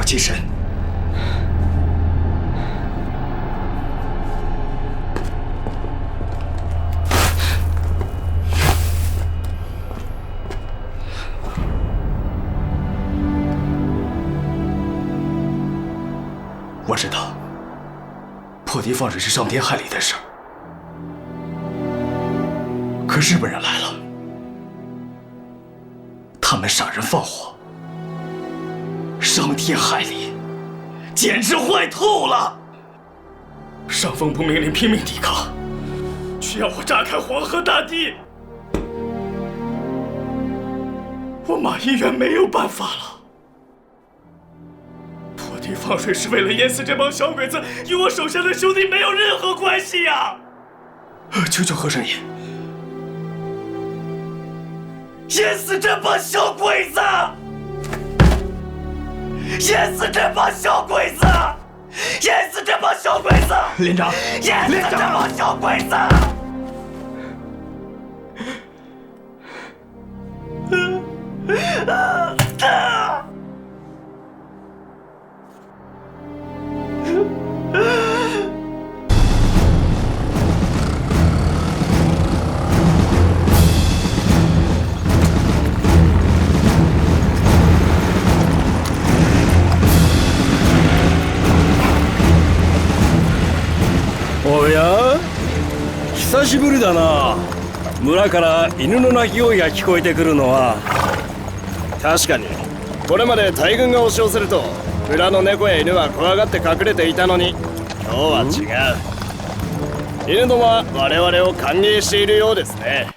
其身。我知道，破敌放水是伤天害理的事儿，可日本人来了，他们杀人放火，伤天害理，简直坏透了。上峰部命令拼命抵抗，却要我炸开黄河大堤，我马一元没有办法了。破堤放水是为了淹死这帮小鬼子，与我手下的兄弟没有任何关系呀！求求和尚爷，淹死这帮小鬼子！淹死这帮小鬼子！淹死这帮小鬼子！连长，淹死这帮小鬼子！おや、久しぶりだな。村から犬の鳴き声が聞こえてくるのは。確かにこれまで大軍が押し寄せると村の猫や犬は怖がって隠れていたのに、今日は違う。犬どもは我々を歓迎しているようですね。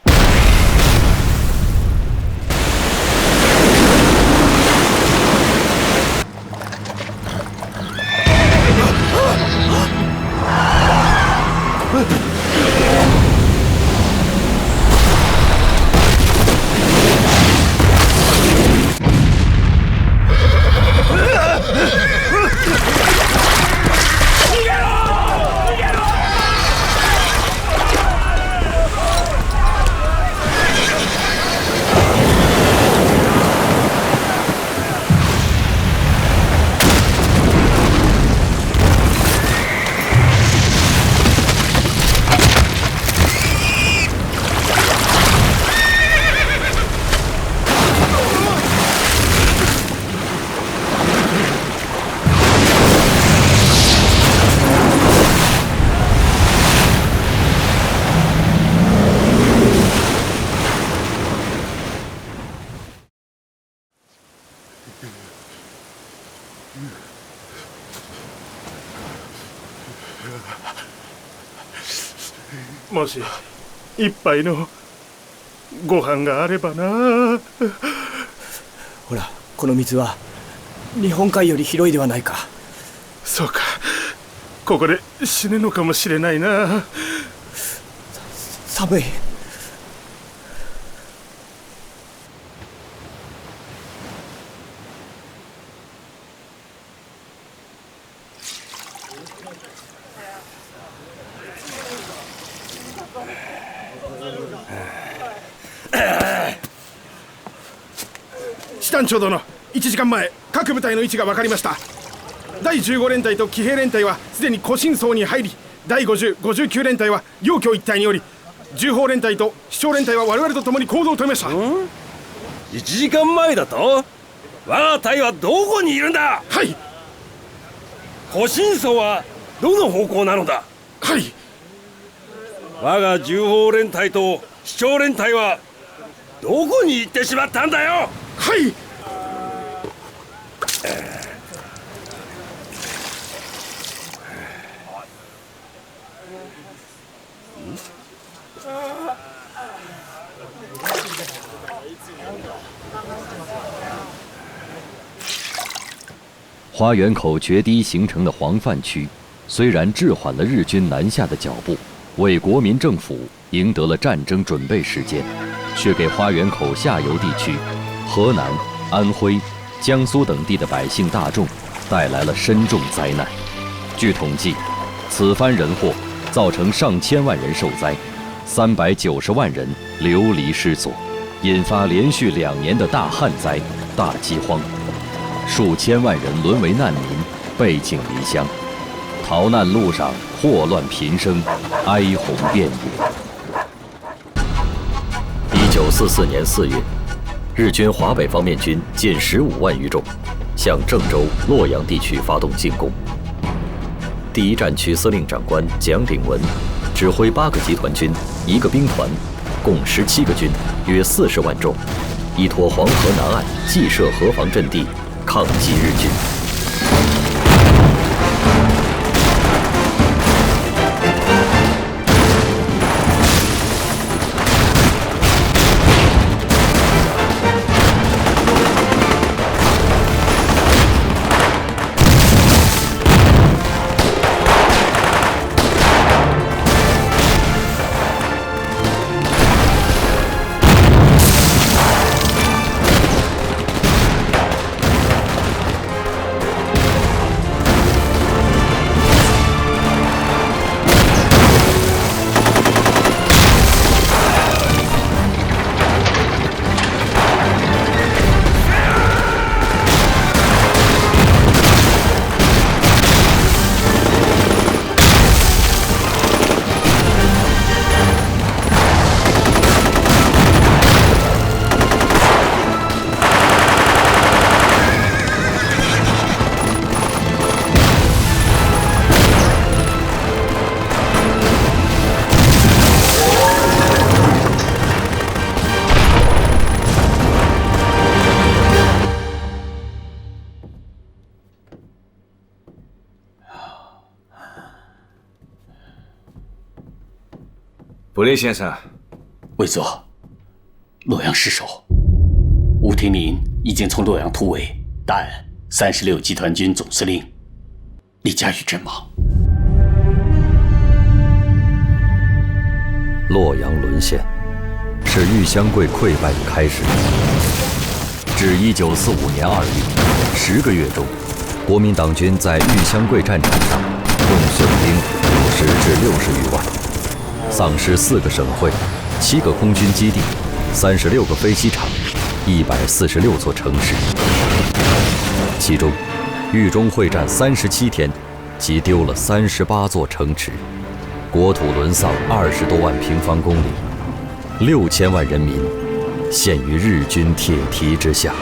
もし一杯のご飯があればな。ほら、この水は日本海より広いではないか。そうか、ここで死ぬのかもしれないな。寒い。師団長殿、1時間前各部隊の位置が分かりました。第15連隊と騎兵連隊はすでに古新荘に入り、第50、59連隊は陽京一帯におり、重砲連隊と主将連隊は我々と共に行動を止めました。1時間前だと？我が隊はどこにいるんだ？はい。古新荘はどの方向なのだ？はい。我が重砲連隊と主将連隊はどこに行ってしまったんだよ？はい。花园口决堤形成的黄泛区，虽然滞缓了日军南下的脚步，为国民政府赢得了战争准备时间，却给花园口下游地区、河南、安徽、江苏等地的百姓大众带来了深重灾难。据统计，此番人祸造成上千万人受灾，390万人流离失所，引发连续2年的大旱灾、大饥荒。数千万人沦为难民，背井离乡，逃难路上祸乱频生，哀鸿遍野。1944年4月，日军华北方面军近15万余众，向郑州、洛阳地区发动进攻。第一战区司令长官蒋鼎文指挥8个集团军、1个兵团，共17个军，约40万众，依托黄河南岸，既设河防阵地，抗击日军。布雷先生，魏佐，洛阳失守，吴廷林已经从洛阳突围，但36集团军总司令李佳玉阵亡。洛阳沦陷，是玉香桂溃败的开始。至1945年2月，10个月中，国民党军在玉香桂战场上共损兵50至60余万。丧失4个省会、7个空军基地、36个飞机场、146座城市。其中，豫中会战37天，即丢了38座城池，国土沦丧20多万平方公里，6000万人民陷于日军铁蹄之下。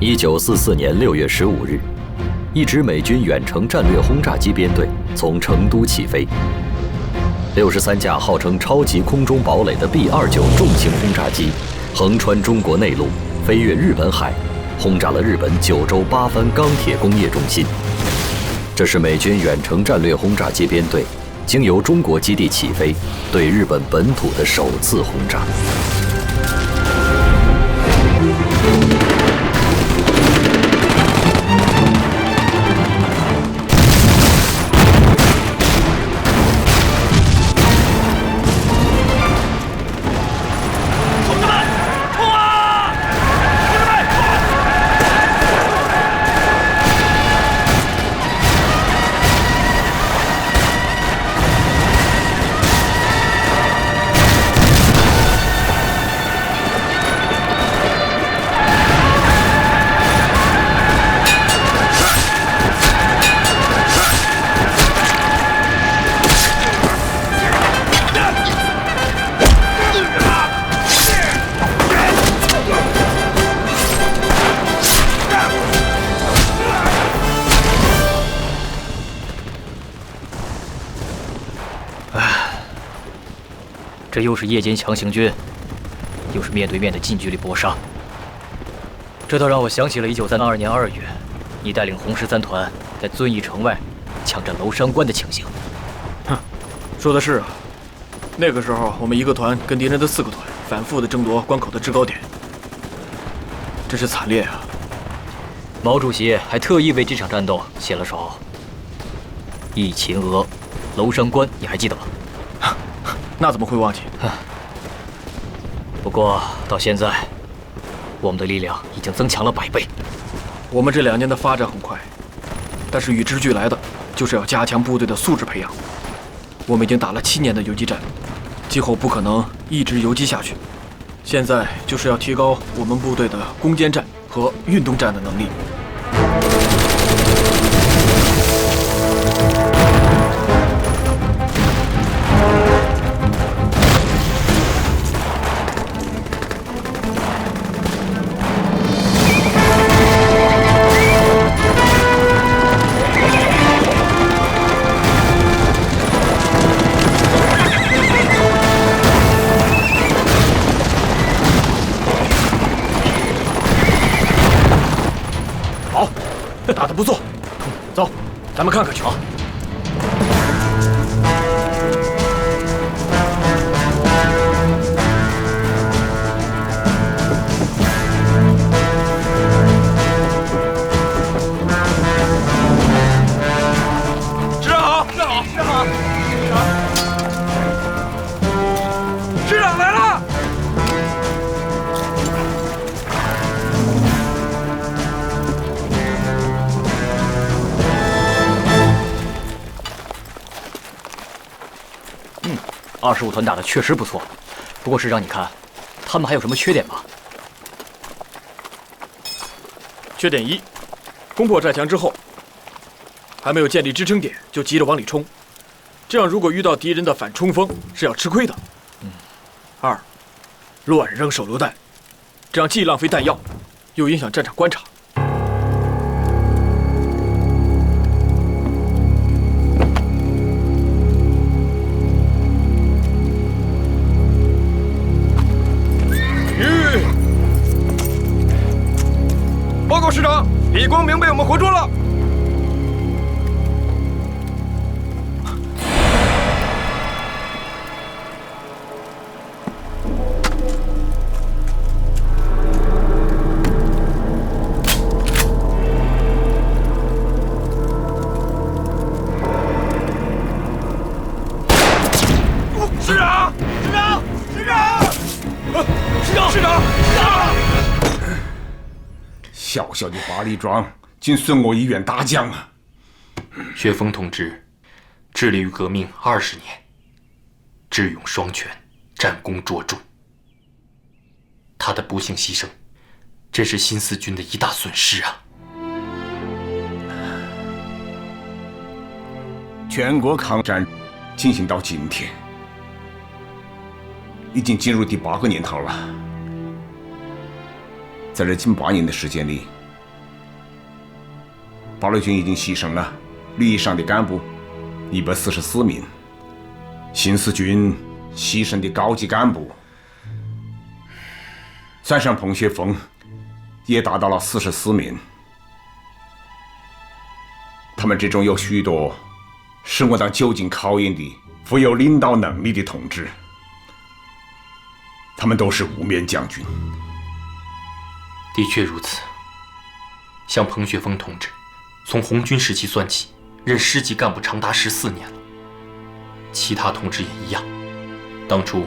1944年6月15日。一支美军远程战略轰炸机编队从成都起飞，63架号称超级空中堡垒的 B-29重型轰炸机横穿中国内陆，飞越日本海，轰炸了日本九州8番钢铁工业中心。这是美军远程战略轰炸机编队经由中国基地起飞，对日本本土的首次轰炸。这又是夜间强行军，又是面对面的近距离搏杀，这倒让我想起了1932年2月，你带领红13团在遵义城外抢占娄山关的情形。哼，说的是啊，那个时候我们1个团跟敌人的4个团反复的争夺关口的制高点，真是惨烈啊！毛主席还特意为这场战斗写了首《忆秦娥》，娄山关，你还记得吗？那怎么会忘记？不过到现在，我们的力量已经增强了100倍。我们这2年的发展很快，但是与之俱来的就是要加强部队的素质培养。我们已经打了7年的游击战，今后不可能一直游击下去。现在就是要提高我们部队的攻坚战和运动战的能力。打得不错，走，咱们看看去啊！师长好，师长好，师长好，师长来了！25团打得确实不错，不过师长，你看，他们还有什么缺点吗？缺点一，攻破寨墙之后，还没有建立支撑点就急着往里冲，这样如果遇到敌人的反冲锋是要吃亏的。2，乱扔手榴弹，这样既浪费弹药，又影响战场观察。报告师长，李光明被我们活捉了。师长，师长，师长，师长，师长，师长！小小的华丽庄，竟损我一员大将啊！薛峰同志致力于革命20年，智勇双全，战功卓著。他的不幸牺牲，真是新四军的一大损失啊！全国抗战进行到今天，已经进入第8个年头了。在这近8年的时间里，八路军已经牺牲了旅以上的干部144名，新四军牺牲的高级干部，算上彭学峰，也达到了44名。他们之中有许多是我党久经考验的富有领导能力的同志，他们都是无冕将军。的确如此，像彭学峰同志，从红军时期算起，任师级干部长达14年了。其他同志也一样，当初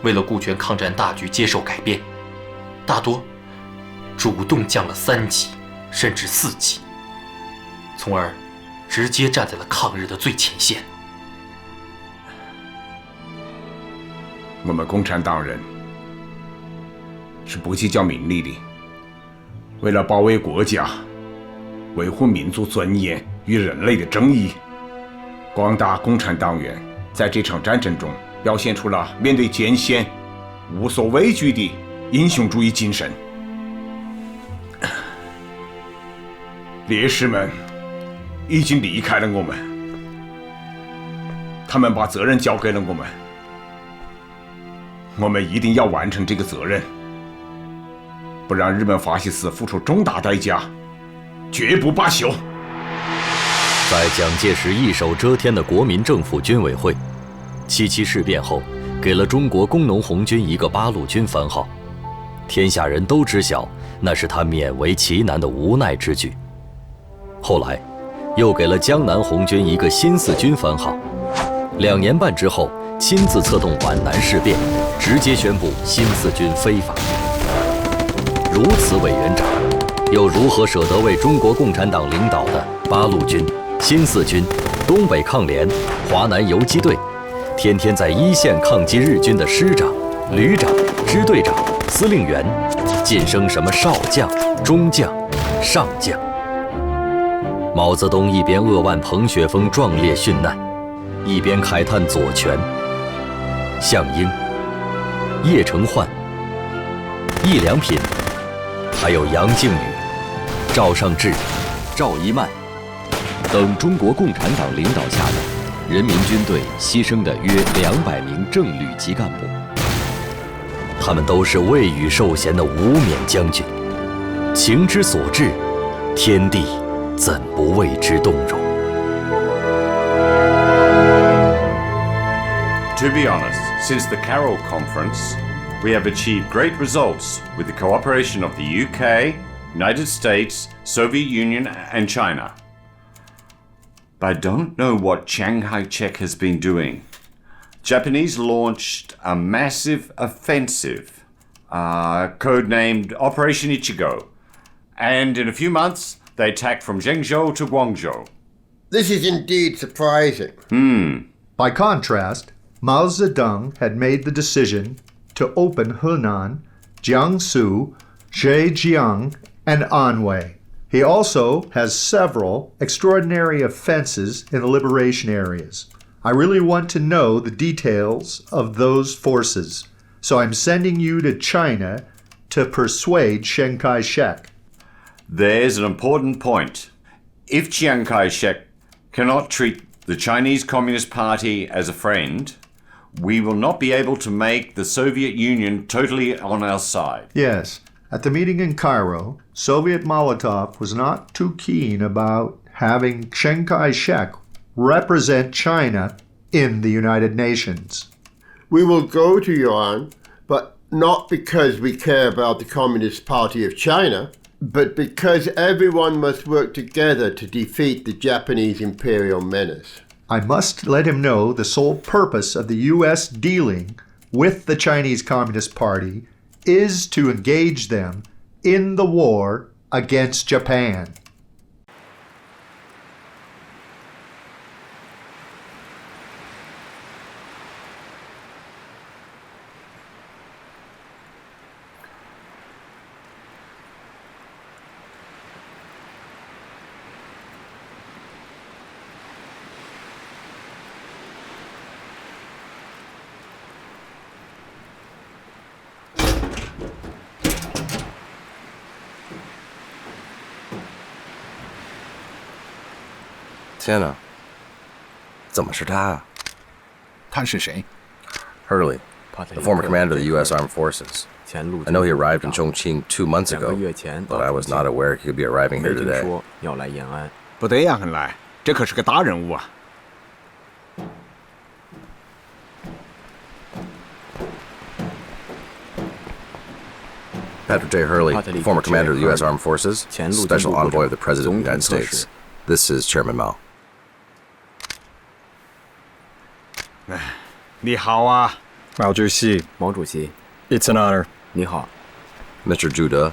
为了顾全抗战大局，接受改编，大多主动降了3级甚至4级，从而直接站在了抗日的最前线。我们共产党人是不计较名利的，为了保卫国家，维护民族尊严与人类的正义，广大共产党员在这场战争中表现出了面对艰险无所畏惧的英雄主义精神。烈士们已经离开了我们，他们把责任交给了我们，我们一定要完成这个责任，不让日本法西斯付出重大代价，绝不罢休。在蒋介石一手遮天的国民政府军委会，77事变后，给了中国工农红军一个八路军番号，天下人都知晓，那是他勉为其难的无奈之举。后来，又给了江南红军一个新四军番号。2年半之后，亲自策动皖南事变，直接宣布新四军非法。如此委员长，又如何舍得为中国共产党领导的八路军、新四军、东北抗联、华南游击队，天天在一线抗击日军的师长、旅长、支队长、司令员，晋升什么少将、中将、上将。毛泽东一边扼腕彭雪枫壮烈殉难，一边慨叹左权、项英、叶承焕、易良品，还有杨靖宇、赵尚志、赵一曼等中国共产党领导下的人民军队牺牲的约200名正旅级干部。他们都是未雨受贤的无冕将军，情之所至，天地怎不为之动容？ To be honest, since the Carroll Conference, we have achieved great results with the cooperation of the UK, United States, Soviet Union, and China. But I don't know what Chiang Kai-shek has been doing. Japanese launched a massive offensive, codenamed Operation Ichigo, and in a few months, they attacked from Zhengzhou to Guangzhou. This is indeed surprising. By contrast, Mao Zedong had made the decision to open Henan, Jiangsu, Zhejiang, and Anhui. He also has several extraordinary offenses in the liberation areas. I really want to know the details of those forces, so I'm sending you to China to persuade Chiang Kai-shek. There's an important point. If Chiang Kai-shek cannot treat the Chinese Communist Party as a friend, we will not be able to make the Soviet Union totally on our side. Yes, at the meeting in Cairo, Soviet Molotov was not too keen about having Chiang Kai-shek represent China in the United Nations. We will go to Yuan, but not because we care about the Communist Party of China, but because everyone must work together to defeat the Japanese imperial menace. I must let him know the sole purpose of the U.S. dealing with the Chinese Communist Party is to engage them in the war against Japan. Tiana, 怎么是他啊？他是谁 Hurley, the former commander of the U.S. Armed Forces. I know he arrived in Chongqing 2 months ago, but I was not aware he would be arriving here today. 不得呀，恩来，这可是个大人物啊！ Patrick J. Hurley, former commander of the U.S. Armed Forces, special envoy of the President of the United States. This is Chairman Mao. 你好啊，毛主席。毛主席， It's an honor. 你好。 Mr. Zhu De.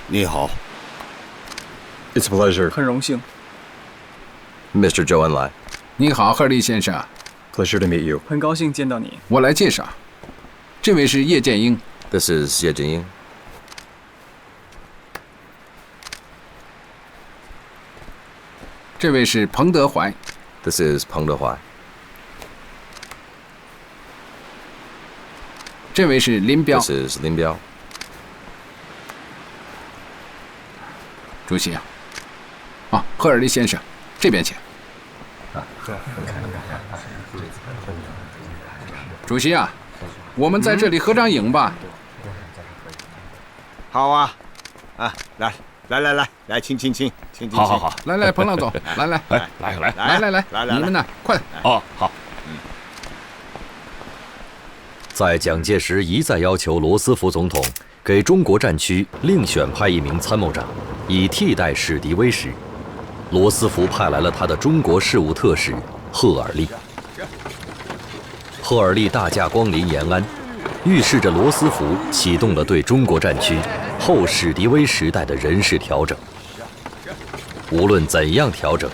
你好。 It's a pleasure. 很荣幸。 Mr. Zhou Enlai. 你好，赫利先生。 Pleasure to meet you. 很高兴见到你。我来介绍，这位是叶剑英。 This is Ye Jianying. 这位是彭德怀。 This is Peng Dehuai. 这位是林彪。 This is Lin Biao. 主席啊，啊，赫尔利先生，这边请。主席啊，我们在这里合张影吧。好啊，啊，来，请。好，来，彭老总，来，你们呢，快！哦，好。在蒋介石一再要求罗斯福总统给中国战区另选派一名参谋长，以替代史迪威时，罗斯福派来了他的中国事务特使赫尔利。赫尔利大驾光临延安，预示着罗斯福启动了对中国战区后史迪威时代的人事调整。无论怎样调整，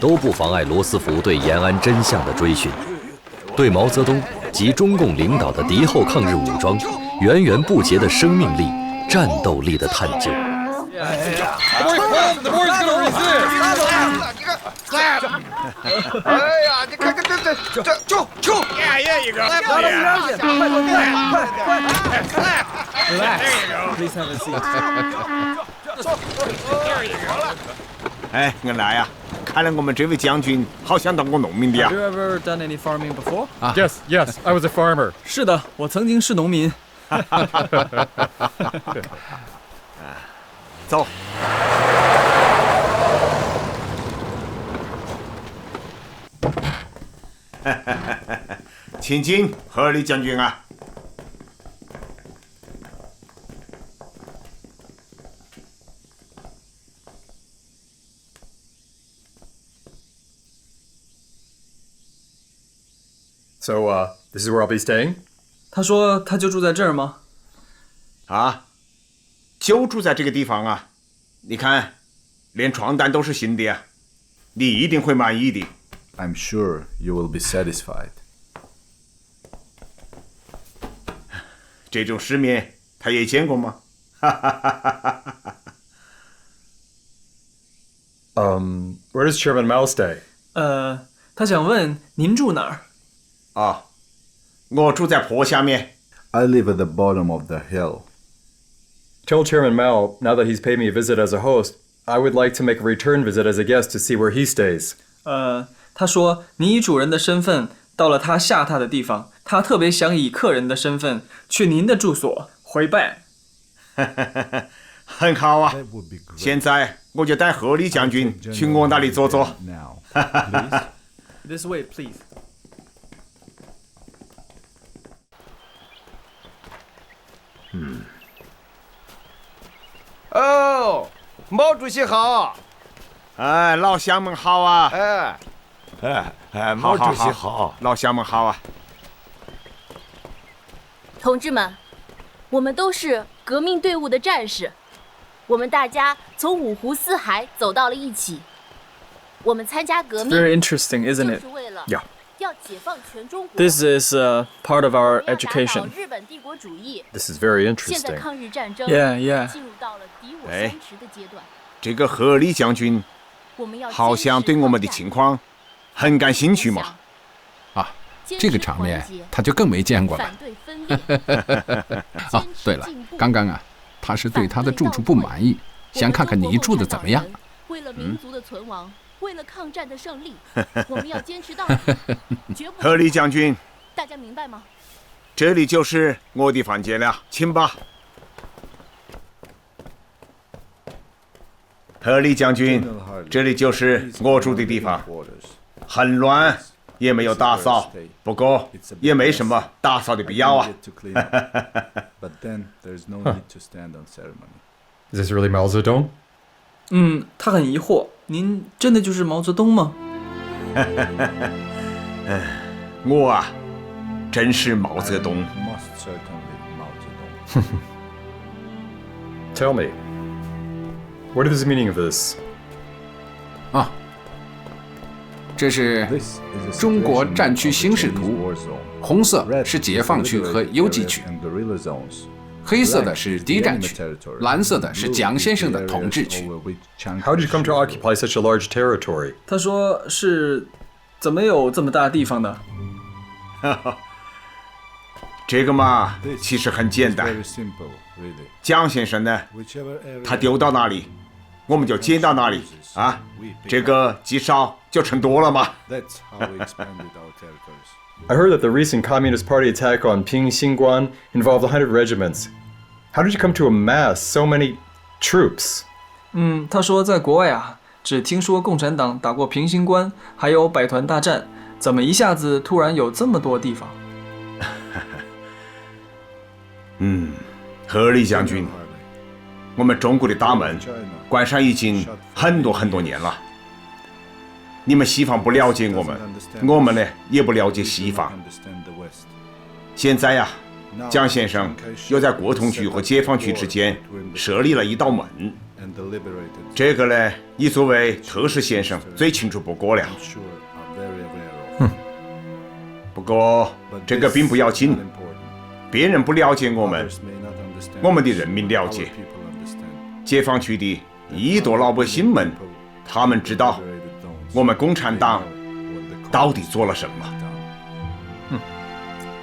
都不妨碍罗斯福对延安真相的追寻，对毛泽东及中共领导的敌后抗日武装源源不竭的生命力、战斗力的探究。哎呀，你看这就呀一个，哎，恩来呀，看来我们这位将军好像当过农民的呀。 Have you ever done any farming before? Yes, I was a farmer. 是的，我曾经是农民。走。请进，赫尔利将军啊。 So, this is where I'll be staying? 他说他就住在这儿吗？啊，就住在这个地方啊！你看，连床单都是新的呀，你一定会满意的。 I'm sure you will be satisfied. 这种世面他也见过吗？哈哈哈哈哈哈。Where does Chairman Mao stay? 他想问您住哪儿？啊，我住在坡下面。 I live at the bottom of the hill. Tell Chairman Mao, now that he's paid me a visit as a host, I would like to make a return visit as a guest to see where he stays. 他说你以主人的身份到了他下榻的地方，他特别想以客人的身份去您的住所回拜。很好啊！现在我就带赫尔利将军去我那里坐坐。This way, please. 哦，毛主席好！哎，老乡们好啊！毛主席好，老乡们好啊！同志们，我们都是革命队伍的战士，我们大家从五湖四海走到了一起。我们参加革命 Very interesting, isn't it? 就是为了 Yeah. 要解放全中国。 This is part of our 我们要打倒 education. 日本帝国主义。 This is very 现在 interesting. 抗日战争 Yeah. 进入到了敌我哎相持的阶段。这个赫尔利将军我们要好像对我们的情况很感兴趣嘛。啊，这个场面他就更没见过了。反对分裂。哦，对了，刚刚啊，他是对他的住处不满意，想看看你住的怎么样。为了民族的存亡，为了抗战的胜利，我们要坚持到底，绝不。赫尔利将军，大家明白吗？这里就是我的房间了，请吧。赫尔利将军，这里就是我住的地方，很乱，也没有打扫，不过也没什么打扫的必要啊。But then there's no need to stand on ceremony. Is this really Mao Zedong? 他很疑惑，您真的就是毛泽东吗？我啊，真是毛泽东。 Most certainly Mao Zedong. Tell me, what is the meaning of this? 啊，这是中国战区形势图，红色是解放区和游击区，黑色的是敌占区，蓝色的是蒋先生的统治区。 How did you come to occupy such a large territory? 他说是怎么有这么大地方的？这个嘛，其实很简单。 Very simple, really. 蒋先生呢， Whichever area 他丢到哪里，我们就建到哪里啊。这个积少就成多了嘛。 That's how we expanded our territories. I heard that the recent Communist Party attack on Ping Xinguan involved 100 regiments. How did you come to amass so many troops? 他说在国外啊，只听说共产党打过平型关，还有百团大战，怎么一下子突然有这么多地方？赫尔利将军，我们中国的大门关上已经很多年了。你们西方不了解我们，我们呢也不了解西方。现在呀，蒋先生又在国统区和解放区之间设立了一道门，这个呢，你作为特使先生最清楚不过了。不过这个并不要紧，别人不了解我们，我们的人民了解。解放区的1亿多老百姓们，他们知道我们共产党到底做了什么。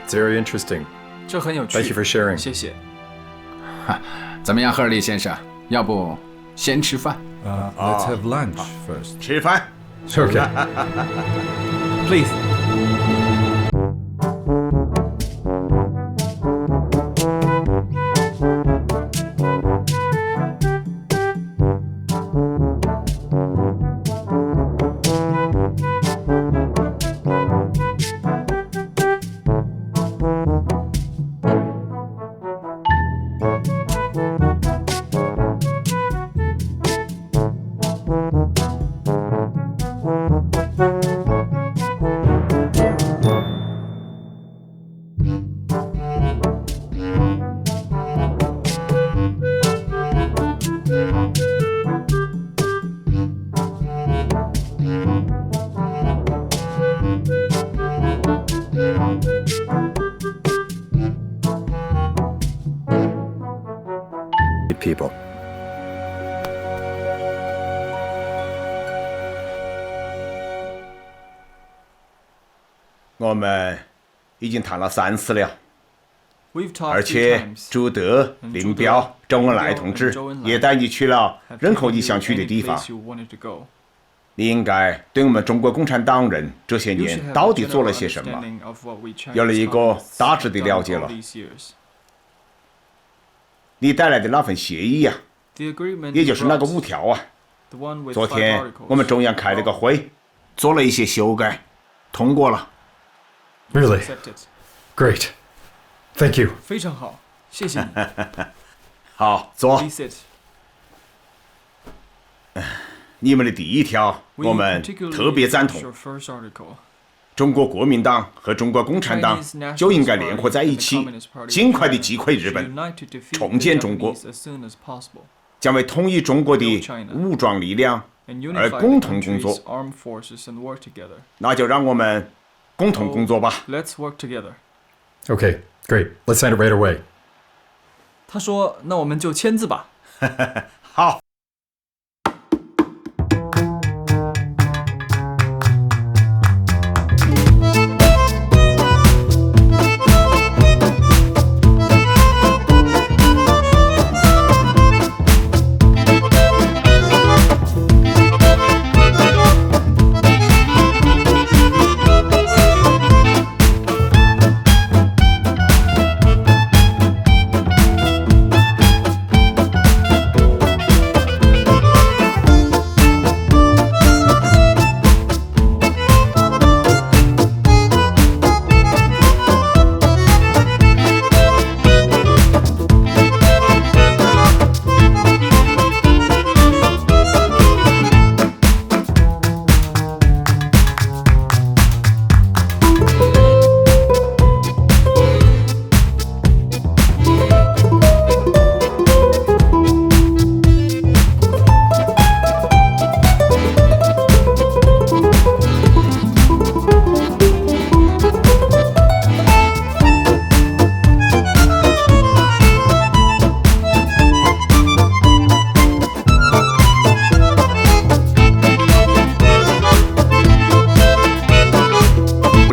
Very interesting. 这很有趣。 Thank you for sharing. 谢谢。怎么样，赫尔利先生？要不先吃饭？ Let's have lunch first. 吃饭。Okay. Please. People. 我们已经谈了3次了， We've talked 而且朱德、林彪、周恩来同志也带你去了任何你想去的地方。你应该对我们中国共产党人这些年到底做了些什么，有了一个大致的了解了。你带来的那份协议呀，也就是那个5条啊，昨天我们中央开了个会，做了一些修改，通过了。Really? Great. Thank you. 非常好，谢谢你。好，坐。 Please sit. 你们的第1条，我们特别赞同。中国国民党和中国共产党就应该联合在一起，尽快地击溃日本，重建中国，将为统一中国的武装力量而共同工作。那就让我们共同工作吧。 Let's work together. Okay, great. Let's sign it right away. 他说：“那我们就签字吧。”好。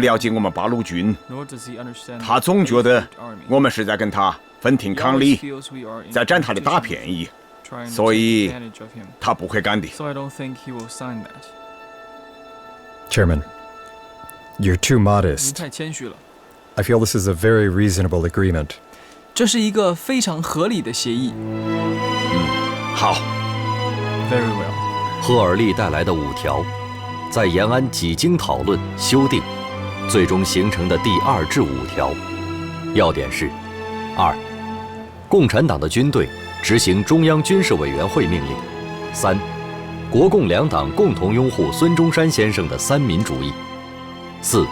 了解我们八路军，他总觉得我们是在跟他分庭抗礼，在占他的大便宜，所以他不会干的。Chairman, you're too 您 modest. 太谦虚了。 I feel this is a very reasonable agreement. 这是一个非常合理的协议。好。Very well. 赫尔利带来的5条，在延安几经讨论修订，最终形成的第2至5条，要点是：2. 共产党的军队执行中央军事委员会命令；3. 国共两党共同拥护孙中山先生的三民主义；4.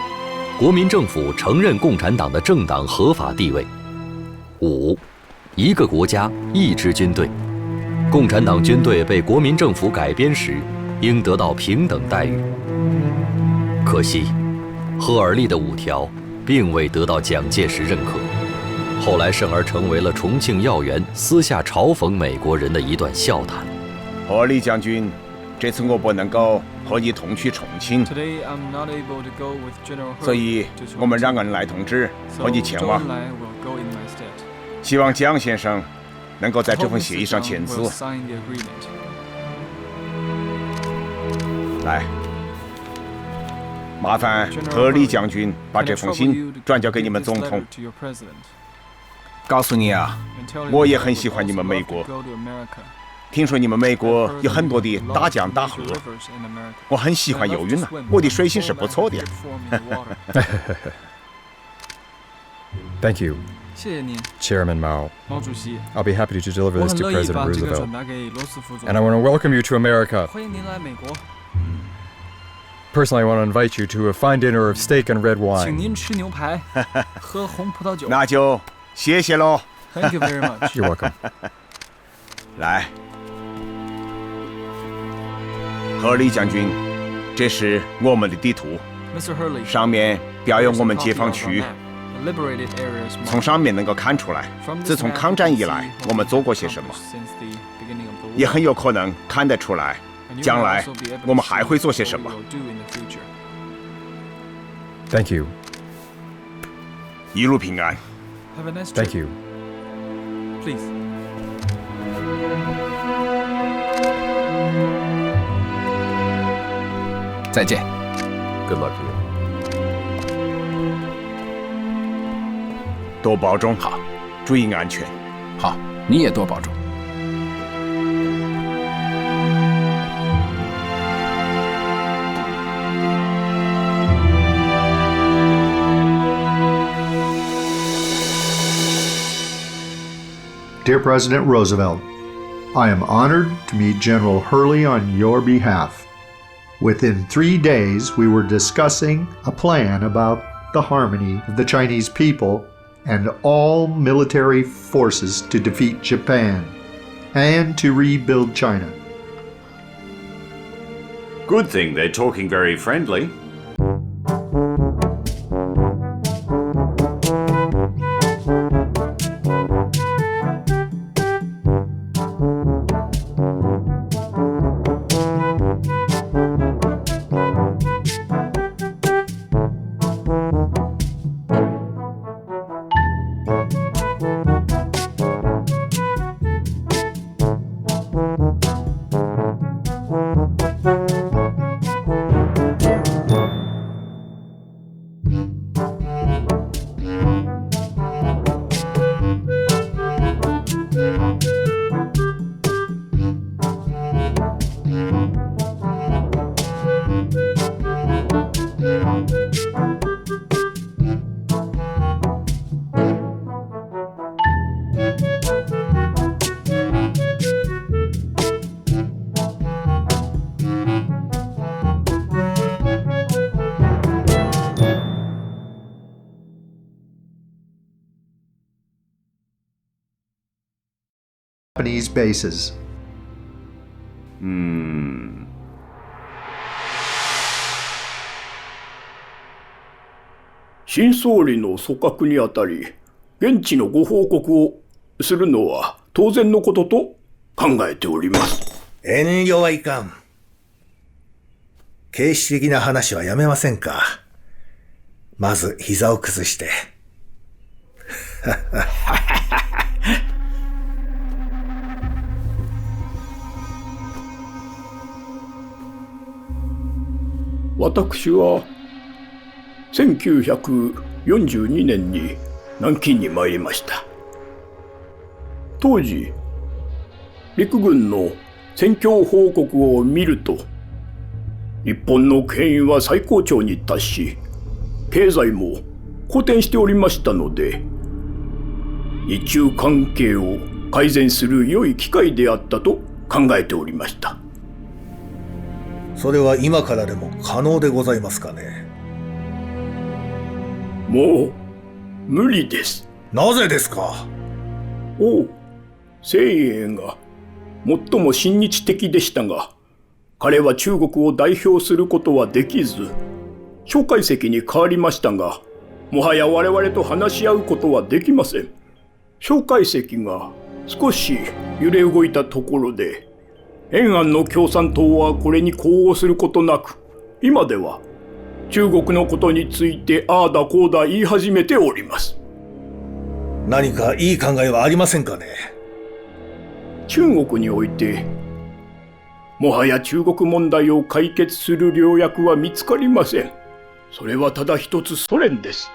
国民政府承认共产党的政党合法地位；5. 一个国家一支军队，共产党军队被国民政府改编时，应得到平等待遇。可惜，赫尔利的5条并未得到蒋介石认可。后来甚而成为了重庆要员私下嘲讽美国人的一段笑谈。贺李将军，这次我不能够和你同去重庆，所以我们让恩来同志和你前往。希望江先生能够在这份协议上签字。来，麻烦贺李将军把这封信转交给你们总统。告诉你啊，我也很喜欢你们美国。听说你们美国有很多的大江大河，我很喜欢游泳啊，我的水性是不错的。Thank you, 谢谢您， Chairman Mao. 毛主席。 I'll be happy to deliver 我 this 很 to 乐意 President 把这个 Roosevelt. 转达给罗斯福总 And I want to welcome you to America. 欢迎您来美国， Personally, I want to invite you to a fine dinner of steak and red 请 wine. 您吃牛排，喝红葡萄酒。那就谢谢喽。Thank you very much. You're welcome. 来，贺李将军，这是我们的地图， Mr. Hurley, 上面标有我们解放区。 the liberated areas marked. 从上面能够看出来，自从抗战以来，我们做过些什么， Since the beginning of the war. 也很有可能看得出来， And you 将 will 来 also be able to 我们还 see 会做些 what 什么 we。will do in the future. Thank you. 一路平安。 Have a nice trip. Thank you. Please. 再见。 Good luck to you. 多保重，好，注意安全。好，你也多保重。 Dear President Roosevelt, I am honored to meet General Hurley on your behalf. Within 3 days, we were discussing a plan about the harmony of the Chinese people and all military forces to defeat Japan and to rebuild China. Good thing they're talking very friendly. Japanese bases. 新総理の組閣にあたり、現地のご報告をするのは当然のことと考えております。遠慮はいかん。形式的な話はやめませんか。まず膝を崩して。私は1942年に南京に参りました。当時、陸軍の戦況報告を見ると、日本の権威は最高潮に達し、経済も好転しておりましたので、日中関係を改善する良い機会であったと考えておりました。それは今からでも可能でございますかね。もう無理です。なぜですか。王清英が最も親日的でしたが、彼は中国を代表することはできず、蒋介石に変わりましたが、もはや我々と話し合うことはできません。介石が少し揺れ動いたところで、延安の共産党はこれに呼応することなく、今では中国のことについてああだこうだ言い始めております。何かいい考えはありませんかね。中国においてもはや中国問題を解決する良薬は見つかりません。それはただ一つソ連です。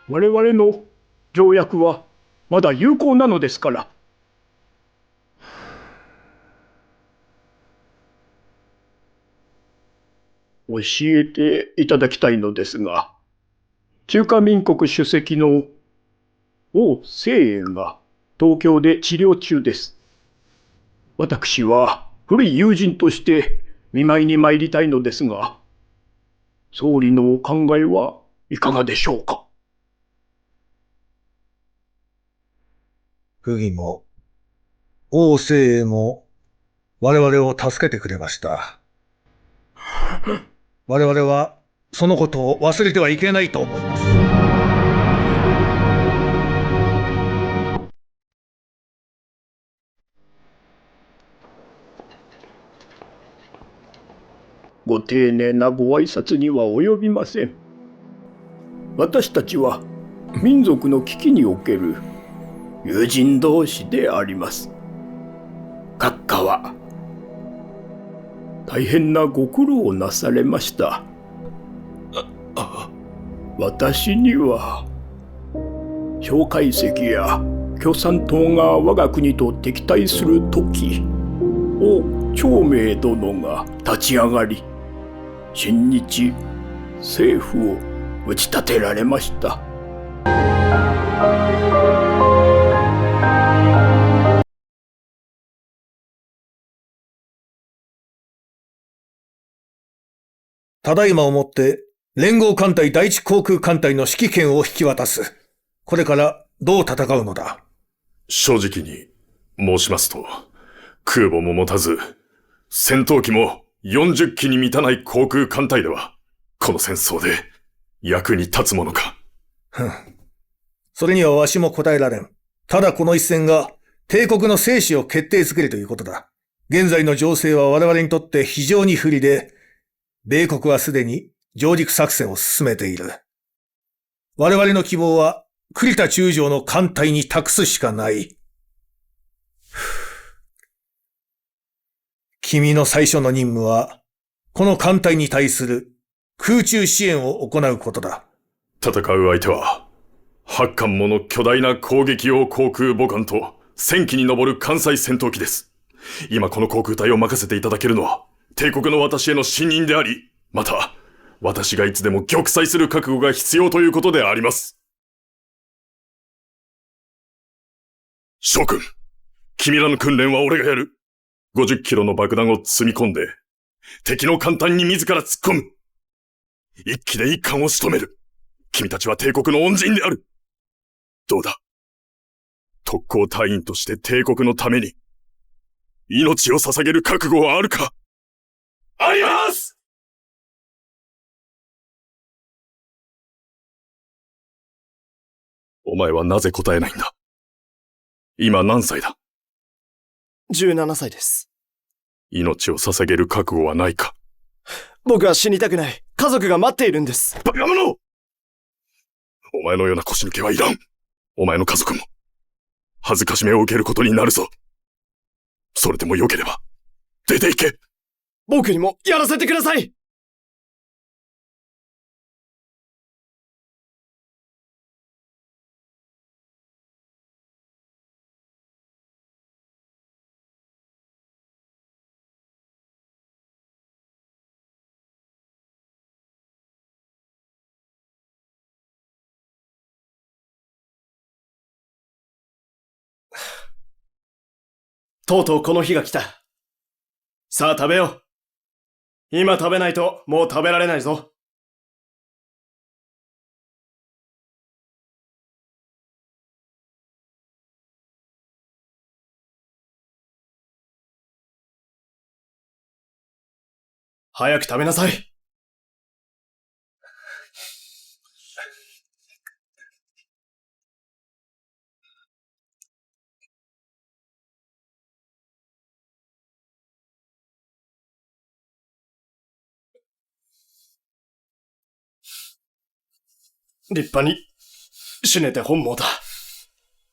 我々の条約はまだ有効なのですから。教えていただきたいのですが、中華民国主席の王政炎が東京で治療中です。私は古い友人として見舞いに参りたいのですが、総理のお考えはいかがでしょうか。溥儀も王政炎も我々を助けてくれました。我々はそのことを忘れてはいけないと思います。ご丁寧なご挨拶には及びません。私たちは民族の危機における友人同士であります。閣下は大変なご苦労をなされました。私には介石や共産党が我が国と敵対する時、王長明殿が立ち上がり、親日政府を打ち立てられました。ただいまをもって連合艦隊第一航空艦隊の指揮権を引き渡す。これからどう戦うのだ。正直に申しますと、空母も持たず、戦闘機も40機に満たない航空艦隊では、この戦争で役に立つものか。それにはわしも答えられん。ただこの一戦が帝国の生死を決定づけるということだ。現在の情勢は我々にとって非常に不利で、米国はすでに上陸作戦を進めている。我々の希望は栗田中将の艦隊に託すしかない。君の最初の任務は、この艦隊に対する空中支援を行うことだ。戦う相手は、8艦もの巨大な攻撃用航空母艦と1000機に上る艦載戦闘機です。今この航空隊を任せていただけるのは、帝国の私への信任であり、また、私がいつでも玉砕する覚悟が必要ということであります。将軍、君らの訓練は俺がやる。50キロの爆弾を積み込んで、敵の艦隊に自ら突っ込む。一機で一艦を仕留める。君たちは帝国の恩人である。どうだ。特攻隊員として帝国のために、命を捧げる覚悟はあるか。あります！お前はなぜ答えないんだ？今何歳だ？17歳です。命を捧げる覚悟はないか？僕は死にたくない。家族が待っているんです。バカ者！お前のような腰抜けはいらん。お前の家族も、恥ずかしめを受けることになるぞ。それでもよければ、出て行け！僕にもやらせてください！とうとうこの日が来た。さあ食べよう。今食べないともう食べられないぞ。早く食べなさい。立派に死ねて本望だ。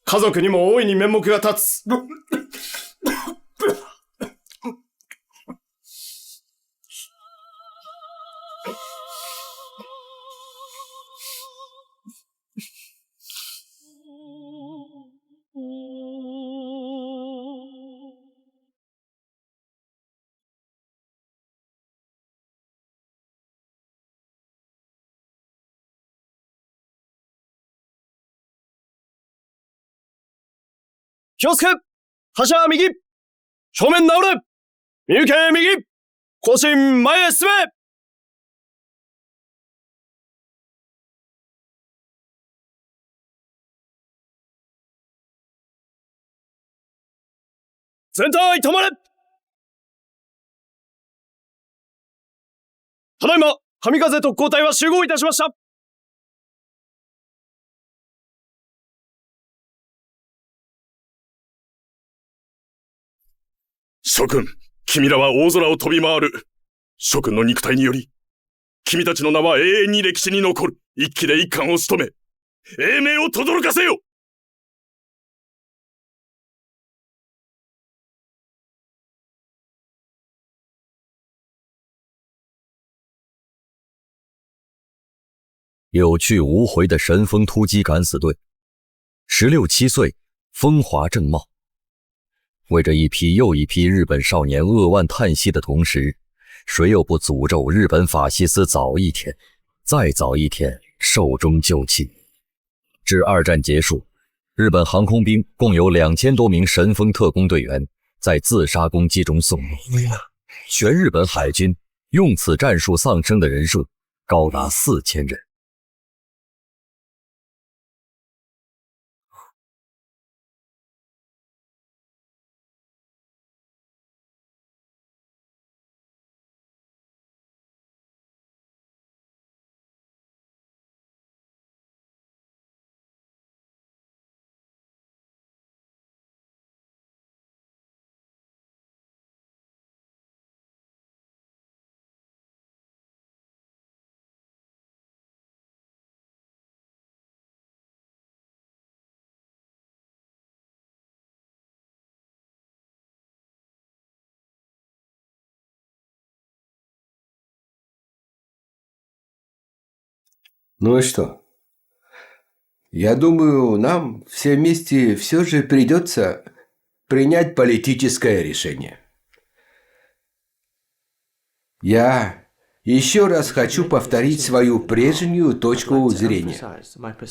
家族にも大いに面目が立つ。気をつけ柱は右正面直れ身受け右後進前へ進め全体止まれただいま神風特攻隊は集合いたしました。諸君、君らは大空を飛び回る。諸君の肉体により、君たちの名は永遠に歴史に残る。一騎で一冠を務め、英名を轟かせよ。有去无回的神风突击敢死队，16、17岁，风华正茂。为这一批又一批日本少年扼腕叹息的同时，谁又不诅咒日本法西斯早一天，再早一天寿终就寝？至二战结束，日本航空兵共有2000多名神风特工队员在自杀攻击中送命，全日本海军用此战术丧生的人数高达4000人。Ну и что? Я думаю, нам все вместе все же придется принять политическое решение. Я еще раз хочу повторить свою прежнюю точку зрения.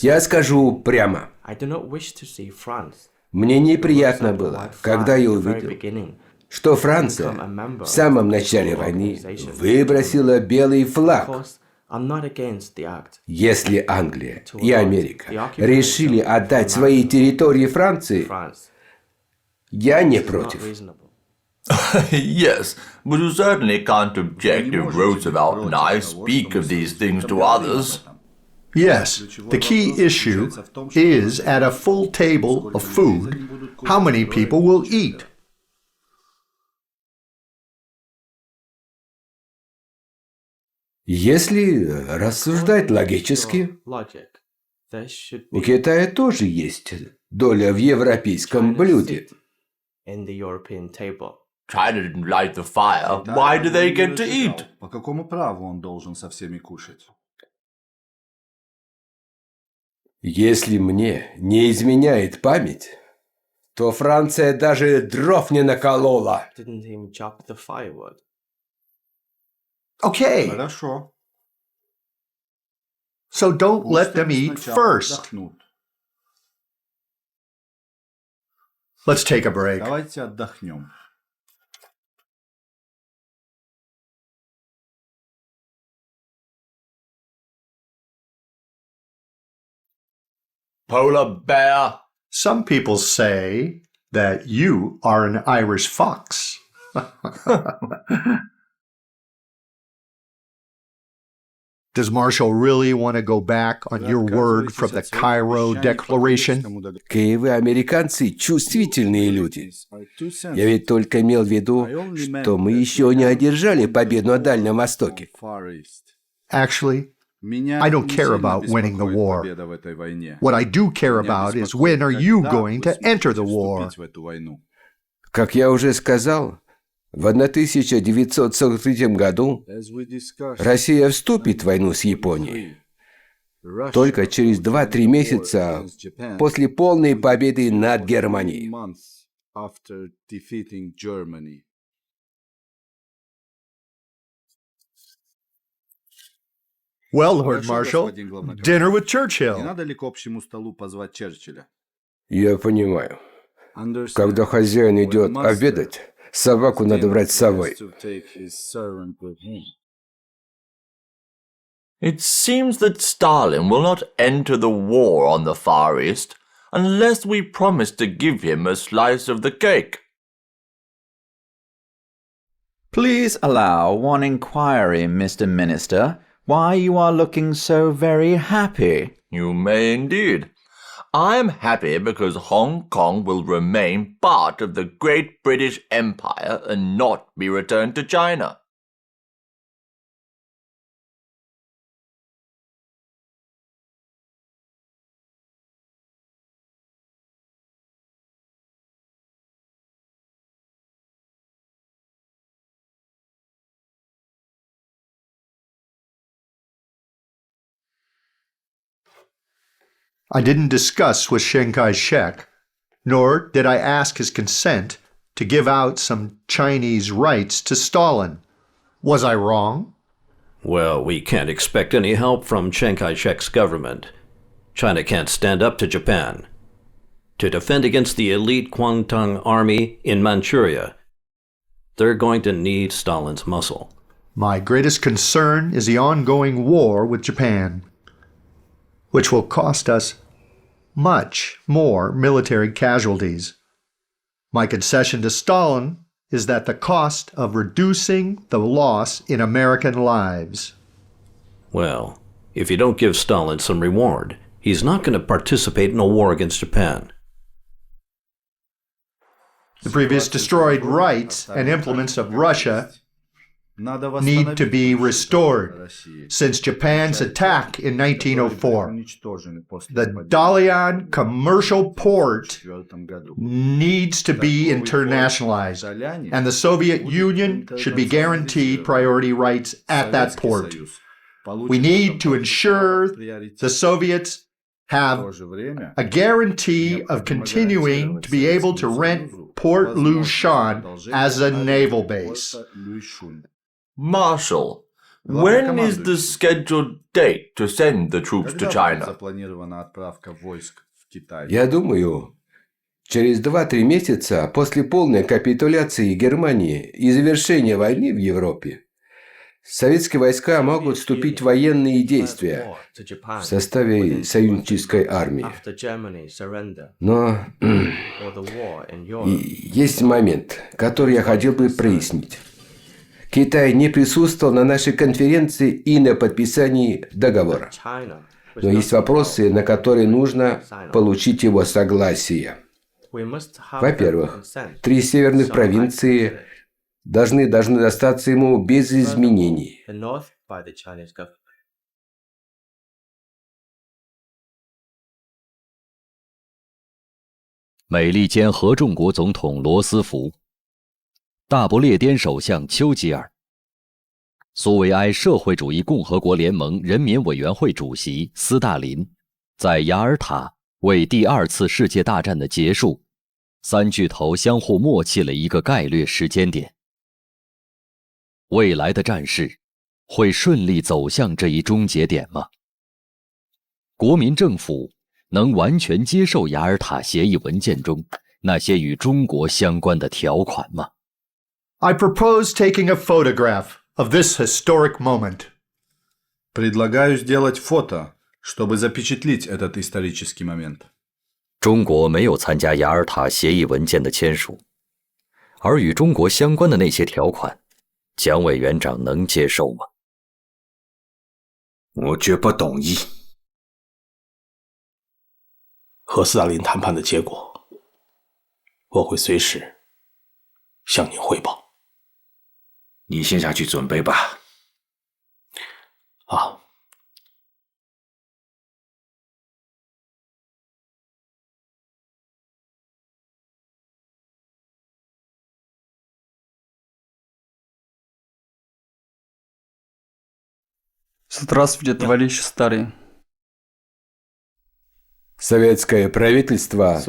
Я скажу прямо. Мне неприятно было, когда я увидел, что Франция в самом начале войны выбросила белый флаг. Если Англия и Америка решили отдать свои территории Франции, я не против. Yes, but you certainly can't object if Roosevelt and I speak of these things to others. Yes, the key issue is at a full table of food, how many people will eat? Если рассуждать логически, у Китая тоже есть доля в европейском блюде. China didn't light the fire. Why do they get to eat? По какому праву он должен со всеми кушать? Если мне не изменяет память, то Франция даже дров не наколола. Okay. Хорошо. So don't let them eat first. Let's take a break. Давайте отдохнем. Polar bear. Some people say that you are an Irish fox. Does Marshall really want to go back on your word from the Cairo Declaration? Вы, американцы, чувствительные люди. Я ведь только имел в виду, что мы еще не одержали победу на Дальнем Востоке. Actually, I don't care about winning the war. What I do care about is when are you going to enter the war? Как я уже сказал, в 1943 году Россия вступит в войну с Японией. Только через 2-3 месяца после полной победы над Германией. Well, Lord Marshal, dinner with Churchill. Я понимаю. Когда хозяин идет обедать, собаку надо брать с собой. It seems that Stalin will not enter the war on the Far East unless we promise to give him a slice of the cake. Please allow one inquiry, Mr. Minister, why you are looking so very happy. You may indeed. I am happy because Hong Kong will remain part of the Great British Empire and not be returned to China. I didn't discuss with Chiang Kai-shek, nor did I ask his consent to give out some Chinese rights to Stalin. Was I wrong? Well, we can't expect any help from Chiang Kai-shek's government. China can't stand up to Japan. To defend against the elite Kuomintang army in Manchuria, they're going to need Stalin's muscle. My greatest concern is the ongoing war with Japan, which will cost us much more military casualties. My concession to Stalin is that the cost of reducing the loss in American lives. Well, if you don't give Stalin some reward, he's not going to participate in a war against Japan. The previous destroyed rights and implements of Russia need to be restored. Since Japan's attack in 1904, the Dalian commercial port needs to be internationalized, and the Soviet Union should be guaranteed priority rights at that port. We need to ensure the Soviets have a guarantee of continuing to be able to rent Port Lushan as a naval base. Marshal, when is the scheduled date to send the troops to China? Я думаю, через 2-3 месяца после полной капитуляции Германии и завершения войны в Европе, советские войска могут вступить в военные действия в составе союзнической армии. Но есть момент, который я хотел бы прояснить. Китай не присутствовал на нашей конференции и на подписании договора. Но есть вопросы, на которые нужно получить его согласие. Во-первых, 3 северных провинции должны достаться ему без изменений. 美利坚合众国总统罗斯福、大不列颠首相丘吉尔、苏维埃社会主义共和国联盟人民委员会主席斯大林，在雅尔塔为第2次世界大战的结束，三巨头相互默契了一个概略时间点。未来的战事会顺利走向这一终结点吗？国民政府能完全接受雅尔塔协议文件中那些与中国相关的条款吗？ I propose taking a photograph of this historic moment. Предлагаю сделать фото, чтобы запечатлеть этот исторический момент. 中国没有参加雅尔塔协议文件的签署，而与中国相关的那些条款，蒋委员长能接受吗？我绝不同意。和斯大林谈判的结果，我会随时向您汇报。你先下去准备吧。啊， Здравствуйте, товарищ старый. Советское правительство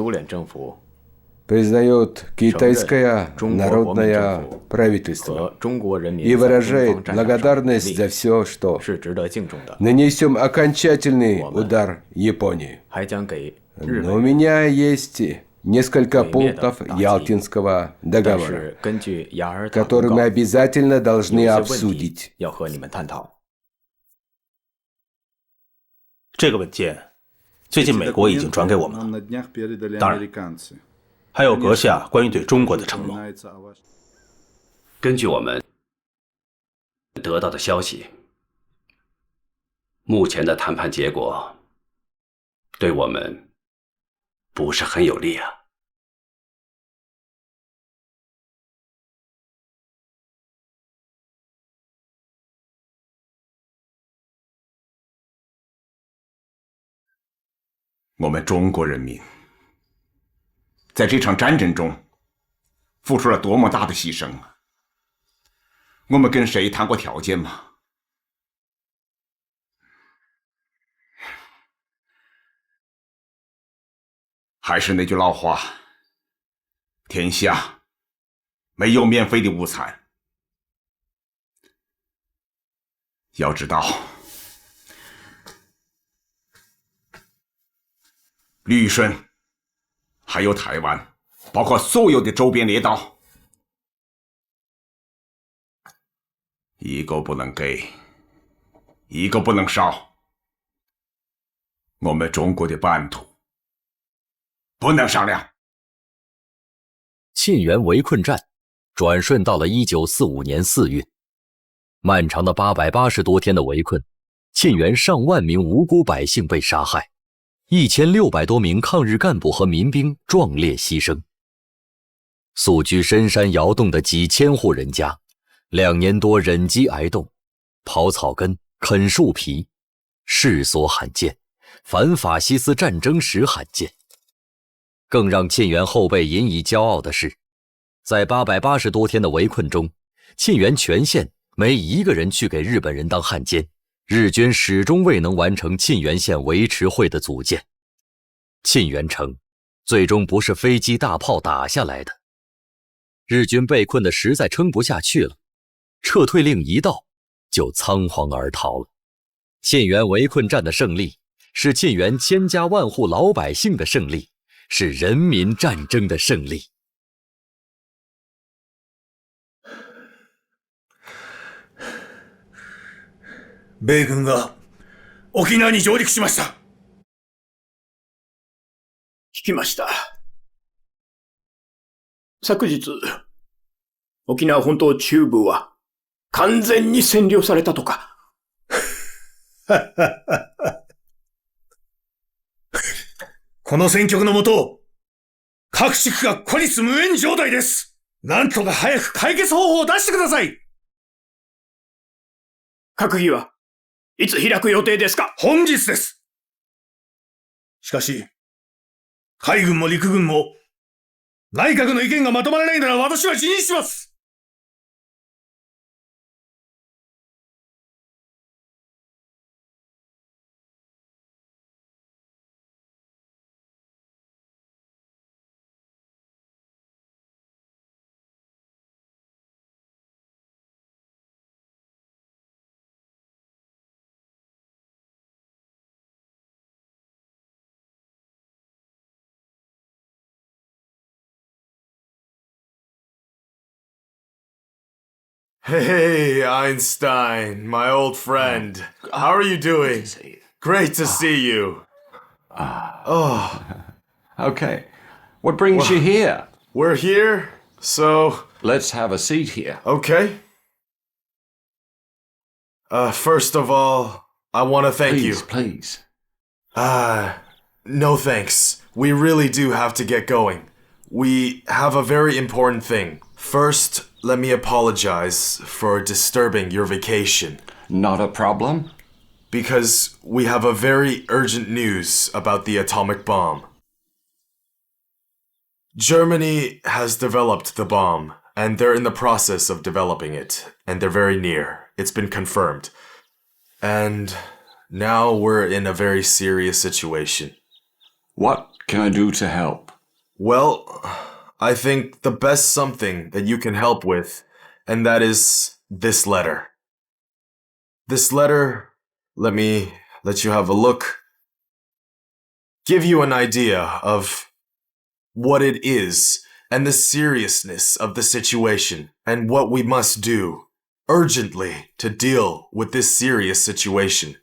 признает китайское народное правительство и выражает благодарность за все, что нанесем окончательный удар Японии. Но у меня есть несколько пунктов Ялтинского договора, которые мы обязательно должны обсудить. 这个文件最近美国已经转给我们了，当然，还有阁下关于对中国的承诺。根据我们得到的消息，目前的谈判结果对我们不是很有利啊。我们中国人民在这场战争中付出了多么大的牺牲啊！我们跟谁谈过条件吗？还是那句老话，天下没有免费的午餐。要知道，旅顺，还有台湾，包括所有的周边列岛，一个不能给，一个不能少。我们中国的版图不能商量。沁园围困战转瞬到了1945年4月，漫长的880多天的围困，沁园上万名无辜百姓被杀害。1600多名抗日干部和民兵壮烈牺牲，宿居深山窑洞的几千户人家，2年多忍饥挨冻，刨草根、啃树皮，世所罕见，反法西斯战争时罕见。更让沁园后辈引以骄傲的是，在880多天的围困中，沁园全县没一个人去给日本人当汉奸。日军始终未能完成沁园县维持会的组建，沁园城最终不是飞机大炮打下来的。日军被困的实在撑不下去了，撤退令一到，就仓皇而逃了。沁园围困战的胜利，是沁园千家万户老百姓的胜利，是人民战争的胜利。米軍が沖縄に上陸しました。聞きました。昨日、沖縄本島中部は完全に占領されたとか。この戦局のもと、各地区が孤立無援状態です。なんとか早く解決方法を出してください。閣議はいつ開く予定ですか？本日です。しかし、海軍も陸軍も、内閣の意見がまとまらないなら私は辞任します。Hey, Einstein, my old friend. How are you doing? Great to see you. Oh. Okay. What brings you here? We're here, so... Let's have a seat here. Okay. First of all, I want to thank you. Please. No thanks. We really do have to get going. We have a very important thing. First, let me apologize for disturbing your vacation. Not a problem. Because we have a very urgent news about the atomic bomb. Germany has developed the bomb, and they're in the process of developing it, and they're very near. It's been confirmed. and now we're in a very serious situation. What can I do to help? Well, I think the best something that you can help with, and that is this letter. This letter, let me let you have a look, give you an idea of what it is and the seriousness of the situation and what we must do urgently to deal with this serious situation.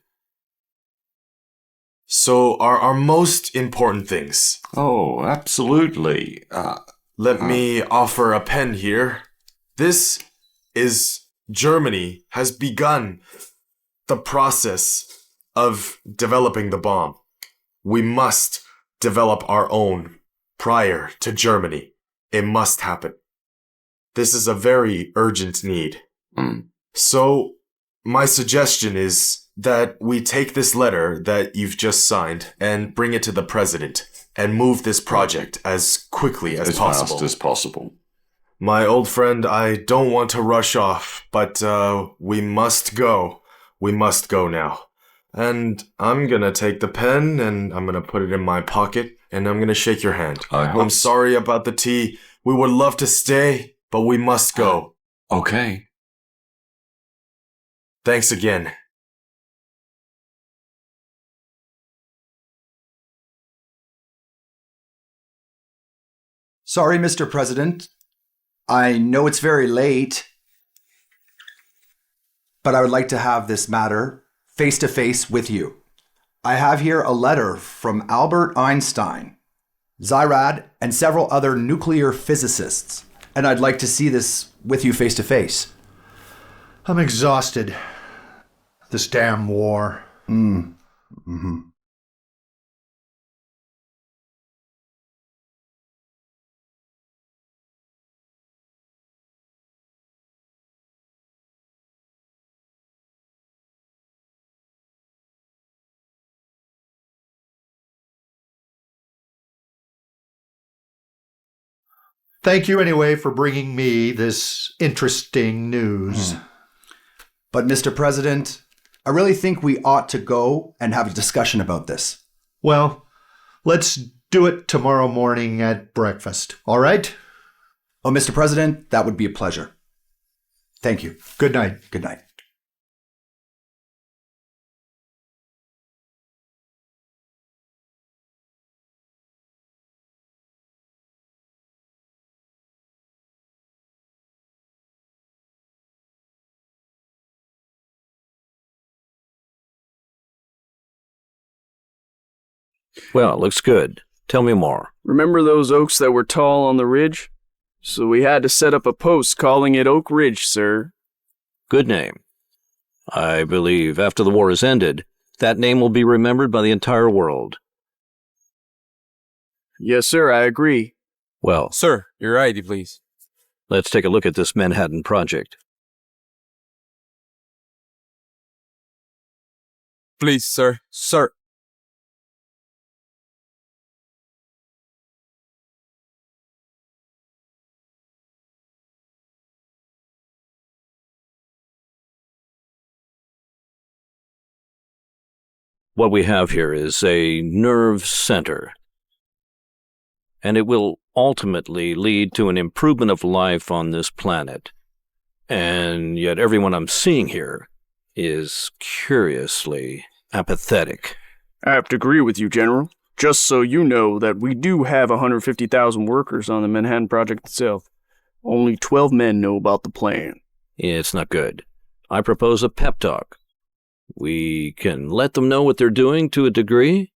So our most important things. Oh, absolutely. Let me offer a pen here. This is Germany has begun the process of developing the bomb. We must develop our own prior to Germany. It must happen. This is a very urgent need. So, my suggestion is that we take this letter that you've just signed and bring it to the president and move this project as quickly as possible. As fast as possible. My old friend, I don't want to rush off, but we must go. We must go now. And I'm gonna take the pen and I'm gonna put it in my pocket and I'm gonna shake your hand. I'm sorry about the tea. We would love to stay, but we must go. Okay. Thanks again. Sorry, Mr. President. I know it's very late, but I would like to have this matter face-to-face with you. I have here a letter from Albert Einstein, Zyrad, and several other nuclear physicists, and I'd like to see this with you face-to-face. I'm exhausted. This damn war. Thank you anyway for bringing me this interesting news. But Mr. President, I really think we ought to go and have a discussion about this. Well, let's do it tomorrow morning at breakfast, all right? Oh, Mr. President, that would be a pleasure. Thank you. Good night. Good night. Well, looks good. Tell me more. Remember those oaks that were tall on the ridge? So we had to set up a post calling it Oak Ridge, sir. Good name. I believe after the war is ended, that name will be remembered by the entire world. Yes, sir, I agree. Well, Sir, your ID, please. Let's take a look at this Manhattan Project. Please, sir. Sir. What we have here is a nerve center, and it will ultimately lead to an improvement of life on this planet. And yet everyone I'm seeing here is curiously apathetic. I have to agree with you, General. Just so you know that we do have 150,000 workers on the Manhattan Project itself. Only 12 men know about the plan. It's not good. I propose a pep talk. We can let them know what they're doing to a degree.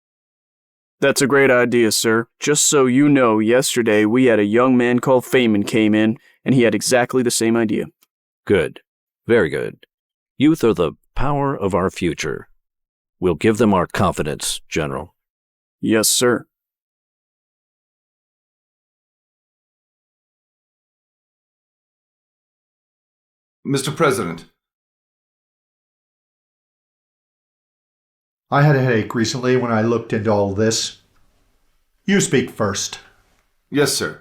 That's a great idea, sir. Just so you know, yesterday we had a young man called Feynman came in, and he had exactly the same idea. Good. Very good. Youth are the power of our future. We'll give them our confidence, General. Yes, sir. Mr. President. I had a headache recently when I looked into all this. You speak first. Yes, sir.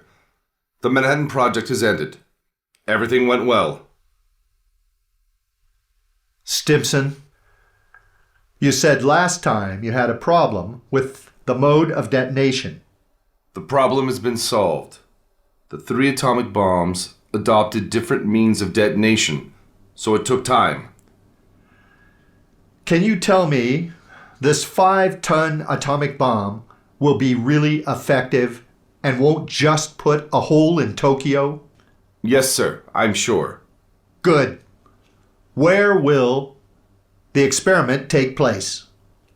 The Manhattan Project has ended. Everything went well. Stimson, You said last time you had a problem with the mode of detonation. The problem has been solved. The 3 atomic bombs adopted different means of detonation, so it took time. Can you tell me this 5-ton atomic bomb will be really effective and won't just put a hole in Tokyo? Yes, sir, I'm sure. Good. Where will the experiment take place?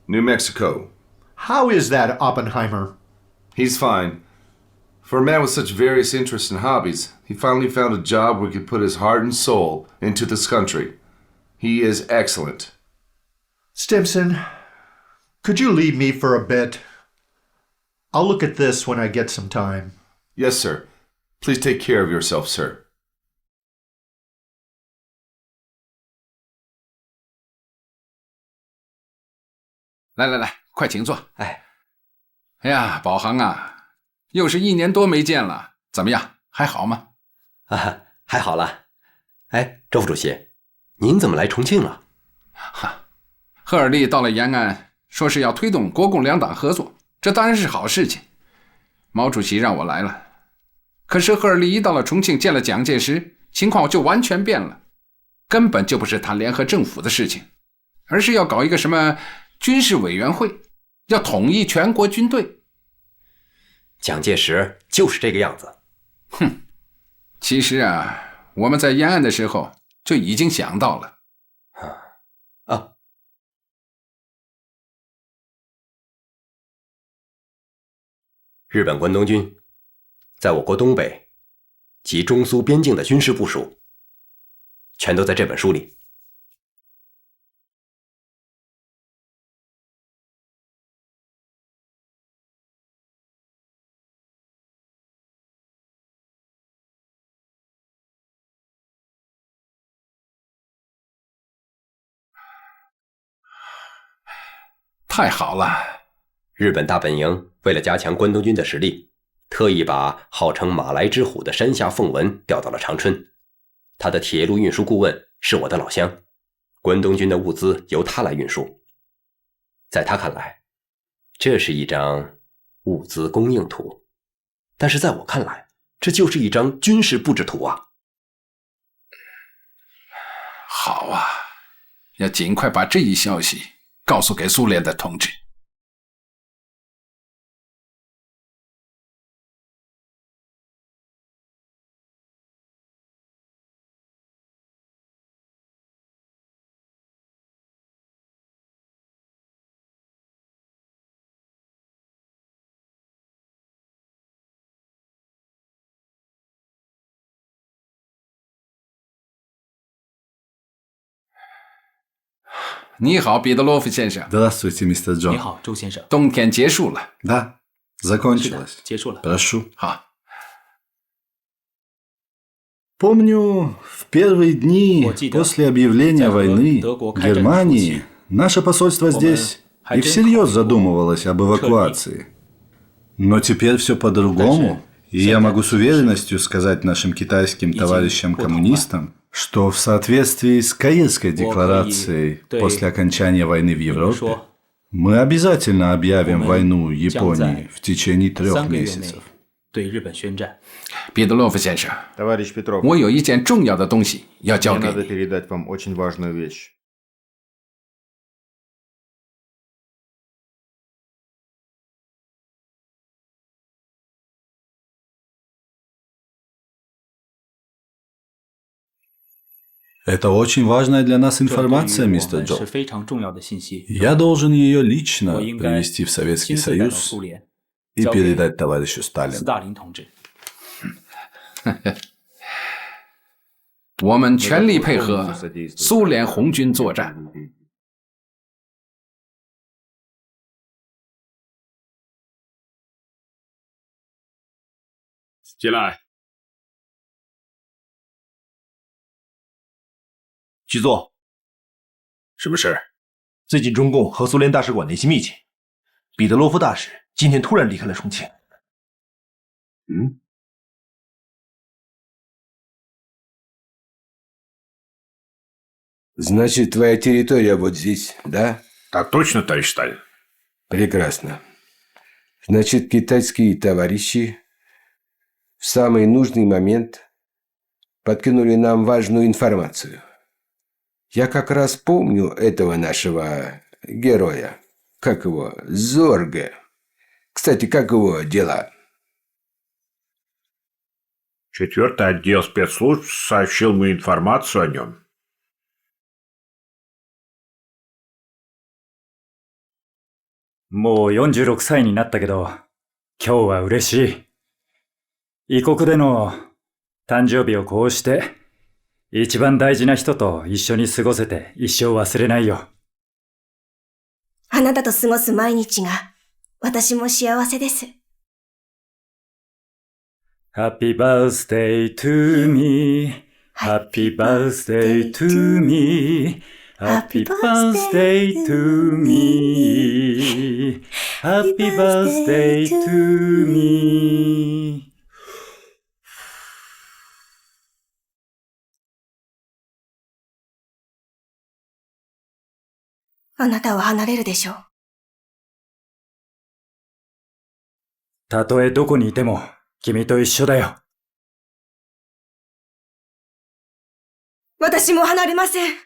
New Mexico. How is that, Oppenheimer? He's fine. For a man with such various interests and hobbies, he finally found a job where he could put his heart and soul into this country. He is excellent. Stimson, could you leave me for a bit? I'll look at this when I get some time. Yes, sir. Please take care of yourself, sir. 来来来，快请坐。哎呀，宝航啊，又是1年多没见了，怎么样？还好吗？啊，还好了。哎，周副主席，您怎么来重庆了？赫尔利到了延安，说是要推动国共2党合作，这当然是好事情。毛主席让我来了，可是赫尔利一到了重庆见了蒋介石，情况就完全变了，根本就不是谈联合政府的事情，而是要搞一个什么军事委员会，要统一全国军队。蒋介石就是这个样子。哼，其实啊，我们在延安的时候就已经想到了。日本关东军在我国东北及中苏边境的军事部署，全都在这本书里。太好了！日本大本营为了加强关东军的实力，特意把号称马来之虎的山下奉文调到了长春。他的铁路运输顾问是我的老乡，关东军的物资由他来运输。在他看来，这是一张物资供应图，但是在我看来，这就是一张军事布置图啊！好啊，要尽快把这一消息告诉给苏联的同志。你好，彼得罗夫先生。Здравствуйте, мистер Джон. 你好，周先生。冬天结束了。Да, закончилось. 结束了。Прошу. 好。Помню, в первые дни после объявления войны Германии наше посольство здесь и всерьез задумывалось об эвакуации. Но теперь все по-другому, и я могу с уверенностью сказать нашим китайским товарищам-коммунистам, что в соответствии с Каирской декларацией после окончания войны в Европе мы обязательно объявим войну Японии в течение 3 месяцев. 对日本宣战。彼得洛夫先生，我有一件重要的东西要交给你。Это очень важная для нас информация, мистер Джон. 是非常重要的信息。 Я должен ее лично привести в Советский Союз и передать товарищу Сталину. 斯大林同志，我们全力配合苏联红军作战。进来。局座，什么事？最近中共和苏联大使馆联系密切，彼得罗夫大使今天突然离开了重庆。Значит, твоя территория вот здесь, да? Так точно, товарищ Сталин. Прекрасно. Значит, китайские товарищи в самый нужный момент подкинули нам важную информацию. Я как раз помню этого нашего героя. Как его? Зорге. Кстати, как его дела? 4-й отдел спецслужб сообщил мне информацию о нем.もう46歳になったけど、今日は嬉しい。異国での誕生日をこうして、一番大事な人と一緒に過ごせて一生忘れないよ。あなたと過ごす毎日が、私も幸せです。Happy birthday to me. Happy birthday to me. Happy birthday to me. Happy birthday to me. あなたは離れるでしょう。たとえどこにいても君と一緒だよ。私も離れません。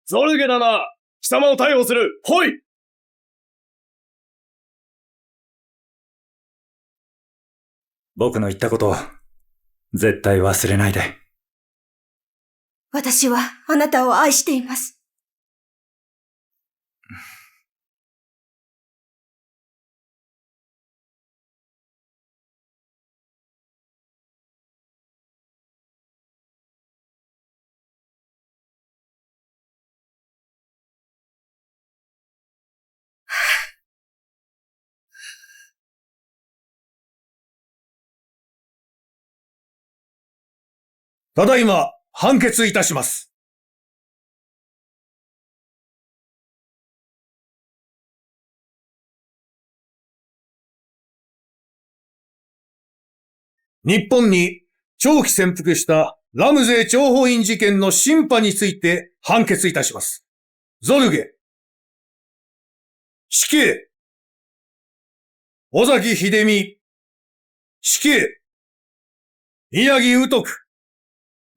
ゾルゲなら貴様を逮捕する。来い。僕の言ったことを絶対忘れないで。私はあなたを愛しています。ただいま判決いたします。日本に長期潜伏したラムゼー諜報員事件の審判について判決いたします。ゾルゲ、死刑。尾崎秀美、死刑。宮城宇徳、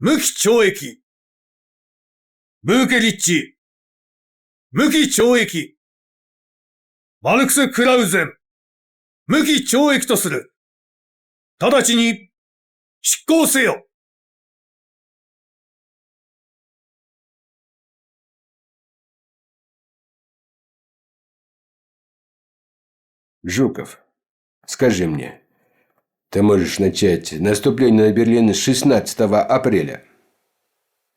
無期懲役。ブーケリッチ、無期懲役。マルクス・クラウゼン、無期懲役とする。直ちに執行せよ。Жуков, скажи мне, ты можешь начать наступление на Берлин 16 апреля?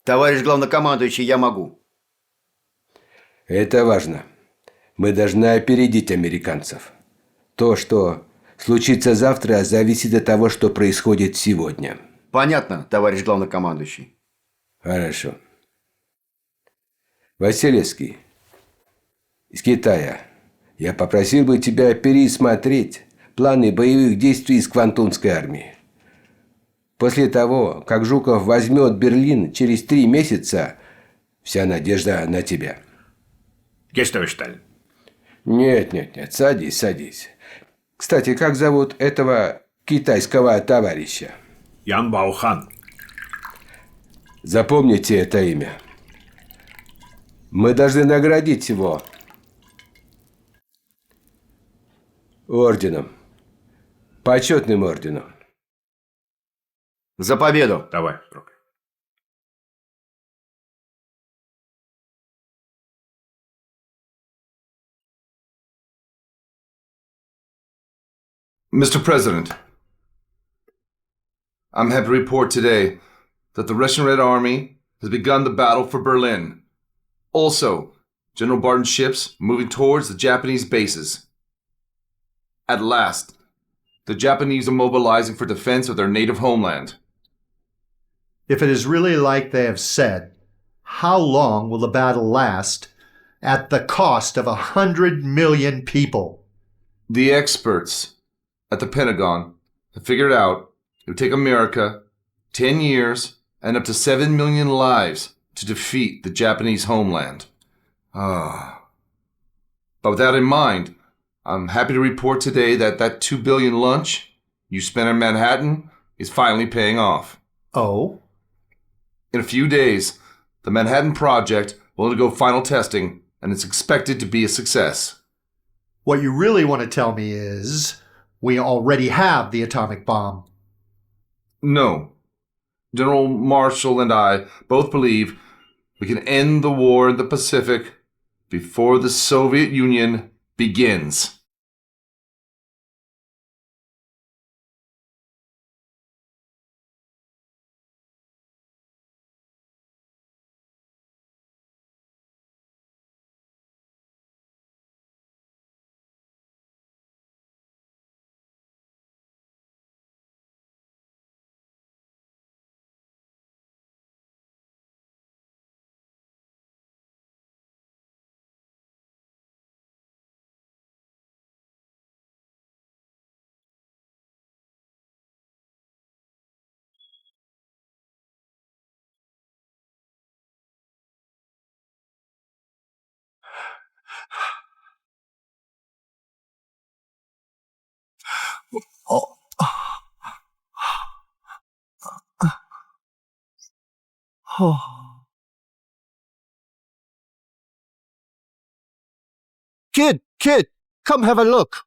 Товарищ главнокомандующий, я могу. Это важно. Мы должны опередить американцев. То, что случится завтра, зависит от того, что происходит сегодня. Понятно, товарищ главнокомандующий. Хорошо. Василевский, из Китая. Я попросил бы тебя пересмотреть планы боевых действий с Квантунской армии. После того, как Жуков возьмет Берлин через 3 месяца, вся надежда на тебя. Есть, товарищ Сталин. Нет, садись, садись. Кстати, как зовут этого китайского товарища? Ян Баохан. Запомните это имя. Мы должны наградить его орденом. Почетным орденом. За победу! Давай, Mr. President, I'm happy to report today that the Russian Red Army has begun the battle for Berlin. Also, General Barton's ships are moving towards the Japanese bases. At last, the Japanese are mobilizing for defense of their native homeland. If it is really like they have said, how long will the battle last at the cost of 100 million people? The experts at the Pentagon have figured out It would take America 10 years and up to 7 million lives to defeat the Japanese homeland. But with that in mind, I'm happy to report today that $2 billion lunch you spent in Manhattan is finally paying off. Oh? In a few days, the Manhattan Project will undergo final testing, and it's expected to be a success. What you really want to tell me is, we already have the atomic bomb. No. General Marshall and I both believe we can end the war in the Pacific before the Soviet Union begins. Kid, come have a look.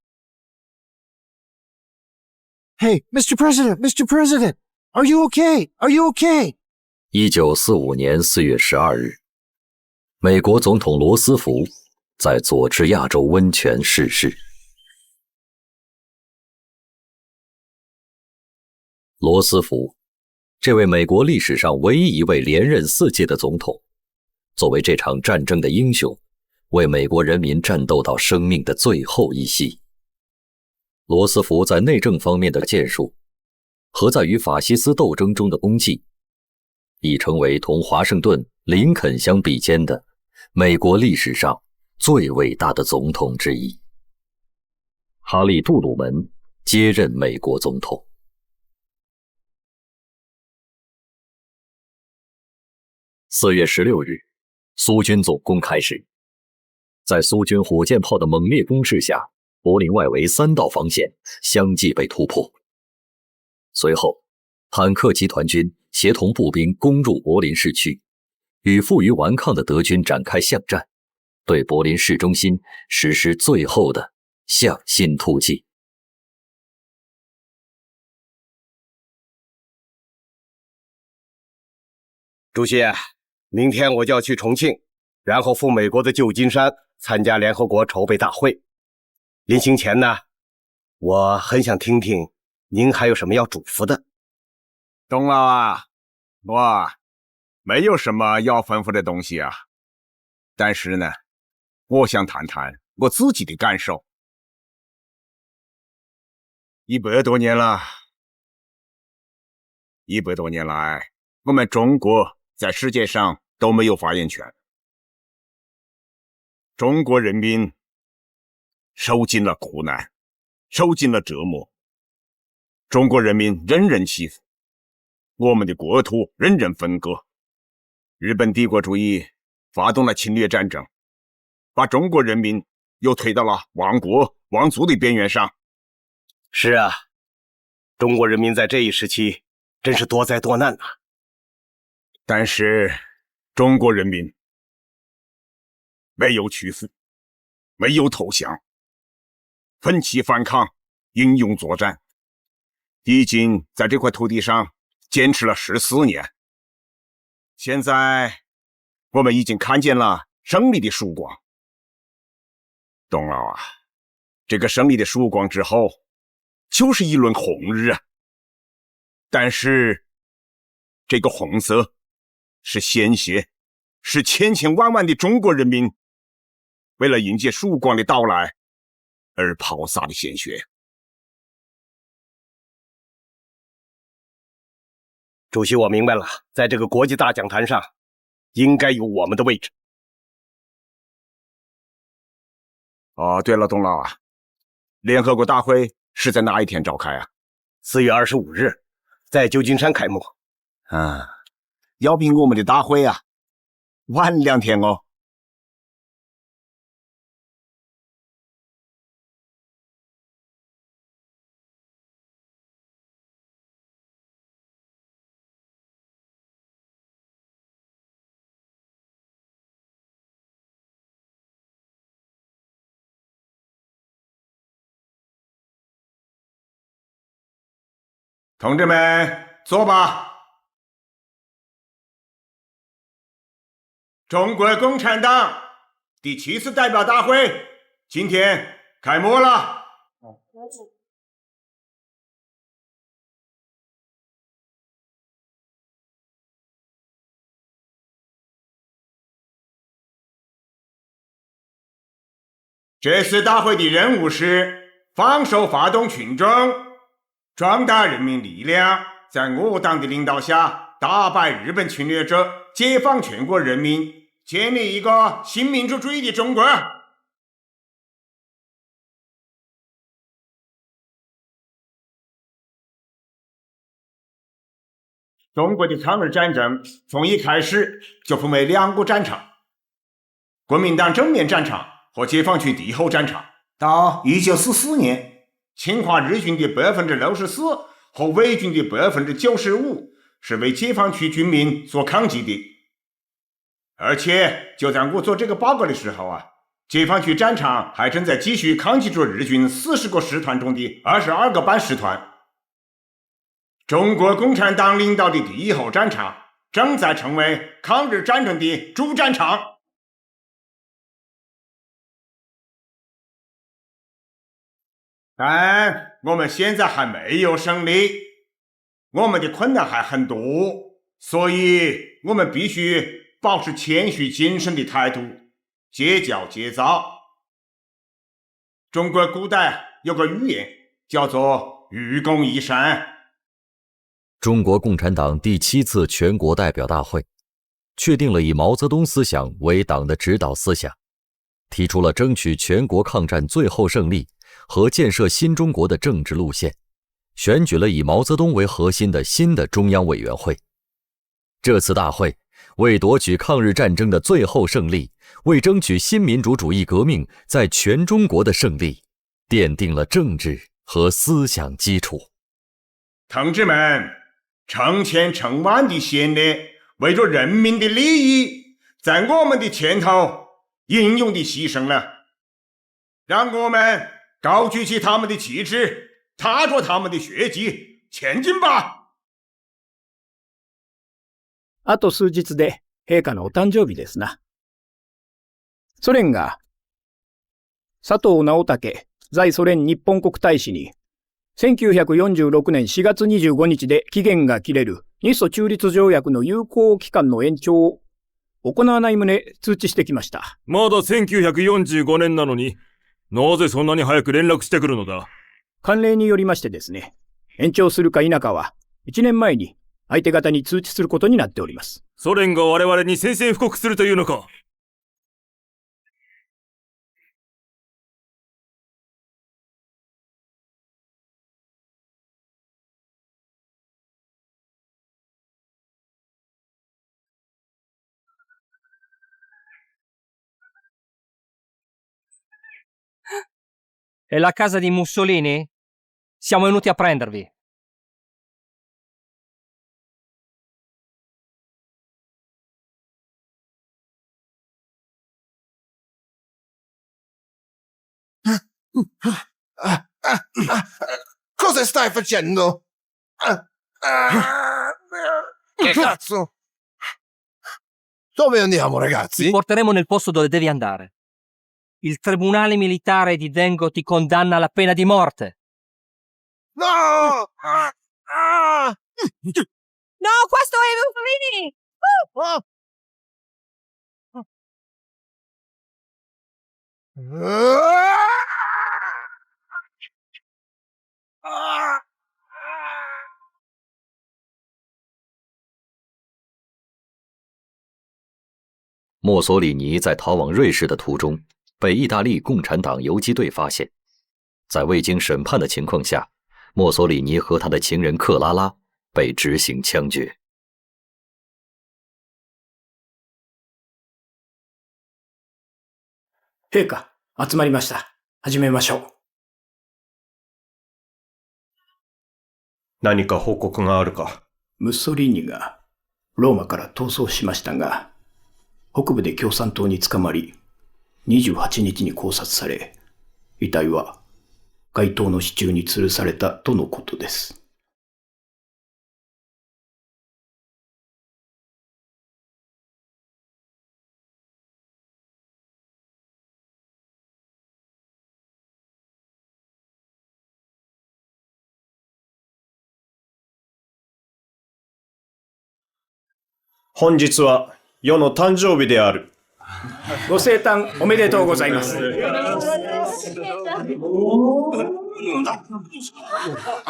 Hey, Mr. President, are you okay? Are you okay? 1945年4月12日，美国总统罗斯福在佐治亚州温泉逝世。罗斯福，这位美国历史上唯一一位连任4届的总统，作为这场战争的英雄，为美国人民战斗到生命的最后一息。罗斯福在内政方面的建树和在与法西斯斗争中的功绩，已成为同华盛顿、林肯相比肩的美国历史上最伟大的总统之一。哈利·杜鲁门接任美国总统。4月16日，苏军总攻开始。在苏军火箭炮的猛烈攻势下，柏林外围3道防线相继被突破。随后，坦克集团军协同步兵攻入柏林市区，与负隅顽抗的德军展开巷战，对柏林市中心实施最后的向心突击。主席，明天我就要去重庆，然后赴美国的旧金山参加联合国筹备大会。临行前呢，我很想听听您还有什么要嘱咐的。董老啊，我没有什么要吩咐的东西啊，但是呢，我想谈谈我自己的感受。100多年了，100多年来，我们中国在世界上都没有发言权。中国人民受尽了苦难，受尽了折磨，中国人民任人欺负，我们的国土任人分割，日本帝国主义发动了侵略战争，把中国人民又推到了亡国亡族的边缘上。是啊，中国人民在这一时期真是多灾多难啊。但是中国人民没有屈服，没有投降，奋起反抗，英勇作战，敌军在这块土地上坚持了14年。现在我们已经看见了胜利的曙光。董老啊，这个胜利的曙光之后就是一轮红日啊。但是这个红色是鲜血，是千千万万的中国人民为了迎接曙光的到来而抛洒的鲜血。主席，我明白了，在这个国际大讲坛上应该有我们的位置。哦，对了，董老啊，联合国大会是在哪一天召开啊？ 4月25日，在旧金山开幕。啊，要比我们的大会啊晚2天哦。同志们，坐吧。中国共产党第7次代表大会今天开幕了。这次大会的任务是放手发动群众，壮大人民力量，在我党的领导下打败日本侵略者，解放全国人民，建立一个新民主主义的中国。中国的抗日战争从一开始就分为2个战场，国民党正面战场和解放军敌后战场。到1944年，侵华日军的64%和伪军的95%是为解放区军民所抗击的。而且就在我做这个报告的时候啊，解放区战场还正在继续抗击着日军40个师团中的22个半师团。中国共产党领导的敌后战场正在成为抗日战争的主战场。但我们现在还没有胜利，我们的困难还很多，所以我们必须保持谦虚谨慎的态度，戒骄戒躁。中国古代有个寓言叫做愚公移山。中国共产党第7次全国代表大会确定了以毛泽东思想为党的指导思想，提出了争取全国抗战最后胜利和建设新中国的政治路线，选举了以毛泽东为核心的新的中央委员会。这次大会为夺取抗日战争的最后胜利，为争取新民主主义革命在全中国的胜利，奠定了政治和思想基础。同志们，成千成万的先烈为着人民的利益，在我们的前头英勇地牺牲了。让我们高举起他们的旗帜，踏着他们的血迹，前进吧。あと数日で陛下のお誕生日ですな。ソ連が佐藤直武在ソ連日本国大使に1946年4月25日で期限が切れる日ソ中立条約の有効期間の延長を行わない旨通知してきました。まだ1945年なのに、なぜそんなに早く連絡してくるのだ。慣例によりましてですね、延長するか否かは1年前に相手方に通知することになっております。ソ連が我々に宣戦布告するというのか。È la casa di Mussolini? Siamo venuti a prendervi. Cosa stai facendo? Che cazzo? Dove andiamo, ragazzi? Ti porteremo nel posto dove devi andare. Il tribunale militare di Dengo ti condanna alla pena di morte. No! No, questo è Mussolini!墨索里尼在逃往瑞士的途中被意大利共产党游击队发现，在未经审判的情况下，墨索里尼和他的情人克拉拉被执行枪决。陛下、集まりました。始めましょう。何か報告があるか？ムッソリーニがローマから逃走しましたが、北部で共産党に捕まり、28日に絞殺され、遺体は街灯の支柱に吊るされたとのことです。本日は世の誕生日である。ご生誕おめでとうございます。明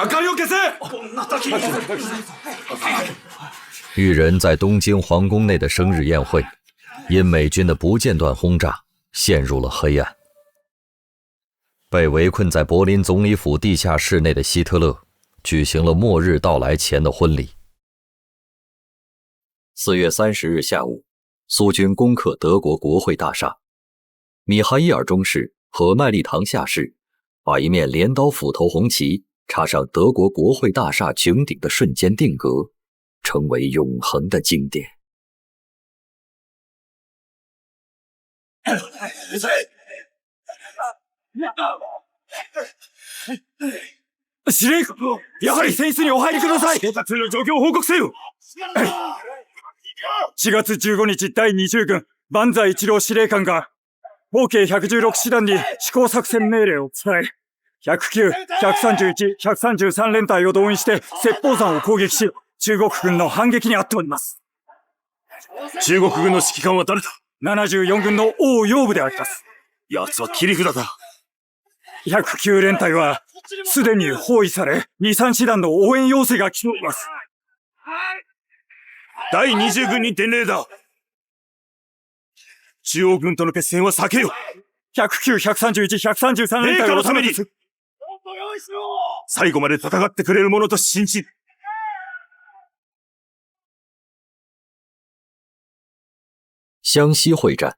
かりを消せ！裕仁在东京皇宫内的生日宴会，因美军的不间断轰炸，陷入了黑暗。被围困在柏林总理府地下室内的希特勒，举行了末日到来前的婚礼。4月30日下午，苏军攻克德国国会大厦，米哈伊尔中士和麦利唐下士把一面镰刀斧头红旗插上德国国会大厦穹顶的瞬间定格，成为永恒的经典。司令官、やはり戦室にお入りください。警察の状況を報告せよ。4月15日第20軍万歳一郎司令官が合計116師団に試行作戦命令を伝え、109、131、133連隊を動員して雪峰山を攻撃し、中国軍の反撃に遭っております。中国軍の指揮官は誰だ？ 74軍の王養部であります。奴は切り札だ。109連隊はすでに包囲され、2、3師団の応援要請が来ております。第20軍に伝令だ。中央軍との決戦は避けよ。109、131、133連隊のために最後まで戦ってくれるものと信じる。湘西会战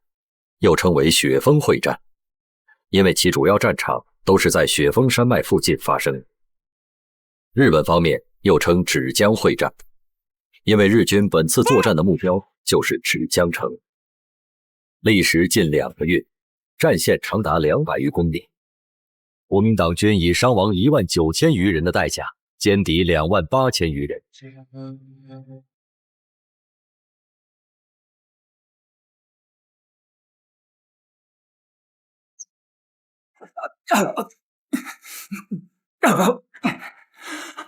又称为雪峰会战，因为其主要战场都是在雪峰山脉附近发生。日本方面又称芷江会战，因为日军本次作战的目标就是芷江城。历时近2个月，战线长达200余公里。国民党军以伤亡19000余人的代价歼敌28000余人。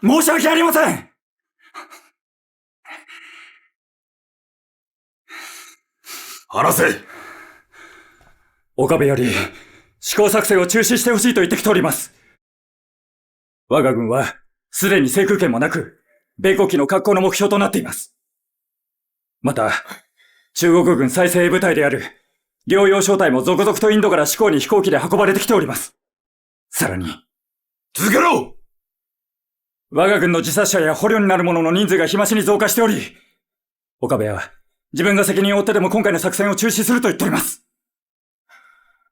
申し訳ありません。話せ。岡部より試行作戦を中止してほしいと言ってきております。我が軍はすでに制空権もなく、米国機の格好の目標となっています。また、中国軍最精鋭部隊である両洋小隊も続々とインドから四国に飛行機で運ばれてきております。さらに、続けろ！我が軍の自殺者や捕虜になる者の人数が日増しに増加しており、岡部は自分が責任を負ってでも今回の作戦を中止すると言っております。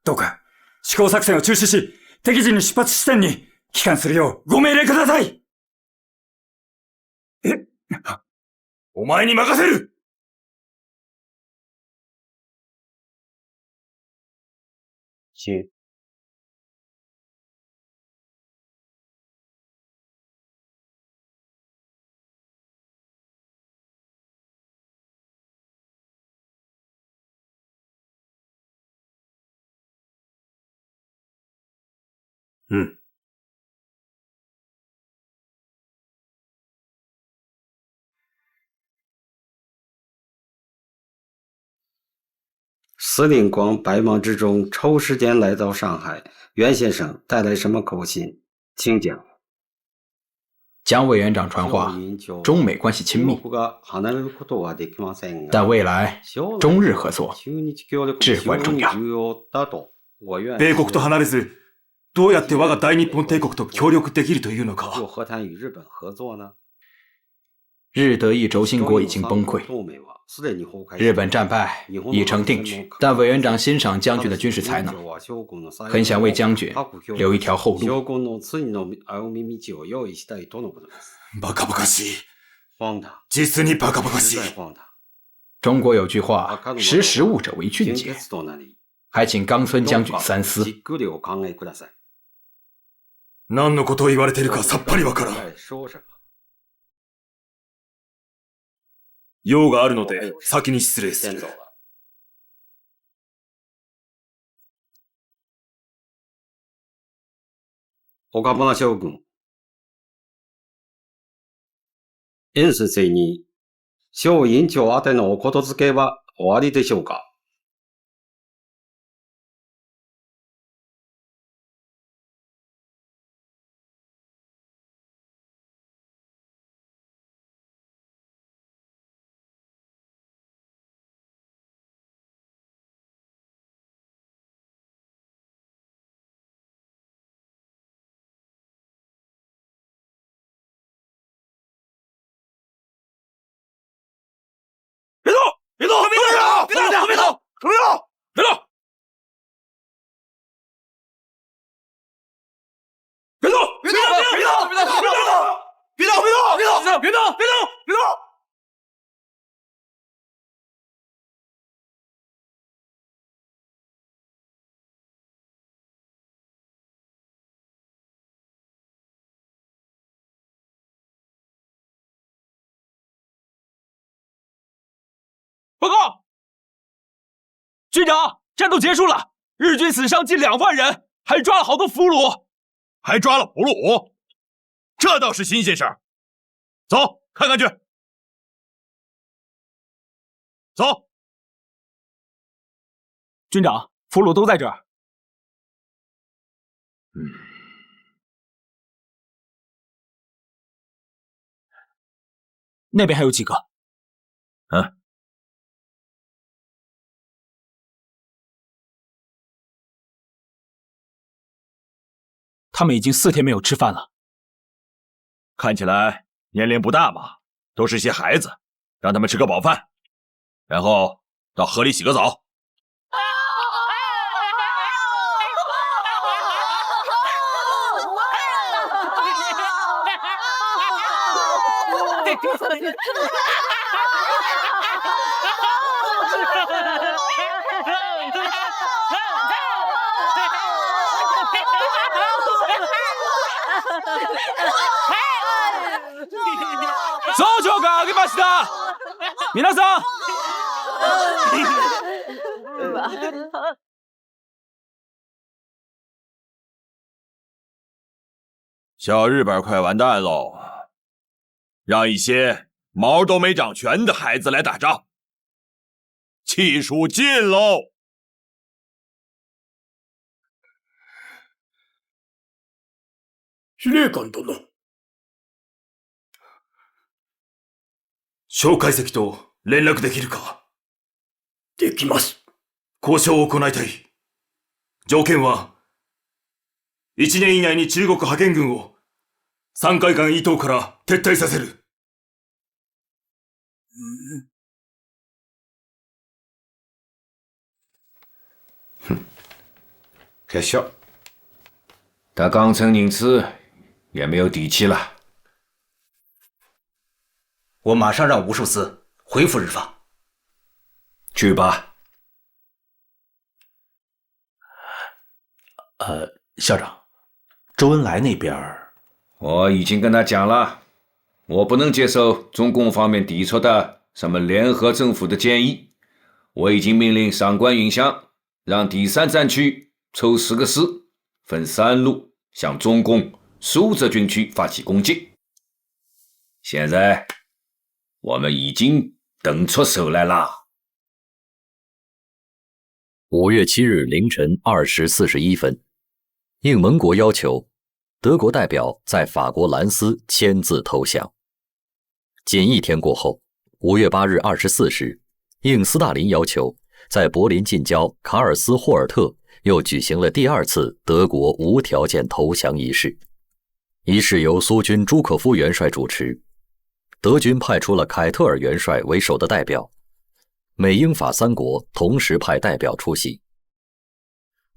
どうか、試行作戦を中止し、敵陣に出発地点に帰還するようご命令ください。お前に任せる！うん。司令官百忙之中抽时间来到上海，袁先生带来什么口信？请讲。蒋委员长传话，中美关系亲密，但未来中日合作至关重要。米国と離れず、どうやって我が大日本帝国と協力できるというのか。日德意轴心国已经崩溃，日本战败已成定局。但委员长欣赏将军的军事才能，很想为将军留一条后路。バカバカしい。実にバカバカしい。中国有句话，识时务者为俊杰，还请冈村将军三思。何のことを言われているかさっぱりわからん。用があるので先に失礼する。岡村将軍、遠先生に小委員長宛てのおことづけは終わりでしょうか。别动！别动！别动！别动！别动！别动！别动！别动！别动！别动！别动！别动！别动！别动！别动！别动！别动！报告，军长，战斗结束了，日军死伤近2万人，还抓了好多俘虏，还抓了俘虏，这倒是新鲜事儿。走，看看去。走，军长，俘虏都在这儿。那边还有几个？他们已经4天没有吃饭了，看起来年龄不大嘛，都是些孩子，让他们吃个饱饭，然后到河里洗个澡。総長が挙げました。皆さん。小日本快完蛋喽！让一些毛都没长全的孩子来打仗，气数尽喽！司令官殿。蒋介石と連絡できるか？できます。交渉を行いたい。条件は、1年以内に中国派遣軍を山海関以東から撤退させる。可笑，他刚成宁次，也没有底气了。我马上让武术司回复日方。去吧。校长，周恩来那边，我已经跟他讲了，我不能接受中共方面提出的什么联合政府的建议。我已经命令上官云相让第3战区抽10个师，分3路向中共苏浙军区发起攻击。现在我们已经等出手来了。5月7日凌晨2时41分，应盟国要求，德国代表在法国兰斯签字投降。仅1天过后，5月8日24时，应斯大林要求，在柏林近郊卡尔斯霍尔特又举行了第2次德国无条件投降仪式。仪式由苏军朱可夫元帅主持。德军派出了凯特尔元帅为首的代表，美英法3国同时派代表出席。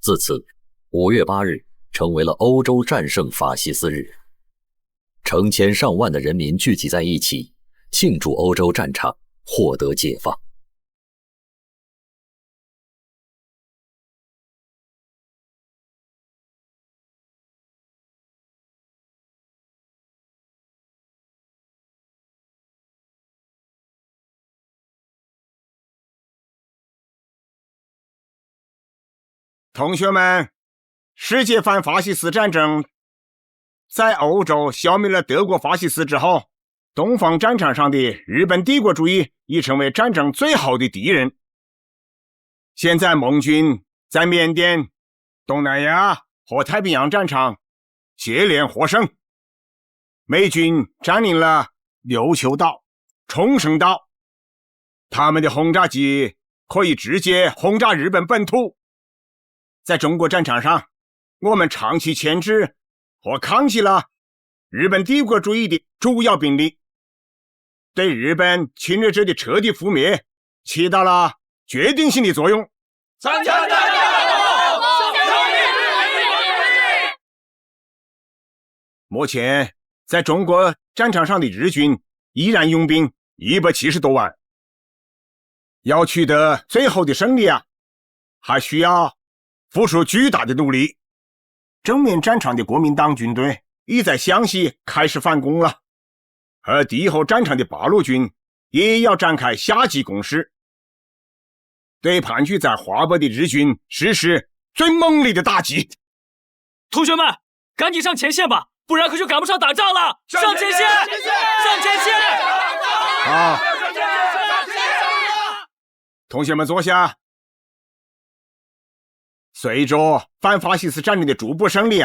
自此，5月8日成为了欧洲战胜法西斯日，成千上万的人民聚集在一起，庆祝欧洲战场获得解放。同学们，世界反法西斯战争在欧洲消灭了德国法西斯之后，东方战场上的日本帝国主义已成为战争最好的敌人。现在盟军在缅甸、东南亚和太平洋战场接连获胜，美军占领了琉球岛、冲绳岛，他们的轰炸机可以直接轰炸日本本土。在中国战场上，我们长期牵制和抗击了日本帝国主义的主要兵力，对日本侵略者的彻底覆灭起到了决定性的作用。参加战斗！目前在中国战场上的日军依然拥兵170多万，要取得最后的胜利还需要付出巨大的努力。正面战场的国民党军队已在湘西开始反攻了，而敌后战场的八路军也要展开夏季攻势，对盘踞在华北的日军实施最猛烈的打击。同学们，赶紧上前线吧，不然可就赶不上打仗了！上前线！上前线！好，同学们坐下。随着反法西斯战争的逐步胜利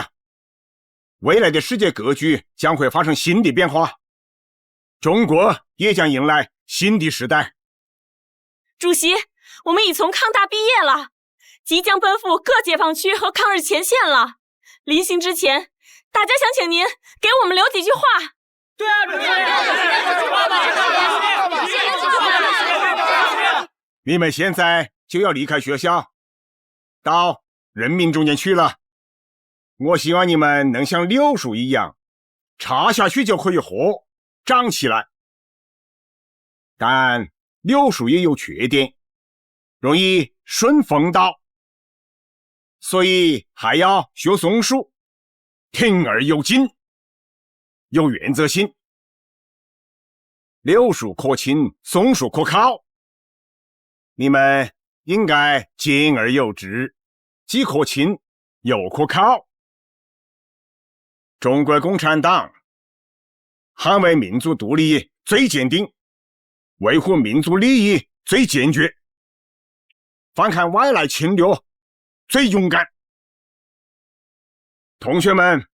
未来的世界格局将会发生新的变化，中国也将迎来新的时代。主席，我们已从抗大毕业了，即将奔赴各解放区和抗日前线了。临行之前，大家想请您给我们留几句话。对啊，你们现在就要离开学校，到人民中间去了。我希望你们能像柳树一样，插下去就可以活，长起来。但柳树也有缺点，容易顺风倒，所以还要学松树，挺而有劲，有原则性。柳树可亲，松树可靠。你们应该兼而有之，既可亲又可靠。中国共产党捍卫民族独立最坚定，维护民族利益最坚决，反抗外来侵略最勇敢。同学们，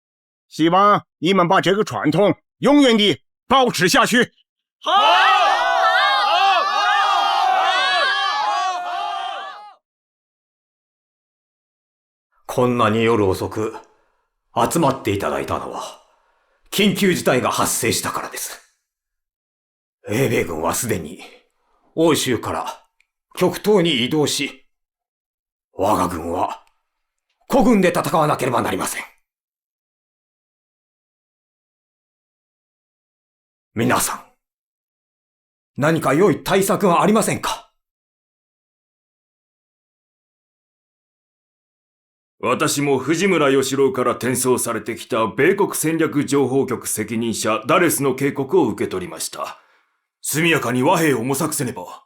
希望你们把这个传统永远地保持下去。好！こんなに夜遅く集まっていただいたのは、緊急事態が発生したからです。英米軍はすでに欧州から極東に移動し、我が軍は孤軍で戦わなければなりません。皆さん、何か良い対策はありませんか？私も藤村義郎から転送されてきた米国戦略情報局責任者ダレスの警告を受け取りました。速やかに和平を模索せねば。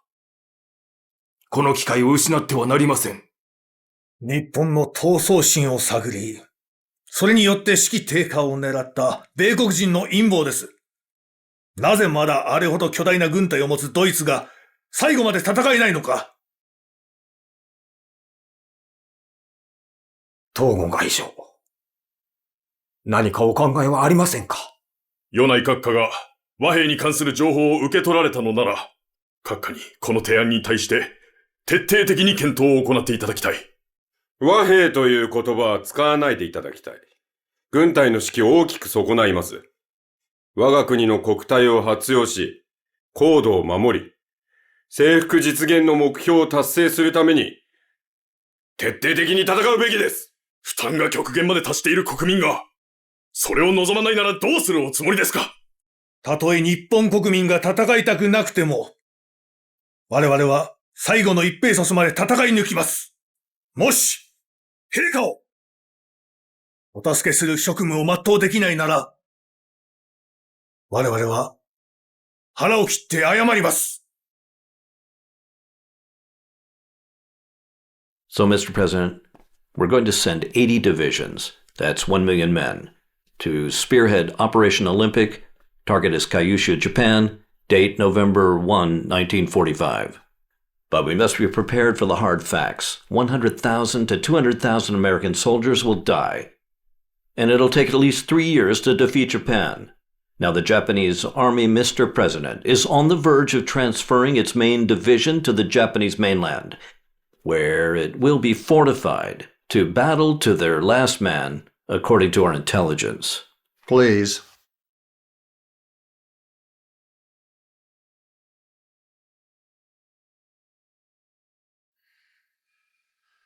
この機会を失ってはなりません。日本の闘争心を探り、それによって士気低下を狙った米国人の陰謀です。なぜまだあれほど巨大な軍隊を持つドイツが最後まで戦えないのか。東郷外相、何かお考えはありませんか？与内閣下が和平に関する情報を受け取られたのなら、閣下にこの提案に対して徹底的に検討を行っていただきたい。和平という言葉は使わないでいただきたい。軍隊の士気を大きく損ないます。我が国の国体を発揚し、高度を守り、征服実現の目標を達成するために、徹底的に戦うべきです。負担が極限まで達している国民が、それを望まないならどうするおつもりですか？たとえ日本国民が戦いたくなくても、我々は最後の一兵卒まで戦い抜きます。もし、陛下をお助けする職務を全うできないなら、我々は腹を切って謝ります。So, Mr. President, we're going to send 80 divisions, that's 1 million men, to spearhead Operation Olympic. Target is Kyushu, Japan. Date November 1, 1945. But we must be prepared for the hard facts. 100,000 to 200,000 American soldiers will die. And it'll take at least 3 years to defeat Japan. Now the Japanese Army, Mr. President, is on the verge of transferring its main division to the Japanese mainland, where it will be fortified to battle to their last man, according to our intelligence. Please.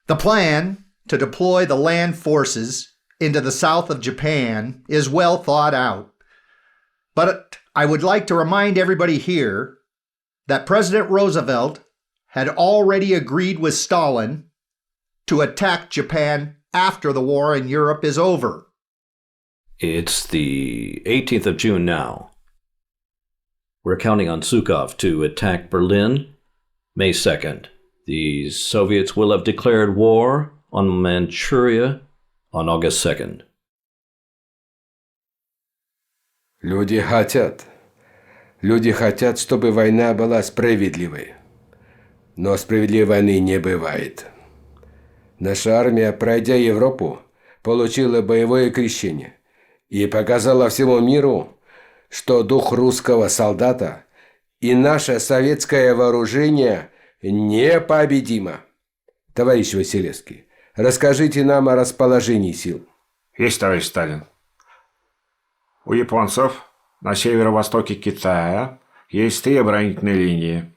The plan to deploy the land forces into the south of Japan is well thought out. But I would like to remind everybody here that President Roosevelt had already agreed with Stalin to attack Japan after the war in Europe is over. It's the 18th of June now. We're counting on Zhukov to attack Berlin May 2nd. The Soviets will have declared war on Manchuria on August 2nd. Люди хотят, чтобы война была справедливой. Но справедливой войны не бывает. Наша армия, пройдя Европу, получила боевое крещение и показала всему миру, что дух русского солдата и наше советское вооружение непобедимо. Товарищ Василевский, расскажите нам о расположении сил. Есть, товарищ Сталин. У японцев на северо-востоке Китая есть 3 оборонительные линии,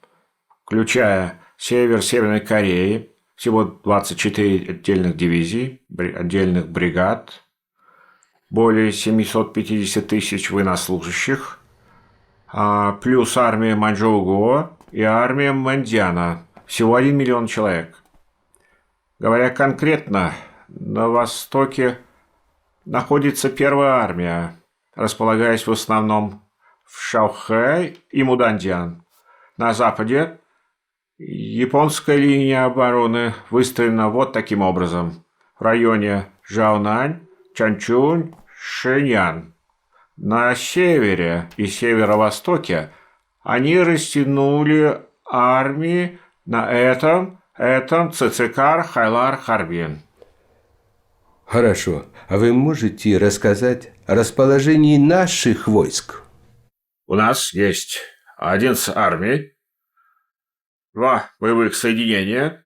включая север Северной Кореи, всего 24 отдельных дивизий, отдельных бригад, более 750 тысяч военнослужащих, плюс армия Маньчжоу-Го и армия Мандьяна, всего 1 миллион человек. Говоря конкретно, на востоке находится первая армия, располагаясь в основном в Шаохэ и Муданьдян. На западе японская линия обороны выстроена вот таким образом. В районе Жаонань, Чанчунь, Шэньян. На севере и северо-востоке они растянули армии на этом Цицикар, Хайлар, Харбин. Хорошо. А вы можете рассказать о расположении наших войск? У нас есть 11 армий, 2 боевых соединения,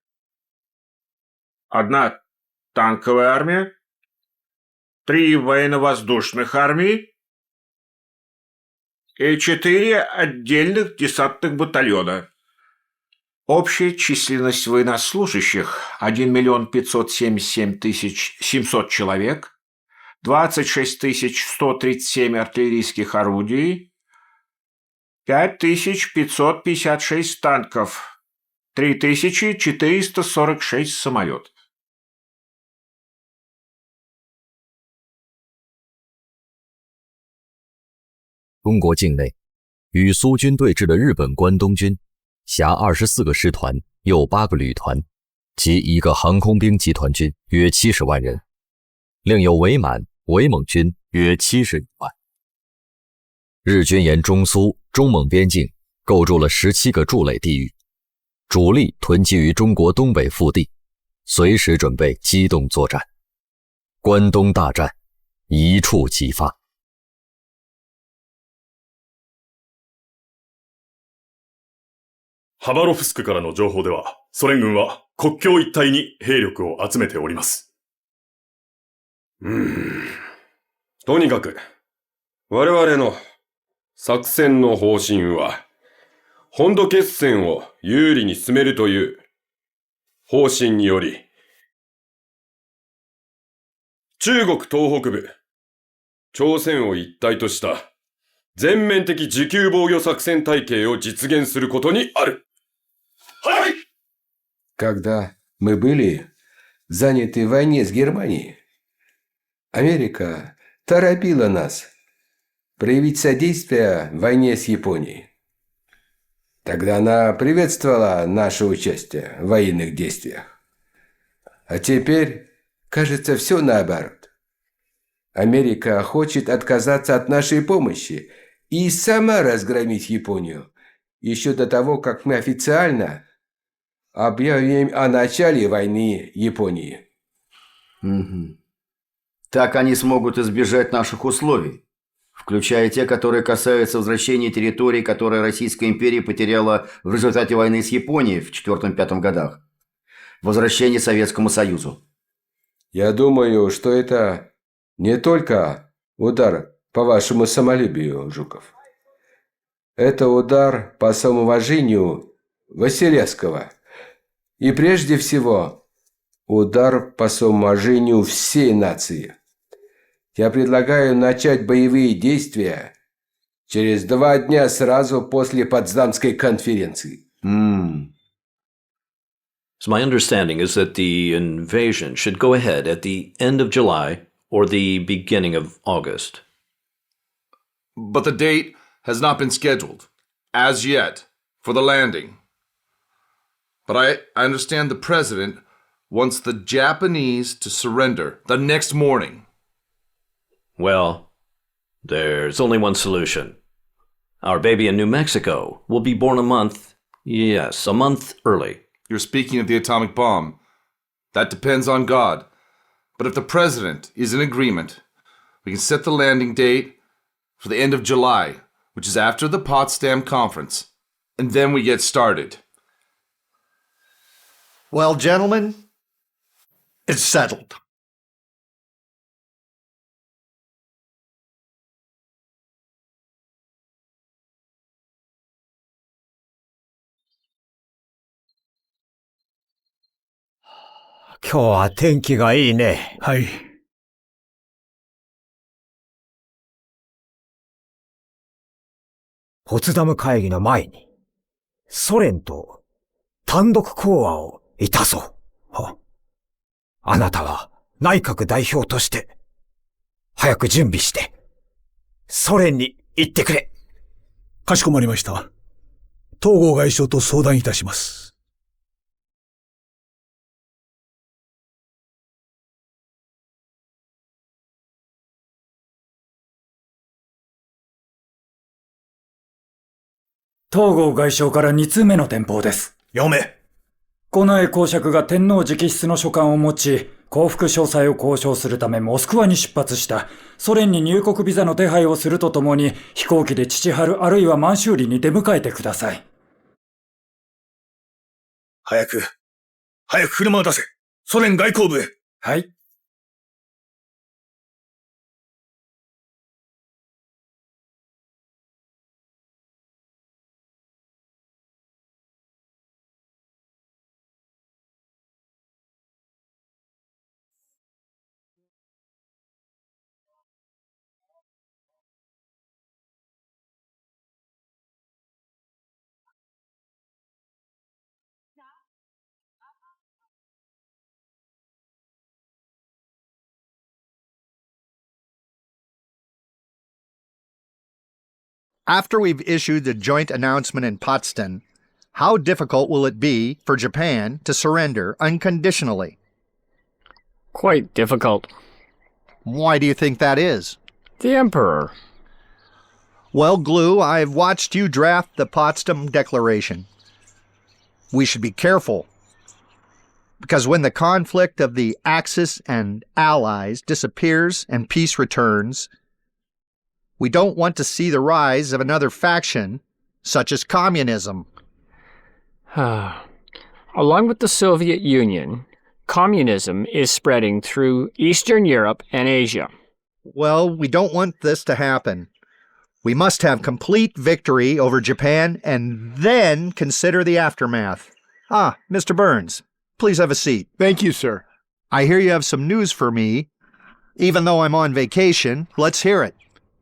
1 танковая армия, 3 военно-воздушных армии и 4 отдельных десантных батальона. Общая численность военнослужащих 1 577 700 человек, 26 137 артиллерийских орудий, 5556 танков, 3446 самолетов. «中国境内，与苏军对峙的日本关东军，辖24个师团，又8个旅团，及1个航空兵集团军，约70万人，另有伪满、伪蒙军约70万。日军沿中苏、中蒙边境构筑了17个筑垒地域，主力囤积于中国东北腹地，随时准备机动作战。关东大战一触即发。ハバロフスクからの情報では、ソ連軍は国境一帯に兵力を集めております。とにかく、我々の作戦の方針は、本土決戦を有利に進めるという方針により、中国東北部、朝鮮を一体とした全面的持久防御作戦体系を実現することにある。はい。Когда мы были заняты в войне с Германией, Америка торопила нас проявить содействие в войне с Японией. Тогда она приветствовала наше участие в военных действиях. А теперь, кажется, все наоборот. Америка хочет отказаться от нашей помощи и сама разгромить Японию, еще до того, как мы официально объявим о начале войны Японии. Угу. Так они смогут избежать наших условий, включая те, которые касаются возвращения территорий, которые Российская империя потеряла в результате войны с Японией в 4-5 годах. Возвращение Советскому Союзу. Я думаю, что это не только удар по вашему самолюбию, Жуков. Это удар по самоуважению Василевского. И прежде всего, удар по самоуважению всей нации. Я предлагаю начать боевые действия через 2 дня сразу после Потсдамской конференции. So my understanding is that the invasion should go ahead at the end of July or the beginning of August. But the date has not been scheduled, as yet, for the landing. But I understand the president wants the Japanese to surrender the next morning. Well, there's only one solution. Our baby in New Mexico will be born a month early. You're speaking of the atomic bomb. That depends on God. But if the president is in agreement, we can set the landing date for the end of July, which is after the Potsdam Conference, and then we get started. Well, gentlemen, it's settled. Today, 天気がいいね。はい。ポツダム会議の前に、ソ連と単独講和をいたそう。あなたは内閣代表として、早く準備して、ソ連に行ってくれ。かしこまりました。東郷外相と相談いたします。東郷外相から2通目の電報です。読め。近衛公爵が天皇直筆の書簡を持ち、降伏詳細を交渉するためモスクワに出発した。ソ連に入国ビザの手配をするとともに、飛行機で父春あるいは満州里に出迎えてください。早く車を出せ。ソ連外交部へ。はい。After we've issued the joint announcement in Potsdam, how difficult will it be for Japan to surrender unconditionally? Quite difficult. Why do you think that is? The Emperor. Well, Glue, I've watched you draft the Potsdam Declaration. We should be careful, because when the conflict of the Axis and Allies disappears and peace returns, we don't want to see the rise of another faction, such as communism. Along with the Soviet Union, communism is spreading through Eastern Europe and Asia. Well, we don't want this to happen. We must have complete victory over Japan and then consider the aftermath. Ah, Mr. Burns, please have a seat. Thank you, sir. I hear you have some news for me. Even though I'm on vacation, let's hear it.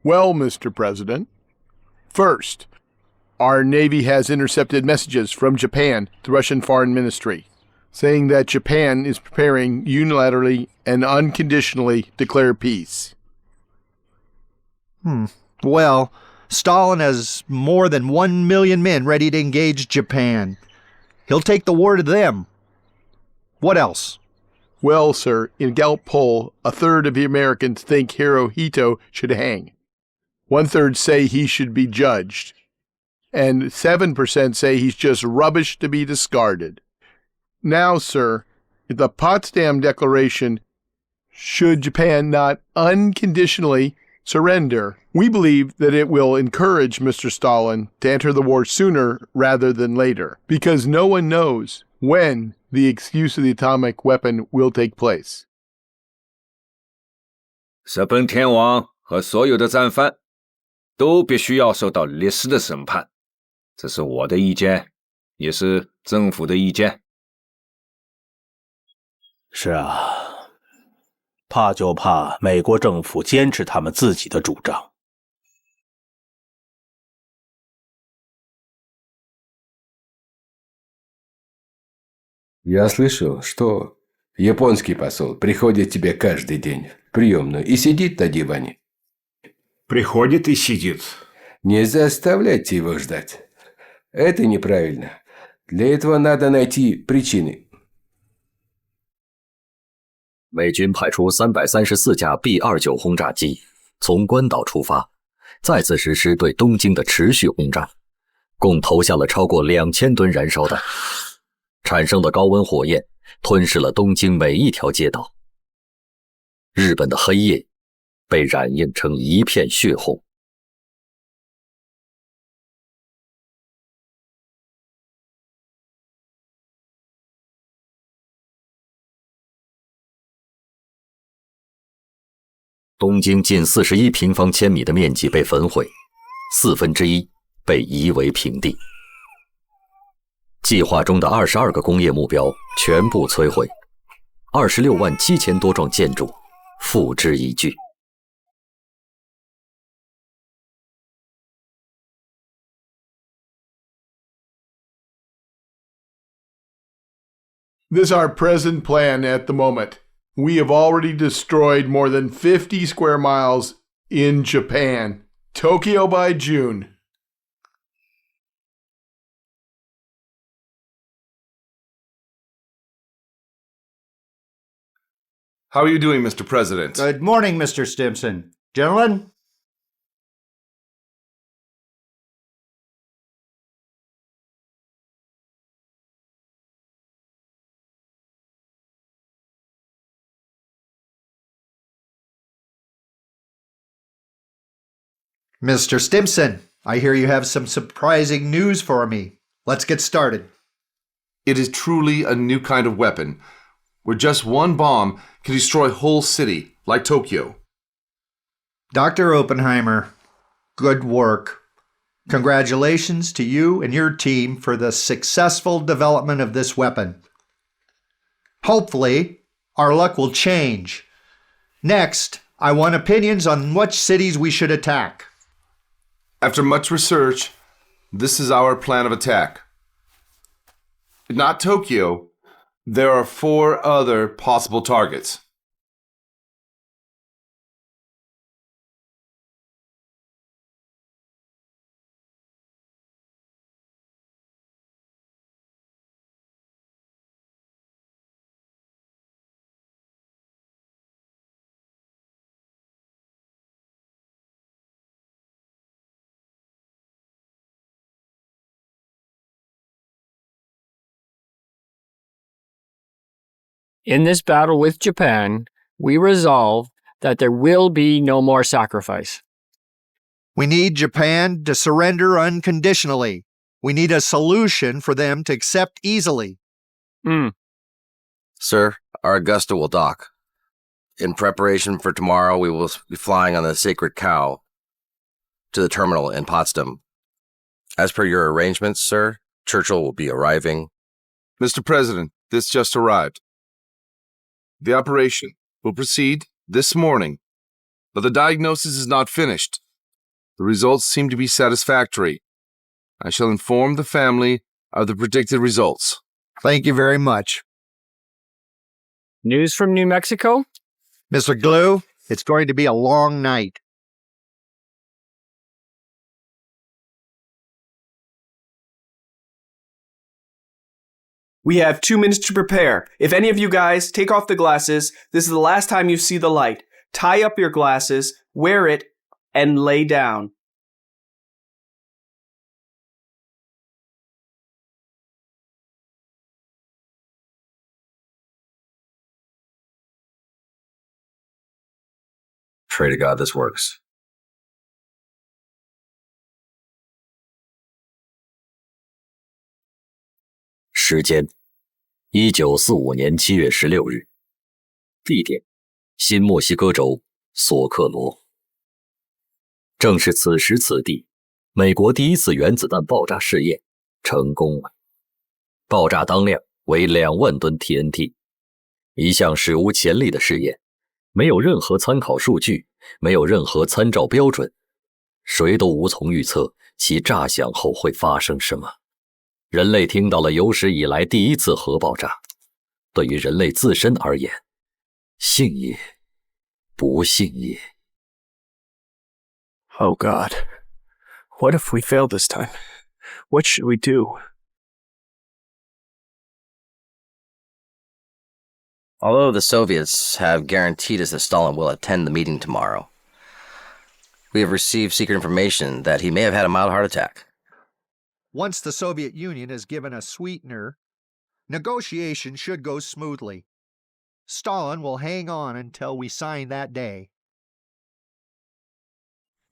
Well, Mr. President, first, our Navy has intercepted messages from Japan, the Russian Foreign Ministry, saying that Japan is preparing unilaterally and unconditionally declare peace. Well, Stalin has more than 1 million men ready to engage Japan. He'll take the war to them. What else? Well, sir, in Gallup poll, a third of the Americans think Hirohito should hang. 1/3 say he should be judged. And 7% say he's just rubbish to be discarded. Now, sir, the Potsdam Declaration, should Japan not unconditionally surrender, we believe that it will encourage Mr. Stalin to enter the war sooner rather than later, because no one knows when the excuse of the atomic weapon will take place. 日本天皇和所有的战犯都必须要受到历史的审判，这是我的意见，也是政府的意见。是啊，怕就怕美国政府坚持他们自己的主张。Я слышал, что японский посол приходит тебе каждый день в приемную и сидит на диване. Приходит и сидит. Не заставляйте его ждать. Это неправильно. Для этого надо найти причины. 美军派出334架 B-29轰炸机，从关岛出发，再次实施对东京的持续轰炸，共投下了超过2000吨燃烧弹，产生的高温火焰吞噬了东京每一条街道。日本的黑夜被染映成一片血红。东京近41平方千米的面积被焚毁，1/4被夷为平地。计划中的22个工业目标全部摧毁，267000多幢建筑付之一炬。This is our present plan at the moment. We have already destroyed more than 50 square miles in Japan. Tokyo by June. How are you doing, Mr. President? Good morning, Mr. Stimson. Gentlemen? Mr. Stimson, I hear you have some surprising news for me. Let's get started. It is truly a new kind of weapon, where just one bomb can destroy a whole city, like Tokyo. Dr. Oppenheimer, good work. Congratulations to you and your team for the successful development of this weapon. Hopefully, our luck will change. Next, I want opinions on which cities we should attack. After much research, this is our plan of attack. Not Tokyo. There are 4 other possible targets. In this battle with Japan, we resolve that there will be no more sacrifice. We need Japan to surrender unconditionally. We need a solution for them to accept easily. Sir, our Augusta will dock. In preparation for tomorrow, we will be flying on the Sacred Cow. to the terminal in Potsdam. As per your arrangements, sir, Churchill will be arriving. Mr. President, this just arrived. The operation will proceed this morning, but the diagnosis is not finished. The results seem to be satisfactory. I shall inform the family of the predicted results. Thank you very much. News from New Mexico? Mr. Glue, it's going to be a long night. We have 2 minutes to prepare. If any of you guys take off the glasses, this is the last time you see the light. Tie up your glasses, wear it, and lay down. Pray to God this works.时间：1945年7月16日。地点：新墨西哥州索克罗。正是此时此地，美国第一次原子弹爆炸试验成功了。爆炸当量为2万吨 TNT， 一项史无前例的试验，没有任何参考数据，没有任何参照标准，谁都无从预测其炸响后会发生什么。人类听到了有史以来第一次核爆炸，对于人类自身而言，幸也，不幸也。Oh God, what if we fail this time? What should we do? Although the Soviets have guaranteed us that Stalin will attend the meeting tomorrow, we have received secret information that he may have had a mild heart attack. Once the Soviet Union is given a sweetener, negotiations should go smoothly. Stalin will hang on until we sign that day.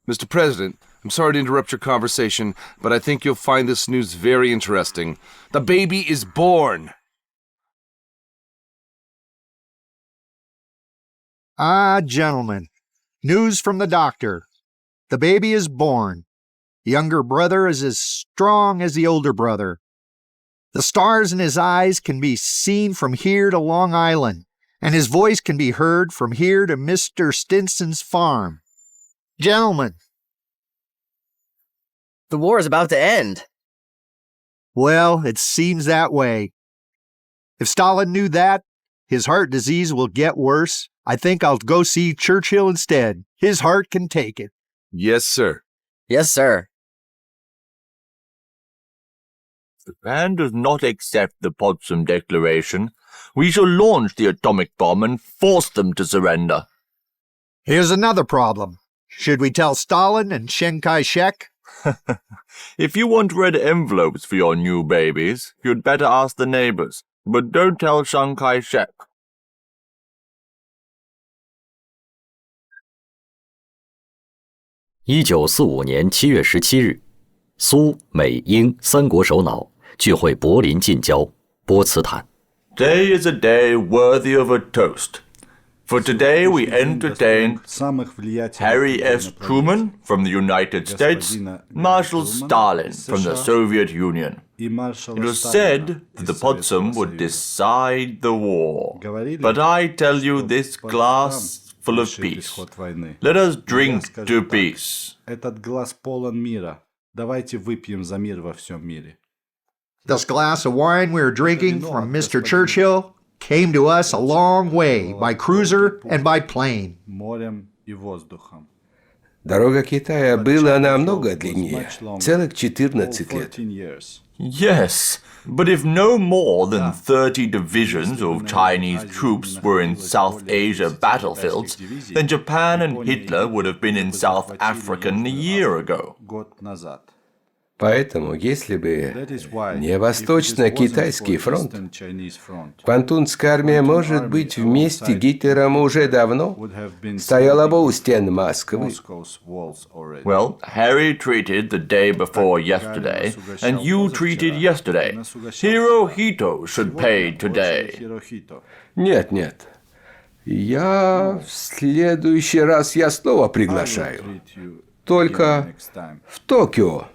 Mr. President, I'm sorry to interrupt your conversation, but I think you'll find this news very interesting. The baby is born! Ah, gentlemen, news from the doctor. The baby is born. The younger brother is as strong as the older brother. The stars in his eyes can be seen from here to Long Island, and his voice can be heard from here to Mr. Stinson's farm. Gentlemen. The war is about to end. Well, it seems that way. If Stalin knew that, his heart disease will get worse. I think I'll go see Churchill instead. His heart can take it. Yes, sir. Yes, sir. If Japan does not accept the Potsdam Declaration, we shall launch the atomic bomb and force them to surrender. Here's another problem. Should we tell Stalin and Chiang Kai-shek? If you want red envelopes for your new babies, you'd better ask the neighbors. But don't tell Chiang Kai-shek. 1945年7月17日，苏美英3国首腦聚會柏林近郊波茨坦。Today is a day worthy of a toast. For today we entertain Harry S. Truman from the United States, Marshal Stalin from the Soviet Union. It was said that the Potsdam would decide the war. But I tell you this glass full of peace. Let us drink to peace. Этот глаз полон мира. Давайте выпьем за мир во всем мире. This glass of wine we're drinking from Mr. Churchill came to us a long way by cruiser and by plane. Морем и воздухом. Дорога Китая была намного длиннее, целых 14 лет. Yes, but if no more than 30 divisions of Chinese troops were in South Asia battlefields, then Japan and Hitler would have been in South Africa a year ago. Поэтому, если бы не Восточно-Китайский фронт, Квантунская армия, может быть, вместе с Гитлером уже давно стояла бы у стен Москвы. Well, Harry treated the day before yesterday, and you treated yesterday. Hirohito should pay today. Нет, нет. Я в следующий раз снова приглашаю. Только в Токио.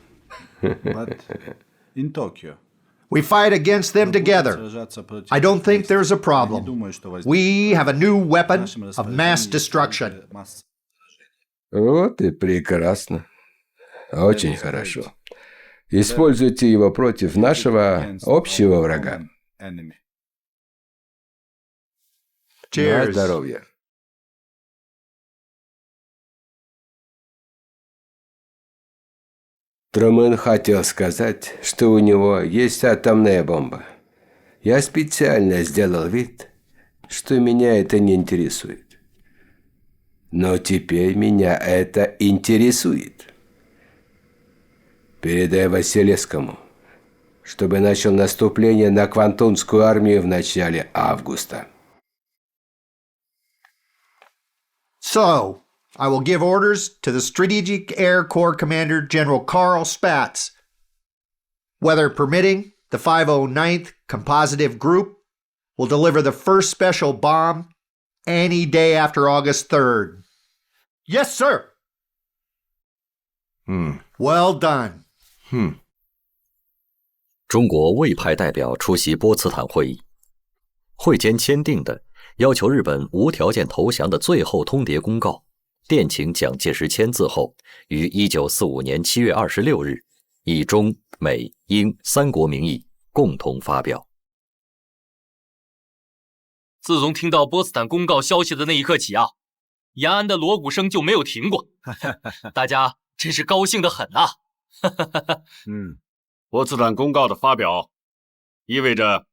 In Tokyo. We fight against them together. I don't think there's a problem. We have a new weapon of mass destruction. Вот и прекрасно. Очень хорошо. Используйте его против нашего общего врага. Cheers. На здоровье. Трумэн хотел сказать, что у него есть атомная бомба. Я специально сделал вид, что меня это не интересует. Но теперь меня это интересует. Передай Василевскому, чтобы начал наступление на Квантунскую армию в начале августа. So, I will give orders to the Strategic Air Corps Commander General Carl Spaatz. Weather permitting, the 509th Compositive Group will deliver the first special bomb any day after August 3rd. Yes, sir. Well done. 中国未派代表出席波茨坦会议，会间签订的要求日本无条件投降的最后通牒公告，电请蒋介石签字后，于1945年7月26日，以中、美、英三国名义共同发表。自从听到波茨坦公告消息的那一刻起啊，延安的锣鼓声就没有停过，大家真是高兴得很啊！波茨坦公告的发表，意味着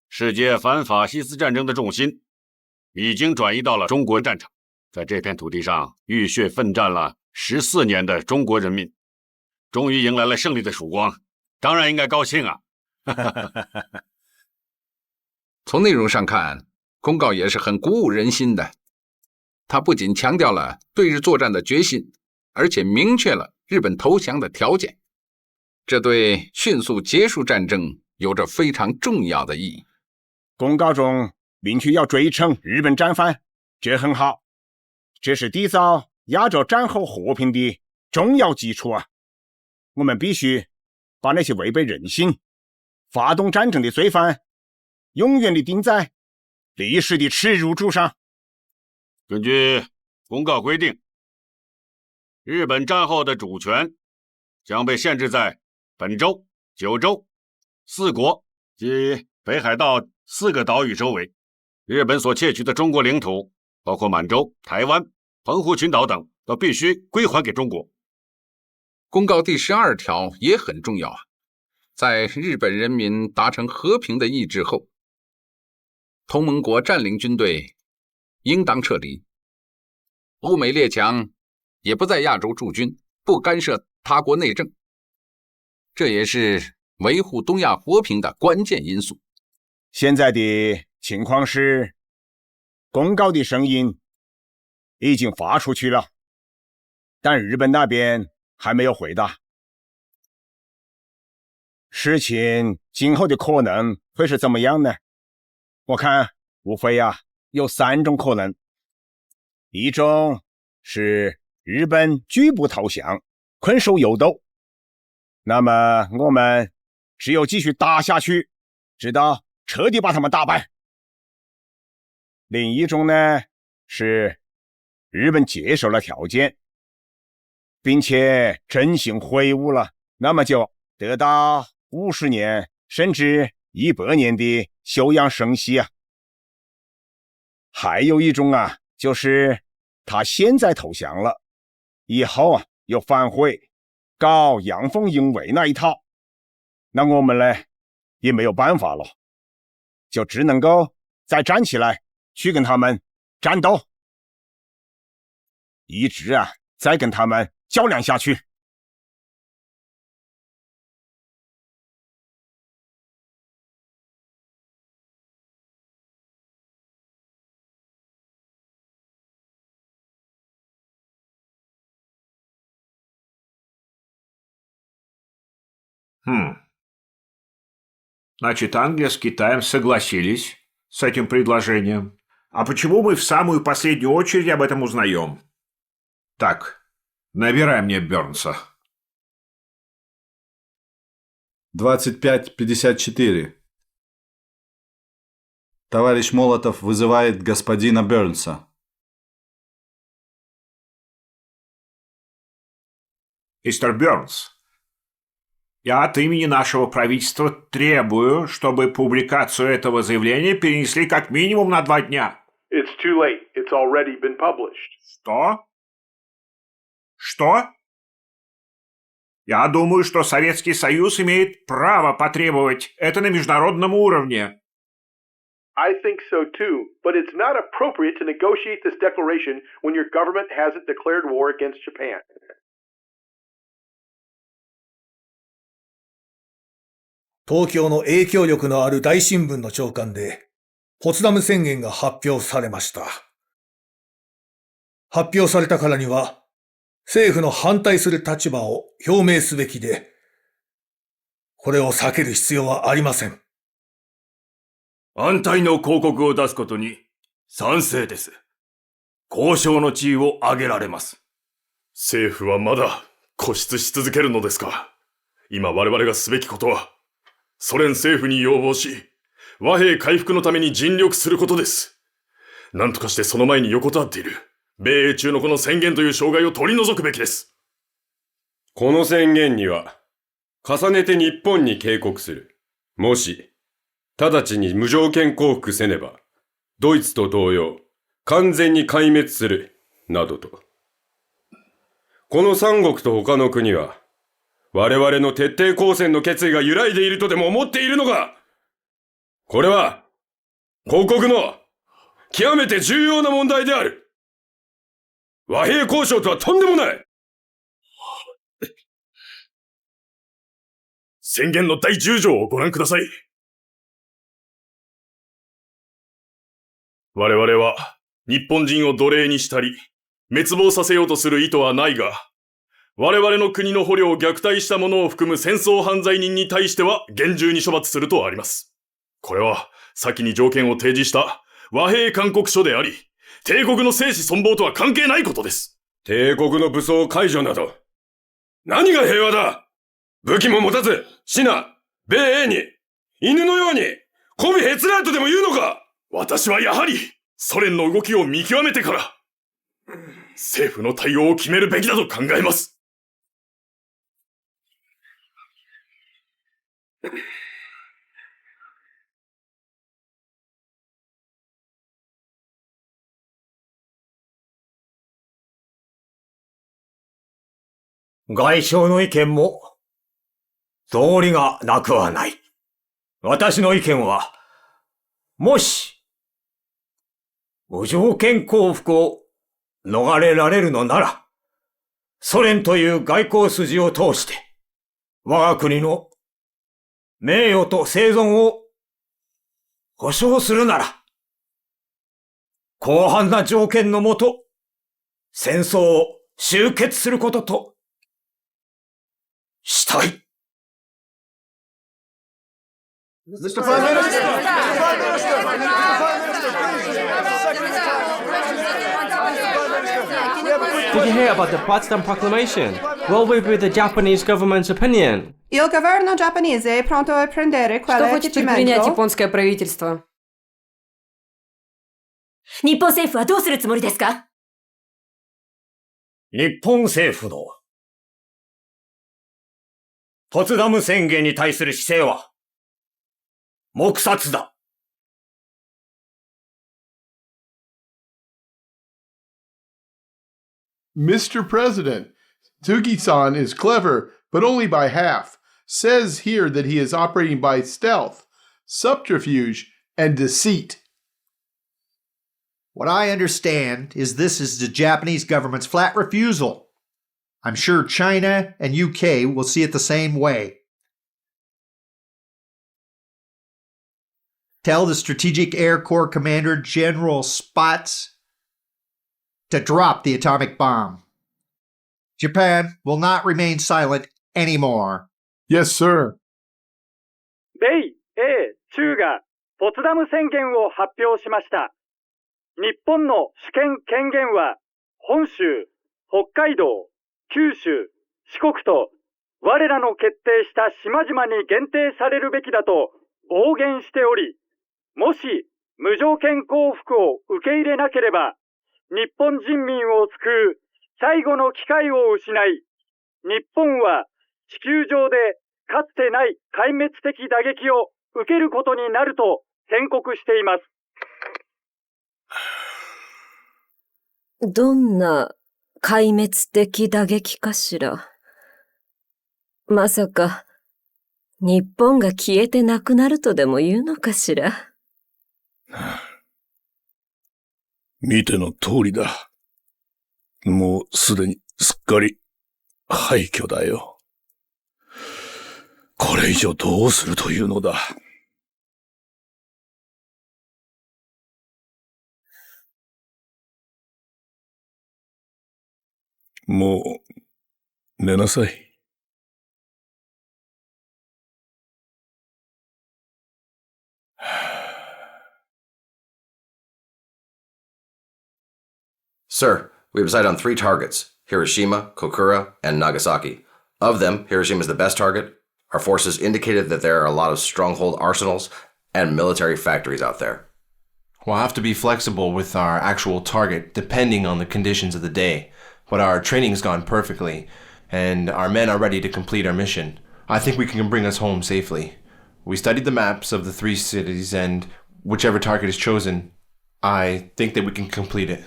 世界反法西斯战争的重心已经转移到了中国战场。在这片土地上浴血奋战了14年的中国人民，终于迎来了胜利的曙光，当然应该高兴啊！从内容上看，公告也是很鼓舞人心的。它不仅强调了对日作战的决心，而且明确了日本投降的条件，这对迅速结束战争有着非常重要的意义。公告中明确要追惩日本战犯，这很好，这是缔造亚洲战后和平的重要基础啊！我们必须把那些违背人性、发动战争的罪犯永远地钉在历史的耻辱柱上。根据公告规定，日本战后的主权将被限制在本州、九州、四国及北海道4个岛屿周围。日本所窃取的中国领土，包括满洲、台湾、澎湖群岛等，都必须归还给中国。公告第12条也很重要啊，在日本人民达成和平的意志后，同盟国占领军队应当撤离，欧美列强也不在亚洲驻军，不干涉他国内政，这也是维护东亚和平的关键因素。现在的情况是，公告的声音已经发出去了，但日本那边还没有回答。事情今后的可能会是怎么样呢？我看无非有3种可能。一种是日本拒不投降，困守幽斗，那么我们只有继续打下去，直到彻底把他们打败。另一种呢，是日本接受了条件，并且真心悔悟了，那么就得到50年甚至100年的休养生息啊。还有一种就是他现在投降了，以后又反悔，搞阳奉阴违那一套，那我们呢也没有办法了，就只能够再站起来去跟他们战斗，一直再跟他们较量下去。Значит, Англия с Китаем согласились с этим предложением. А почему мы в самую последнюю очередь об этом узнаем? Так, Набирай мне Бернса. 25-54. Товарищ Молотов вызывает господина Бернса. Мистер Бернс, я от имени нашего правительства требую, чтобы публикацию этого заявления перенесли как минимум на 2 дня. It's too late. It's already been published. Что? Что? Я думаю, что Советский Союз имеет право потребовать это на международном уровне. I think so too, but it's not appropriate to negotiate this declaration when your government hasn't declared war against Japan. 東京の影響力のある大新聞の朝刊で、ポツダム宣言が発表されました。発表されたからには、政府の反対する立場を表明すべきで、これを避ける必要はありません。反対の広告を出すことに賛成です。交渉の地位を上げられます。政府はまだ固執し続けるのですか。今我々がすべきことは、ソ連政府に要望し、和平回復のために尽力することです。何とかしてその前に横たわっている、米英中のこの宣言という障害を取り除くべきです。この宣言には、重ねて日本に警告する。もし、直ちに無条件降伏せねば、ドイツと同様、完全に壊滅する、などと。この三国と他の国は、我々の徹底抗戦の決意が揺らいでいるとでも思っているのか。これは、広告の極めて重要な問題である。和平交渉とはとんでもない。宣言の第10条をご覧ください。我々は日本人を奴隷にしたり、滅亡させようとする意図はないが、我々の国の捕虜を虐待した者を含む戦争犯罪人に対しては厳重に処罰するとあります。これは先に条件を提示した和平勧告書であり、帝国の生死存亡とは関係ないことです。帝国の武装解除など、何が平和だ。武器も持たず、死な、米英に、犬のように、媚びへつらうとでも言うのか。私はやはり、ソ連の動きを見極めてから、政府の対応を決めるべきだと考えます。外相の意見も、道理がなくはない。私の意見は、もし、無条件降伏を逃れられるのなら、ソ連という外交筋を通して、我が国の名誉と生存を保障するなら、広範な条件のもと、戦争を終結することと、したい。Mr. Prime Minister! Did you hear about the Potsdam Proclamation? What will be the Japanese government's opinion? Il governo giapponese è pronto a prendere Что хочет предпринять японское правительство? 日本政府はどうするつもりですか？日本政府のポツダム宣言に対する姿勢は黙殺だ。Mr. President, Tsugi-san is clever, but only by half. Says here that he is operating by stealth, subterfuge, and deceit. What I understand is this is the Japanese government's flat refusal. I'm sure China and UK will see it the same way. Tell the Strategic Air Corps Commander General Spaatz to drop the atomic bomb. Japan will not remain silent anymore. Yes, sir. 米英中がポツダム宣言を発表しました。日本の主権権限は本州、北海道、九州、四国と我らの決定した島々に限定されるべきだと暴言しており、もし無条件降伏を受け入れなければ、日本人民を救う最後の機会を失い、日本は地球上でかつてない壊滅的打撃を受けることになると宣告しています。どんな壊滅的打撃かしら。まさか、日本が消えてなくなるとでも言うのかしら。見ての通りだ。もうすでにすっかり廃墟だよ。これ以上どうするというのだ。もう寝なさい。Sir, we have decided on 3 targets: Hiroshima, Kokura, and Nagasaki. Of them, Hiroshima is the best target. Our forces indicated that there are a lot of stronghold arsenals and military factories out there. We'll have to be flexible with our actual target depending on the conditions of the day, but our training's gone perfectly, and our men are ready to complete our mission. I think we can bring us home safely. We studied the maps of the 3 cities, and whichever target is chosen, I think that we can complete it.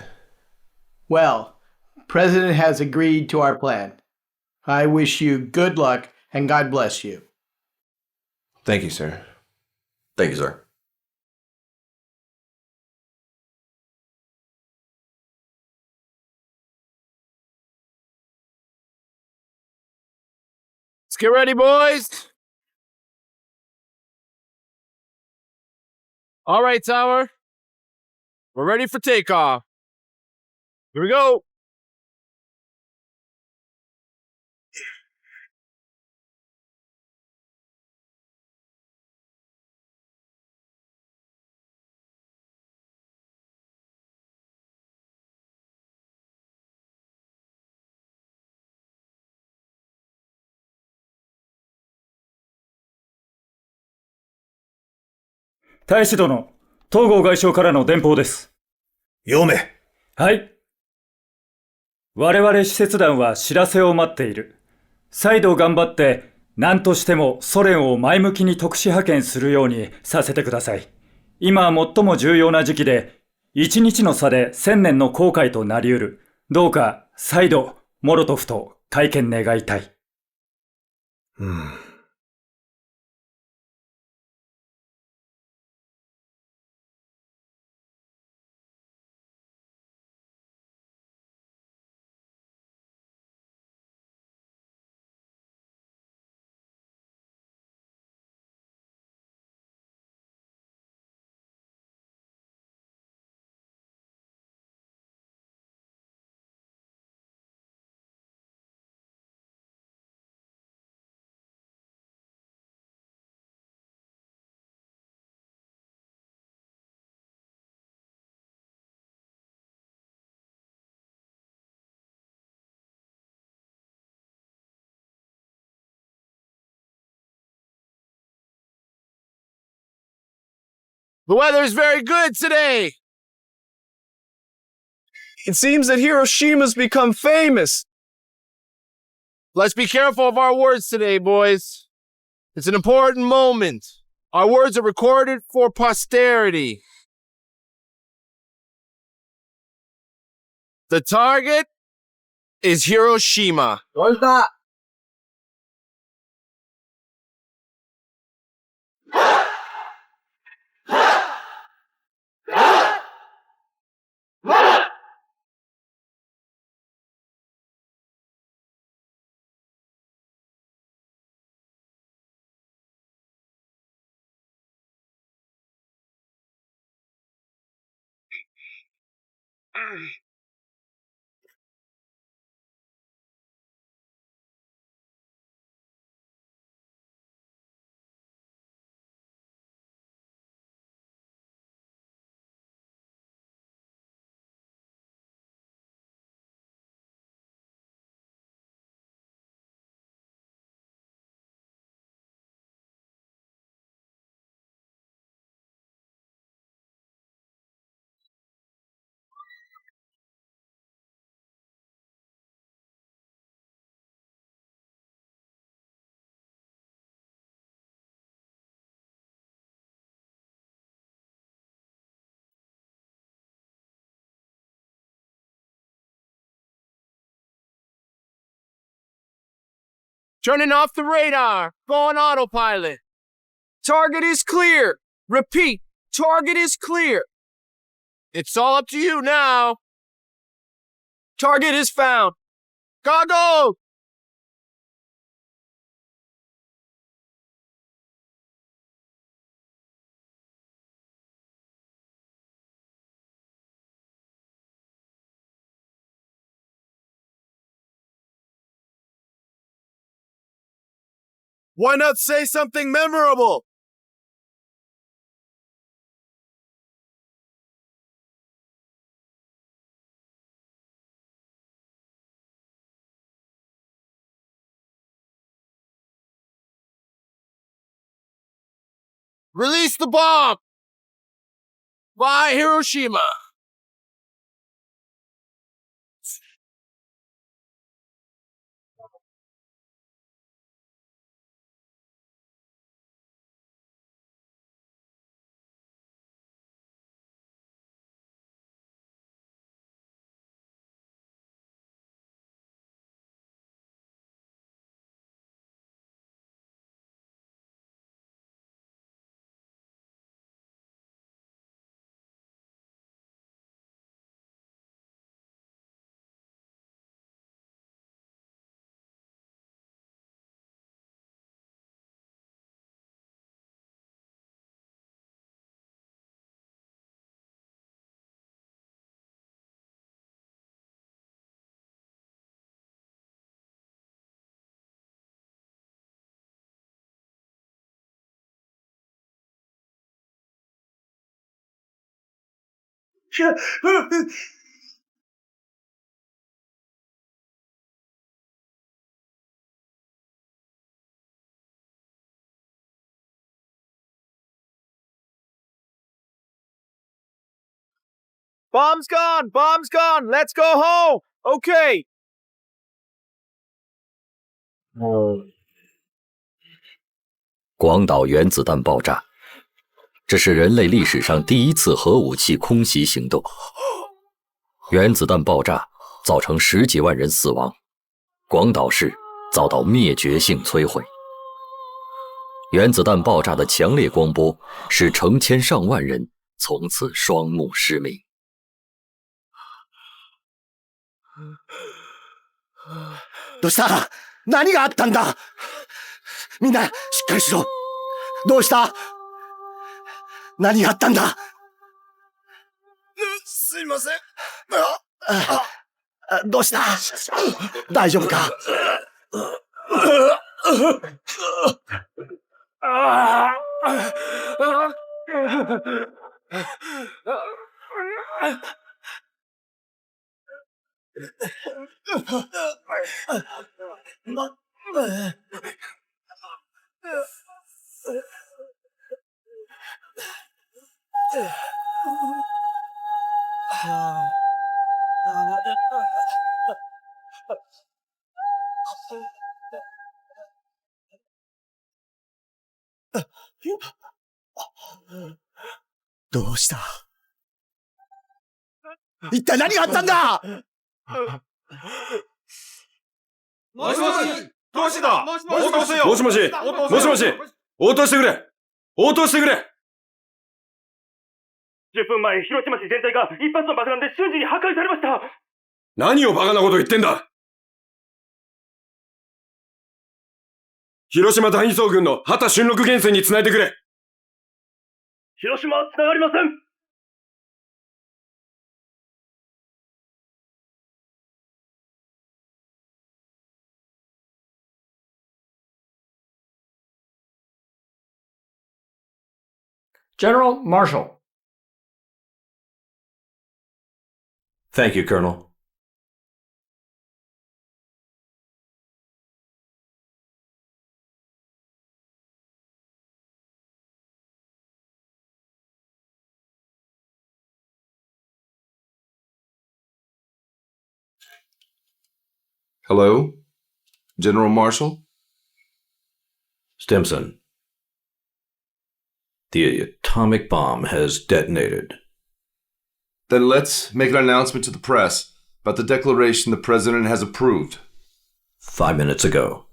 Well, President has agreed to our plan. I wish you good luck and God bless you. Thank you, sir. Thank you, sir. Let's get ready, boys. All right, Tower. We're ready for takeoff. Here we go.「大使殿、東郷外相からの電報です。読め。はい。我々使節団は知らせを待っている。再度頑張って、何としてもソ連を前向きに特使派遣するようにさせてください。今最も重要な時期で、1日の差で1000年の後悔となり得る。どうか再度モロトフと会見願いたい。The weather's very good today. It seems that Hiroshima's become famous. Let's be careful of our words today, boys. It's an important moment. Our words are recorded for posterity. The target is Hiroshima. Turning off the radar. Go on autopilot. Target is clear. Repeat, target is clear. It's all up to you now. Target is found. Goggles! Why not say something memorable? Release the bomb! By Hiroshima! Bomb's gone! Bomb's gone! Let's go home! Okay. 广岛原子弹爆炸，这是人类历史上第一次核武器空袭行动。原子弹爆炸造成10几万人死亡，广岛市遭到灭绝性摧毁。原子弹爆炸的强烈光波使成千上万人从此双目失明。どうした？何があったんだ？みんなしっかりしろ。どうした？何があったんだ？すいません。どうした？大丈夫か？どうした？一体何があったんだ？もしもし、どうした？もしもし、もしもし、もしもし、応答してくれ！応答してくれ！ 10分前、広島市全体が一発の爆弾で瞬時に破壊されました。何をバカなこと言ってんだ！広島第二総軍の畑俊六元帥に繋いでくれ！広島は繋がりません。General Marshall. Thank you, Colonel. Hello? General Marshall? Stimson. The atomic bomb has detonated. Then let's make an announcement to the press about the declaration the President has approved. 5 minutes ago.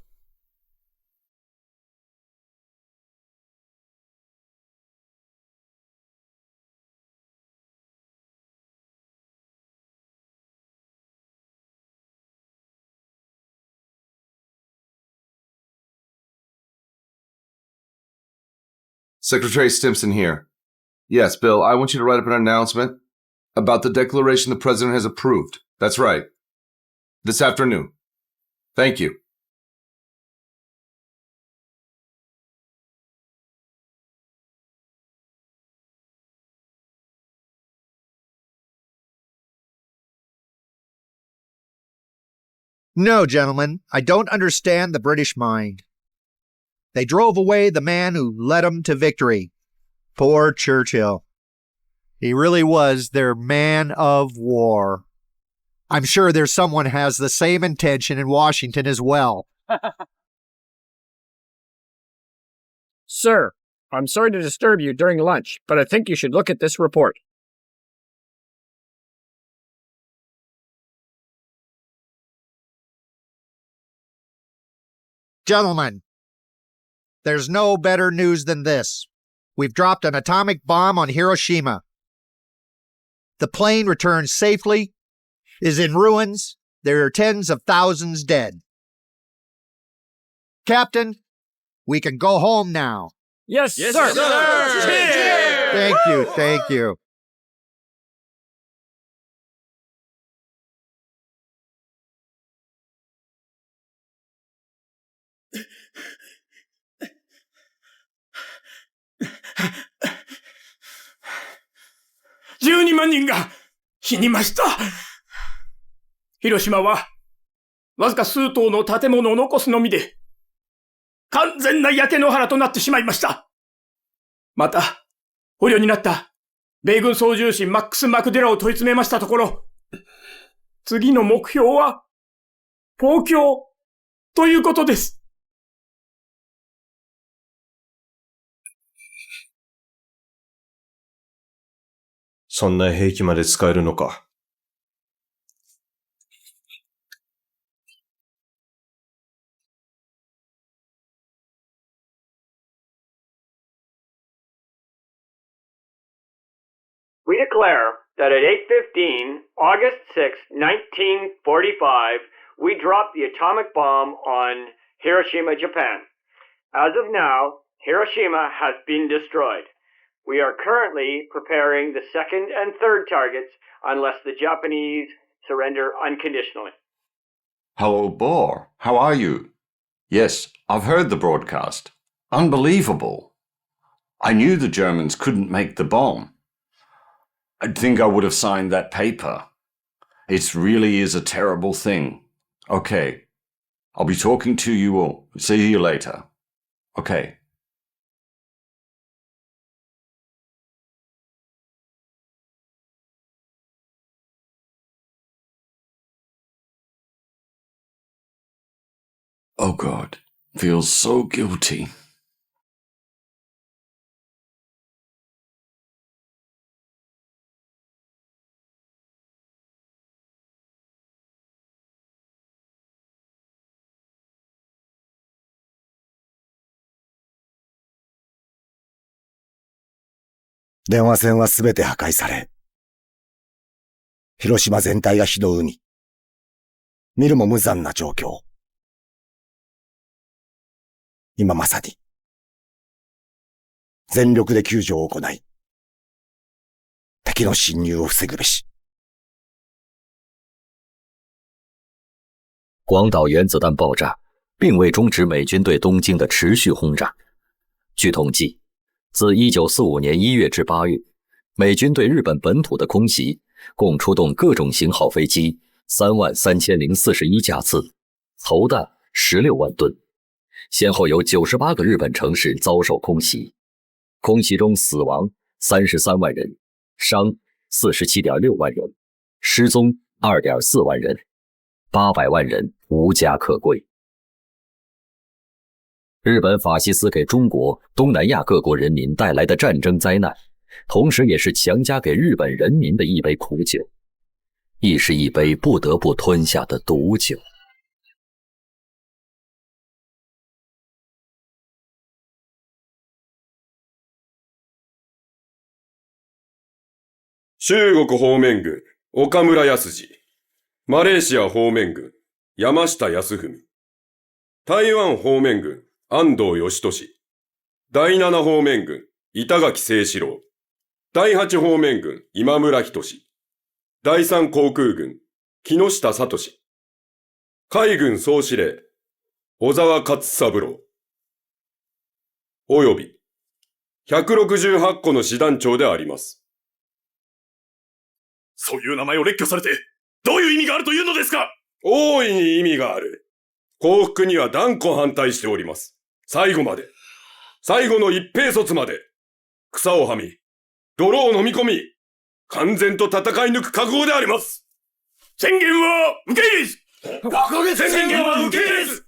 Secretary Stimson here. Yes, Bill, I want you to write up an announcement about the declaration the President has approved. That's right. This afternoon. Thank you. No, gentlemen, I don't understand the British mind. They drove away the man who led them to victory. Poor Churchill. He really was their man of war. I'm sure there's someone has the same intention in Washington as well. Sir, I'm sorry to disturb you during lunch, but I think you should look at this report. Gentlemen, there's no better news than this. We've dropped an atomic bomb on Hiroshima. The plane returned safely, is in ruins. There are tens of thousands dead. Captain, we can go home now. Yes, sir. Cheers! Thank you, thank you.12万人が死にました。広島はわずか数棟の建物を残すのみで完全な焼け野原となってしまいました。また、捕虜になった米軍操縦士マックス・マクデラを問い詰めましたところ、次の目標は東京ということです。そんな兵器まで使えるのか。We declare that at 8:15, August 6, 1945, we dropped the atomic bomb on Hiroshima, Japan. As of now, Hiroshima has been destroyed. We are currently preparing the second and third targets unless the Japanese surrender unconditionally. Hello, Bohr. How are you? Yes, I've heard the broadcast. Unbelievable. I knew the Germans couldn't make the bomb. I'd think I would have signed that paper. It really is a terrible thing. Okay. I'll be talking to you all. See you later. Okay. Oh God, feels so guilty. "電話線はすべて破壊され、広島全体が火の海。見るも無残な状況。今まさに、全力で救助を行い、敵の侵入を防ぐべし。广岛原子弹爆炸并未终止美军对东京的持续轰炸。据统计，自1945年1月至8月，美军对日本本土的空袭共出动各种型号飞机33041架次，投弹16万吨。先后有98个日本城市遭受空袭，空袭中死亡33万人，伤47.6万人，失踪2.4万人，800万人无家可归。日本法西斯给中国、东南亚各国人民带来的战争灾难，同时也是强加给日本人民的一杯苦酒，亦是一杯不得不吞下的毒酒。中国方面軍、岡村康次。マレーシア方面軍、山下康文。台湾方面軍、安藤義俊。第7方面軍、板垣清志郎。第8方面軍、今村仁。第3航空軍、木下聡。海軍総司令、小沢勝三郎。および、168個の師団長であります。そういう名前を列挙されて、どういう意味があるというのですか？大いに意味がある。降伏には断固反対しております。最後まで。最後の一兵卒まで。草をはみ、泥を飲み込み、完全と戦い抜く覚悟であります。宣言は受け入れず！宣言は受け入れず！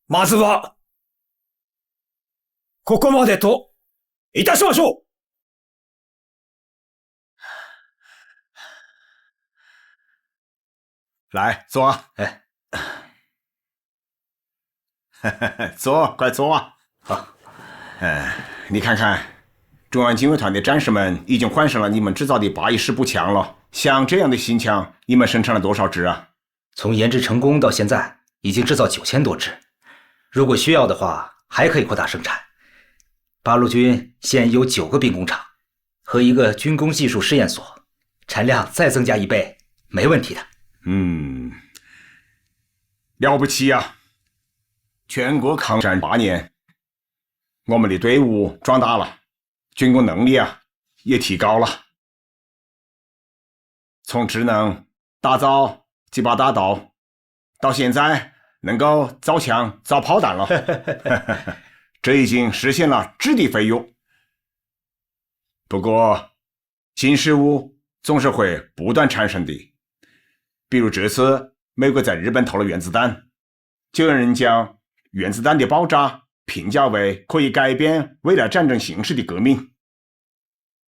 まずは、ここまでといたしましょう。来，坐。哎，坐，快坐。好。你看看，中央警卫团的战士们已经换上了你们制造的814步枪了。像这样的新枪，你们生产了多少支啊？从研制成功到现在，已经制造9000多支。如果需要的话，还可以扩大生产。八路军现有9个兵工厂和1个军工技术试验所，产量再增加1倍，没问题的。了不起呀！全国抗战8年，我们的队伍壮大了，军工能力也提高了。从只能打造几把大刀，到现在能够造枪造炮弹了，这已经实现了质的飞跃。不过，新事物总是会不断产生的。比如这次美国在日本投了原子弹，就有人将原子弹的爆炸评价为可以改变未来战争形势的革命。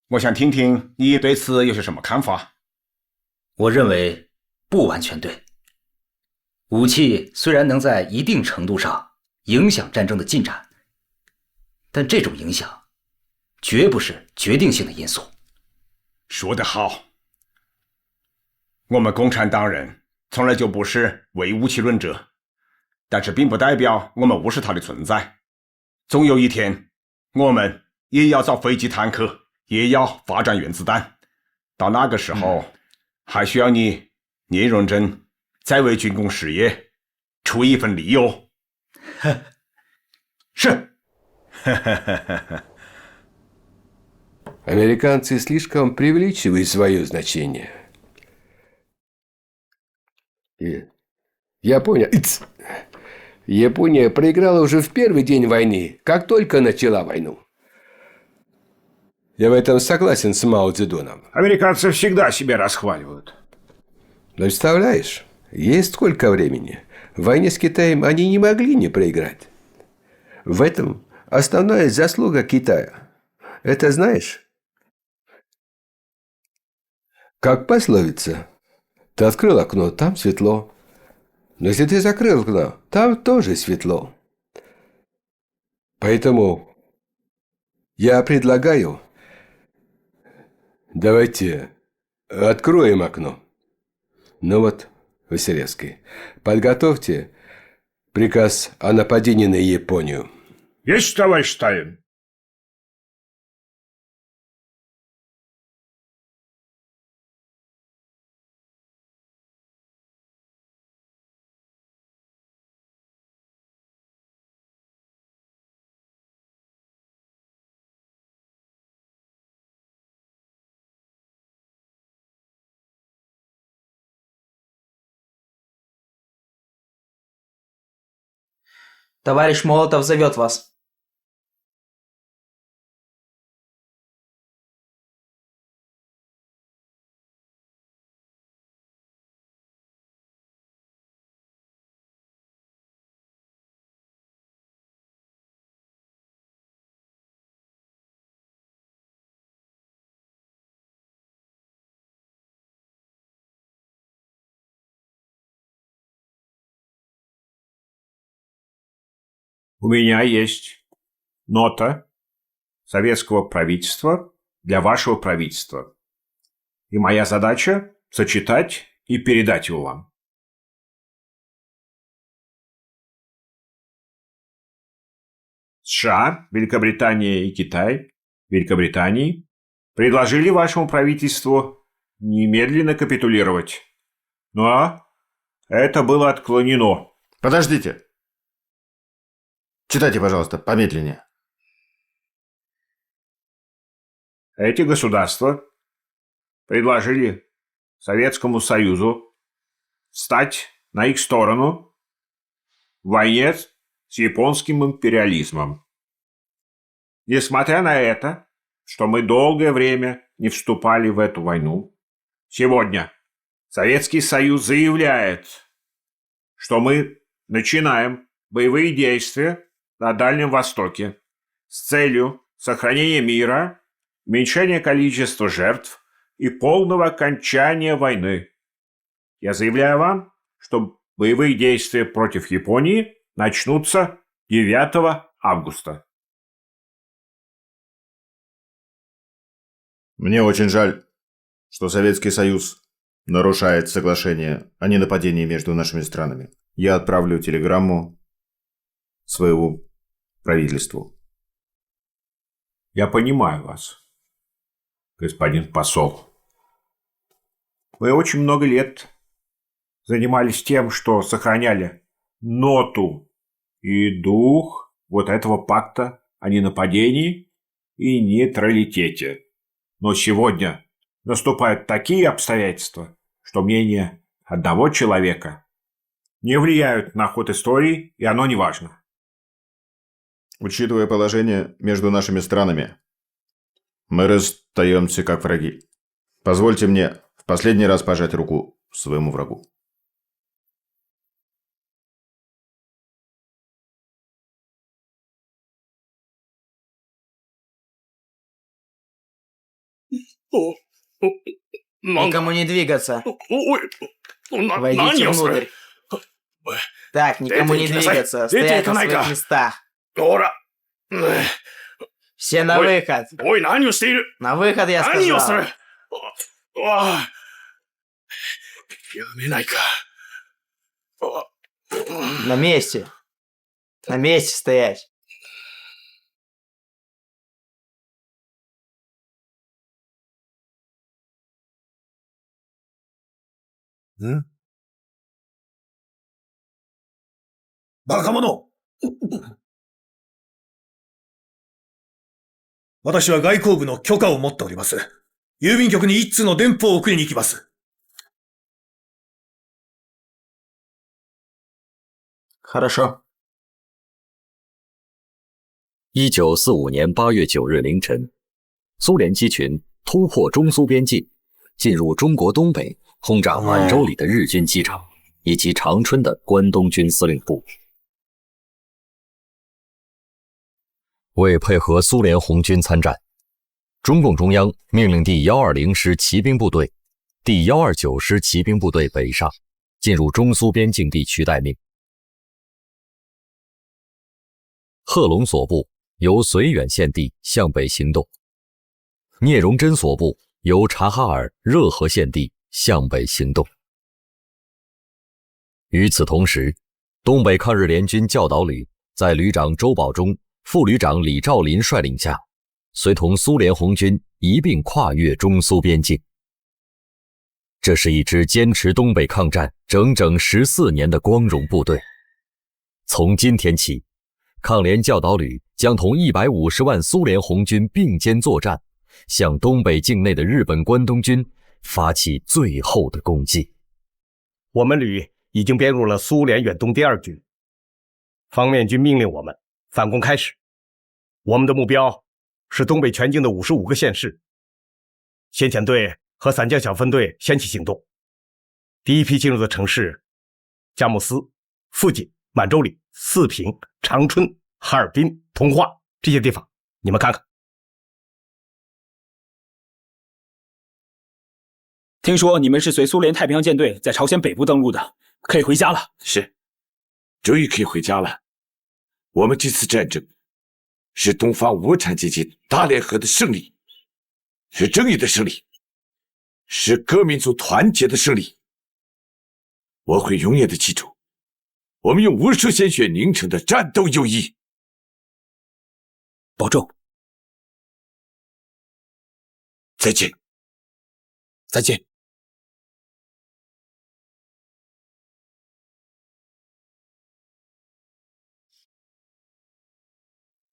我想听听你对此有些什么看法？我认为不完全对。武器虽然能在一定程度上影响战争的进展，但这种影响绝不是决定性的因素。说得好。我们共产党人从来就不是唯武器论者，但是并不代表我们无视它的存在。总有一天，我们也要造飞机坦克，也要发展原子弹。到那个时候，还需要你聂荣臻再为军工事业出一份力哦。是。Американцы слишком преувеличивают свое значение. Япония проиграла уже в первый день войны, как только начала войну. Я в этом согласен с Мао Цзэдуном. Американцы всегда себя расхваливают. Представляешь, есть сколько времени. В войне с Китаем они не могли не проиграть. В этом основная заслуга Китая. Это знаешь? Как пословица. Ты открыл окно, там светло. Но если ты закрыл окно, там тоже светло. Поэтому я предлагаю, давайте откроем окно. Ну вот, Василевский, подготовьте приказ о нападении на Японию. Есть, товарищ Сталин. Товарищ Молотов зовет вас. У меня есть нота советского правительства для вашего правительства. И моя задача – сочетать и передать его вам. США, Великобритания и Китай, Великобритании, предложили вашему правительству немедленно капитулировать. Но это было отклонено. Подождите. Читайте, пожалуйста, помедленнее. Эти государства предложили Советскому Союзу встать на их сторону в войне с японским империализмом. Несмотря на это, что мы долгое время не вступали в эту войну, сегодня Советский Союз заявляет, что мы начинаем боевые действия на Дальнем Востоке с целью сохранения мира, уменьшения количества жертв и полного окончания войны. Я заявляю вам, что боевые действия против Японии начнутся 9 августа. Мне очень жаль, что Советский Союз нарушает соглашение о ненападении между нашими странами. Я отправлю телеграмму своему правительству. Я понимаю вас, господин посол. Вы очень много лет занимались тем, что сохраняли ноту и дух вот этого пакта о ненападении и нейтралитете. Но сегодня наступают такие обстоятельства, что мнение одного человека не влияют на ход истории, и оно не важно. Учитывая положение между нашими странами, мы расстаемся как враги. Позвольте мне в последний раз пожать руку своему врагу. Никому не двигаться. Войдите внутрь. Так, никому не двигаться. Стоять на своих местах. Все на выход. На выход, я сказал. На месте. На месте стоять. Бакамоно! 私は外交部の許可を持っております。郵便局に一通の電報を送りに行きます。Хорошо. 1945年8月9日凌晨，苏联机群突破中苏边境，进入中国东北，轰炸满洲里的日军机场以及长春的关东军司令部。为配合苏联红军参战，中共中央命令第120师骑兵部队、第129师骑兵部队北上，进入中苏边境地区待命。贺龙所部由绥远县地向北行动，聂荣臻所部由察哈尔热河县地向北行动。与此同时，东北抗日联军教导旅在旅长周保中、副旅长李兆林率领下，随同苏联红军一并跨越中苏边境。这是一支坚持东北抗战整整14年的光荣部队。从今天起，抗联教导旅将同150万苏联红军并肩作战，向东北境内的日本关东军发起最后的攻击。我们旅已经编入了苏联远东第2军，方面军命令我们反攻开始。我们的目标是东北全境的55个县市。先遣队和散将小分队先起行动，第一批进入的城市佳木斯、富锦、满洲里、四平、长春、哈尔滨、通化这些地方，你们看看。听说你们是随苏联太平洋舰队在朝鲜北部登陆的，可以回家了。是，终于可以回家了。我们这次战争是东方无产阶级大联合的胜利，是正义的胜利，是各民族团结的胜利。我会永远的记住，我们用无数鲜血凝成的战斗友谊。保重。再见。再见。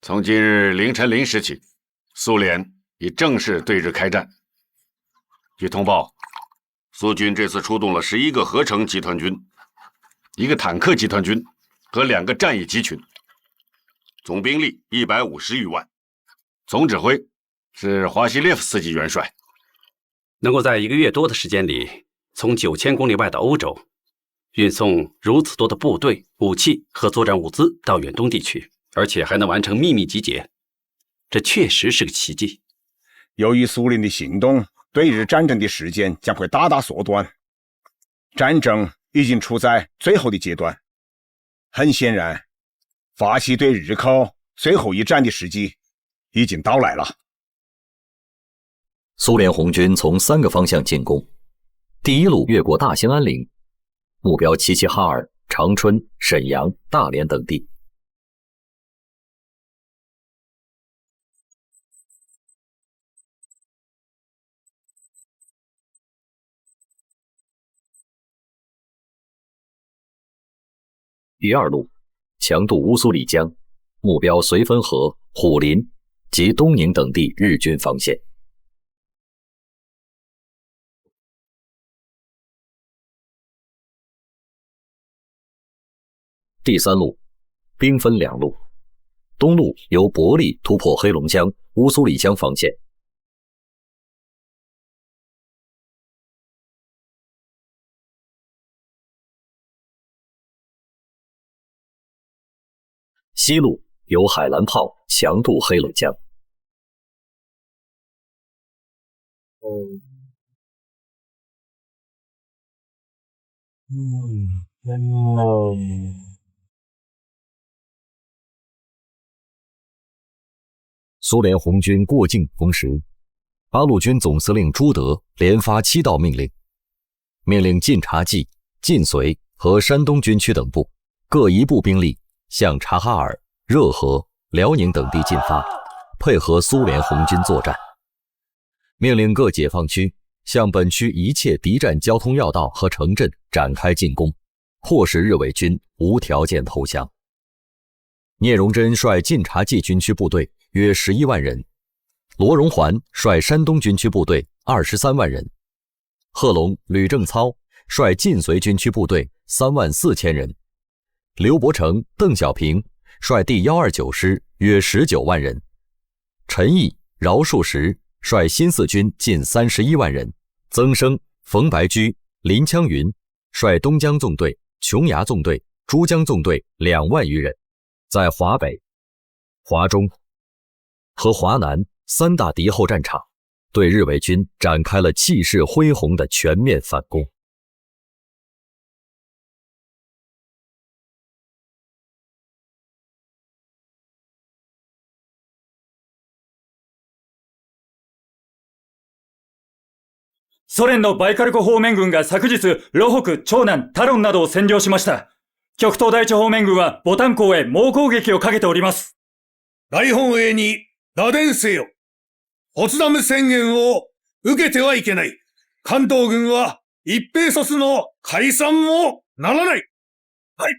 从今日凌晨0时起，苏联已正式对日开战。据通报，苏军这次出动了11个合成集团军、1个坦克集团军和2个战役集群，总兵力150余万，总指挥是华西列夫斯基元帅。能够在1个月多的时间里，从9000公里外的欧洲运送如此多的部队、武器和作战物资到远东地区，而且还能完成秘密集结，这确实是个奇迹。由于苏联的行动，对日战争的时间将会大大缩短，战争已经处在最后的阶段。很显然，发起对日寇最后一战的时机已经到来了。苏联红军从3个方向进攻，第一路越过大兴安岭，目标齐齐哈尔、长春、沈阳、大连等地。第二路强渡乌苏里江，目标绥芬河、虎林及东宁等地日军防线。第三路兵分2路，东路由伯利突破黑龙江、乌苏里江防线，西路由海兰炮强渡黑龙江。苏联红军过境逢时，八路军总司令朱德连发7道命令，命令晋察冀、晋绥和山东军区等部各1部兵力向察哈尔、热河、辽宁等地进发，配合苏联红军作战。命令各解放区向本区一切敌占交通要道和城镇展开进攻，迫使日伪军无条件投降。聂荣臻率晋察冀军区部队约11万人，罗荣桓率山东军区部队23万人，贺龙、吕正操率晋绥军区部队3万4千人，刘伯承、邓小平率第129师约19万人，陈毅、饶漱石率新四军近31万人，曾生、冯白驹、林枪云率东江纵队、琼崖纵队、珠江纵队2万余人，在华北、华中和华南3大敌后战场，对日伪军展开了气势恢宏的全面反攻。ソ連のバイカル湖方面軍が昨日、ロ北、長南、タロンなどを占領しました。極東第一方面軍はボタン港へ猛攻撃をかけております。大本営に打電せよ。ポツダム宣言を受けてはいけない。関東軍は一兵卒の解散もならない。はい。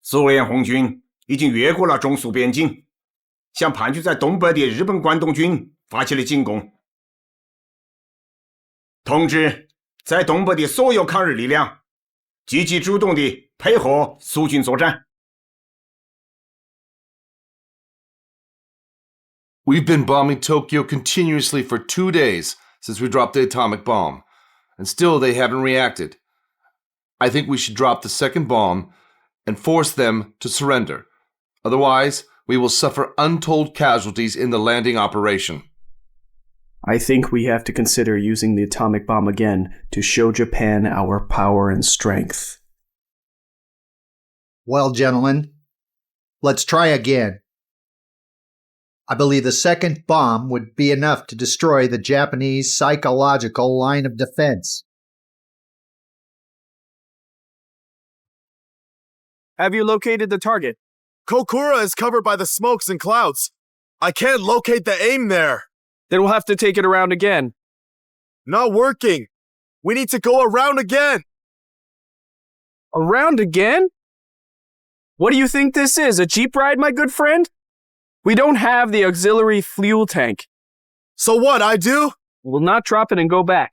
苏联红军已经越过了中苏边境，向盘踞在东北的日本关东军发起了进攻。通知在东北的所有抗日力量，积极主动地配合苏军作战。We've been bombing Tokyo continuously for 2 days since we dropped the atomic bomb, and still they haven't reacted. I think we should drop the second bomb and force them to surrender. Otherwise, we will suffer untold casualties in the landing operation. I think we have to consider using the atomic bomb again to show Japan our power and strength. Well, gentlemen, let's try again. I believe the second bomb would be enough to destroy the Japanese psychological line of defense. Have you located the target? Kokura is covered by the smokes and clouds. I can't locate the aim there. Then we'll have to take it around again. Not working. We need to go around again. Around again? What do you think this is, a Jeep ride, my good friend? We don't have the auxiliary fuel tank. So what, I do? We'll not drop it and go back.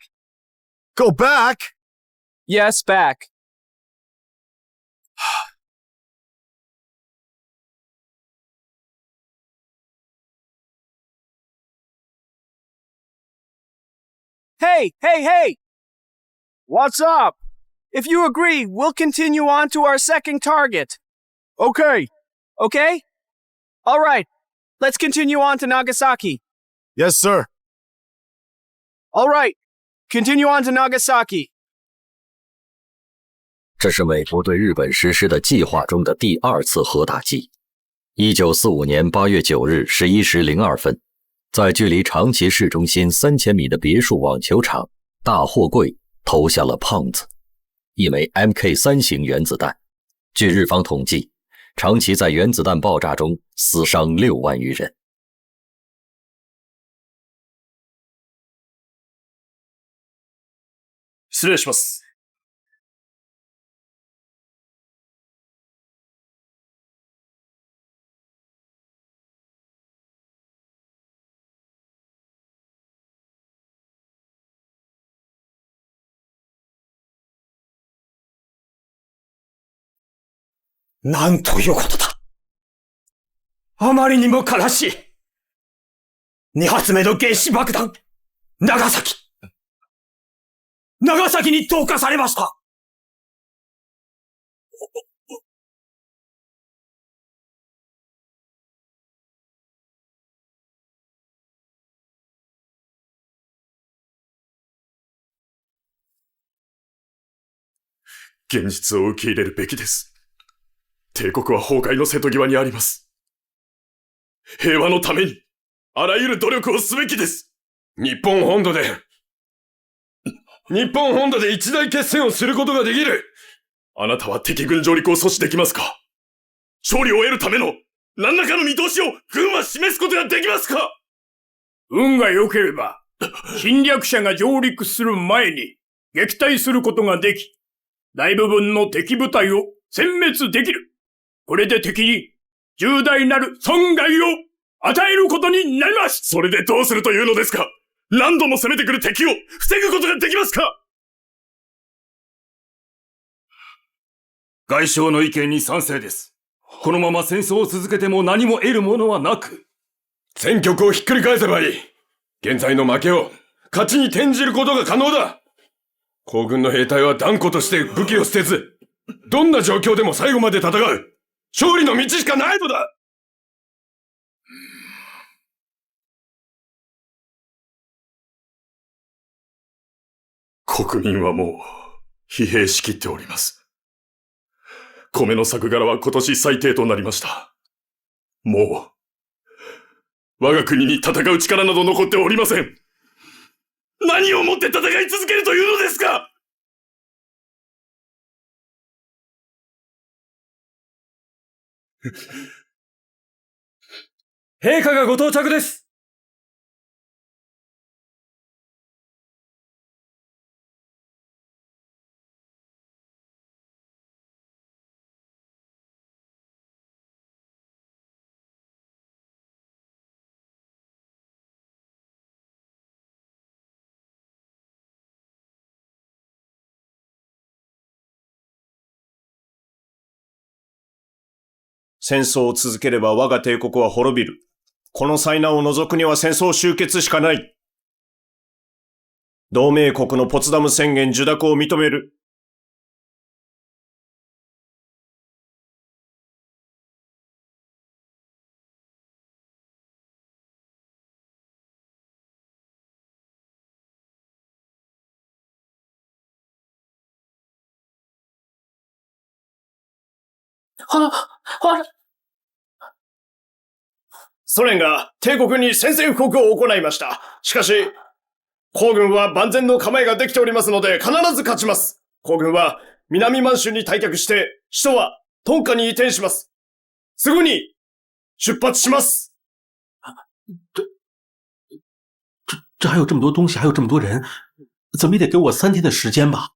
Go back? Yes, back. Hey! What's up? If you agree, we'll continue on to our second target. Okay. Okay? All right. Let's continue on to Nagasaki. Yes, sir. All right. Continue on to Nagasaki. 这是美国对日本实施的计划中的第2次核打击。1945年8月9日11时02分，在距离长崎市中心3000米的别墅网球场大货柜投下了胖子，一枚 Mk3 型原子弹。据日方统计，长崎在原子弹爆炸中死伤6万余人。失礼します。なんということだ。あまりにも悲しい。2発目の原子爆弾、長崎に投下されました。現実を受け入れるべきです。帝国は崩壊の瀬戸際にあります。平和のために、あらゆる努力をすべきです。日本本土で一大決戦をすることができる。あなたは敵軍上陸を阻止できますか？勝利を得るための何らかの見通しを軍は示すことができますか？運が良ければ、侵略者が上陸する前に撃退することができ、大部分の敵部隊を殲滅できる。これで敵に重大なる損害を与えることになります。それでどうするというのですか？何度も攻めてくる敵を防ぐことができますか？外相の意見に賛成です。このまま戦争を続けても何も得るものはなく。戦局をひっくり返せばいい。現在の負けを勝ちに転じることが可能だ。皇軍の兵隊は断固として武器を捨てず、どんな状況でも最後まで戦う。勝利の道しかないのだ。国民はもう疲弊しきっております。米の作柄は今年最低となりました。もう、我が国に戦う力など残っておりません。何をもって戦い続けるというのですか？陛下がご到着です。戦争を続ければ我が帝国は滅びる。この災難を除くには戦争終結しかない。同盟国のポツダム宣言受諾を認める。ソ連が帝国に宣戦布告を行いました。しかし、皇軍は万全の構えができておりますので必ず勝ちます。皇軍は南満州に退却して首都はトンカに移転します。すぐに出発します。这还有这么多东西，还有这么多人，怎么也得给我3天的时间吧？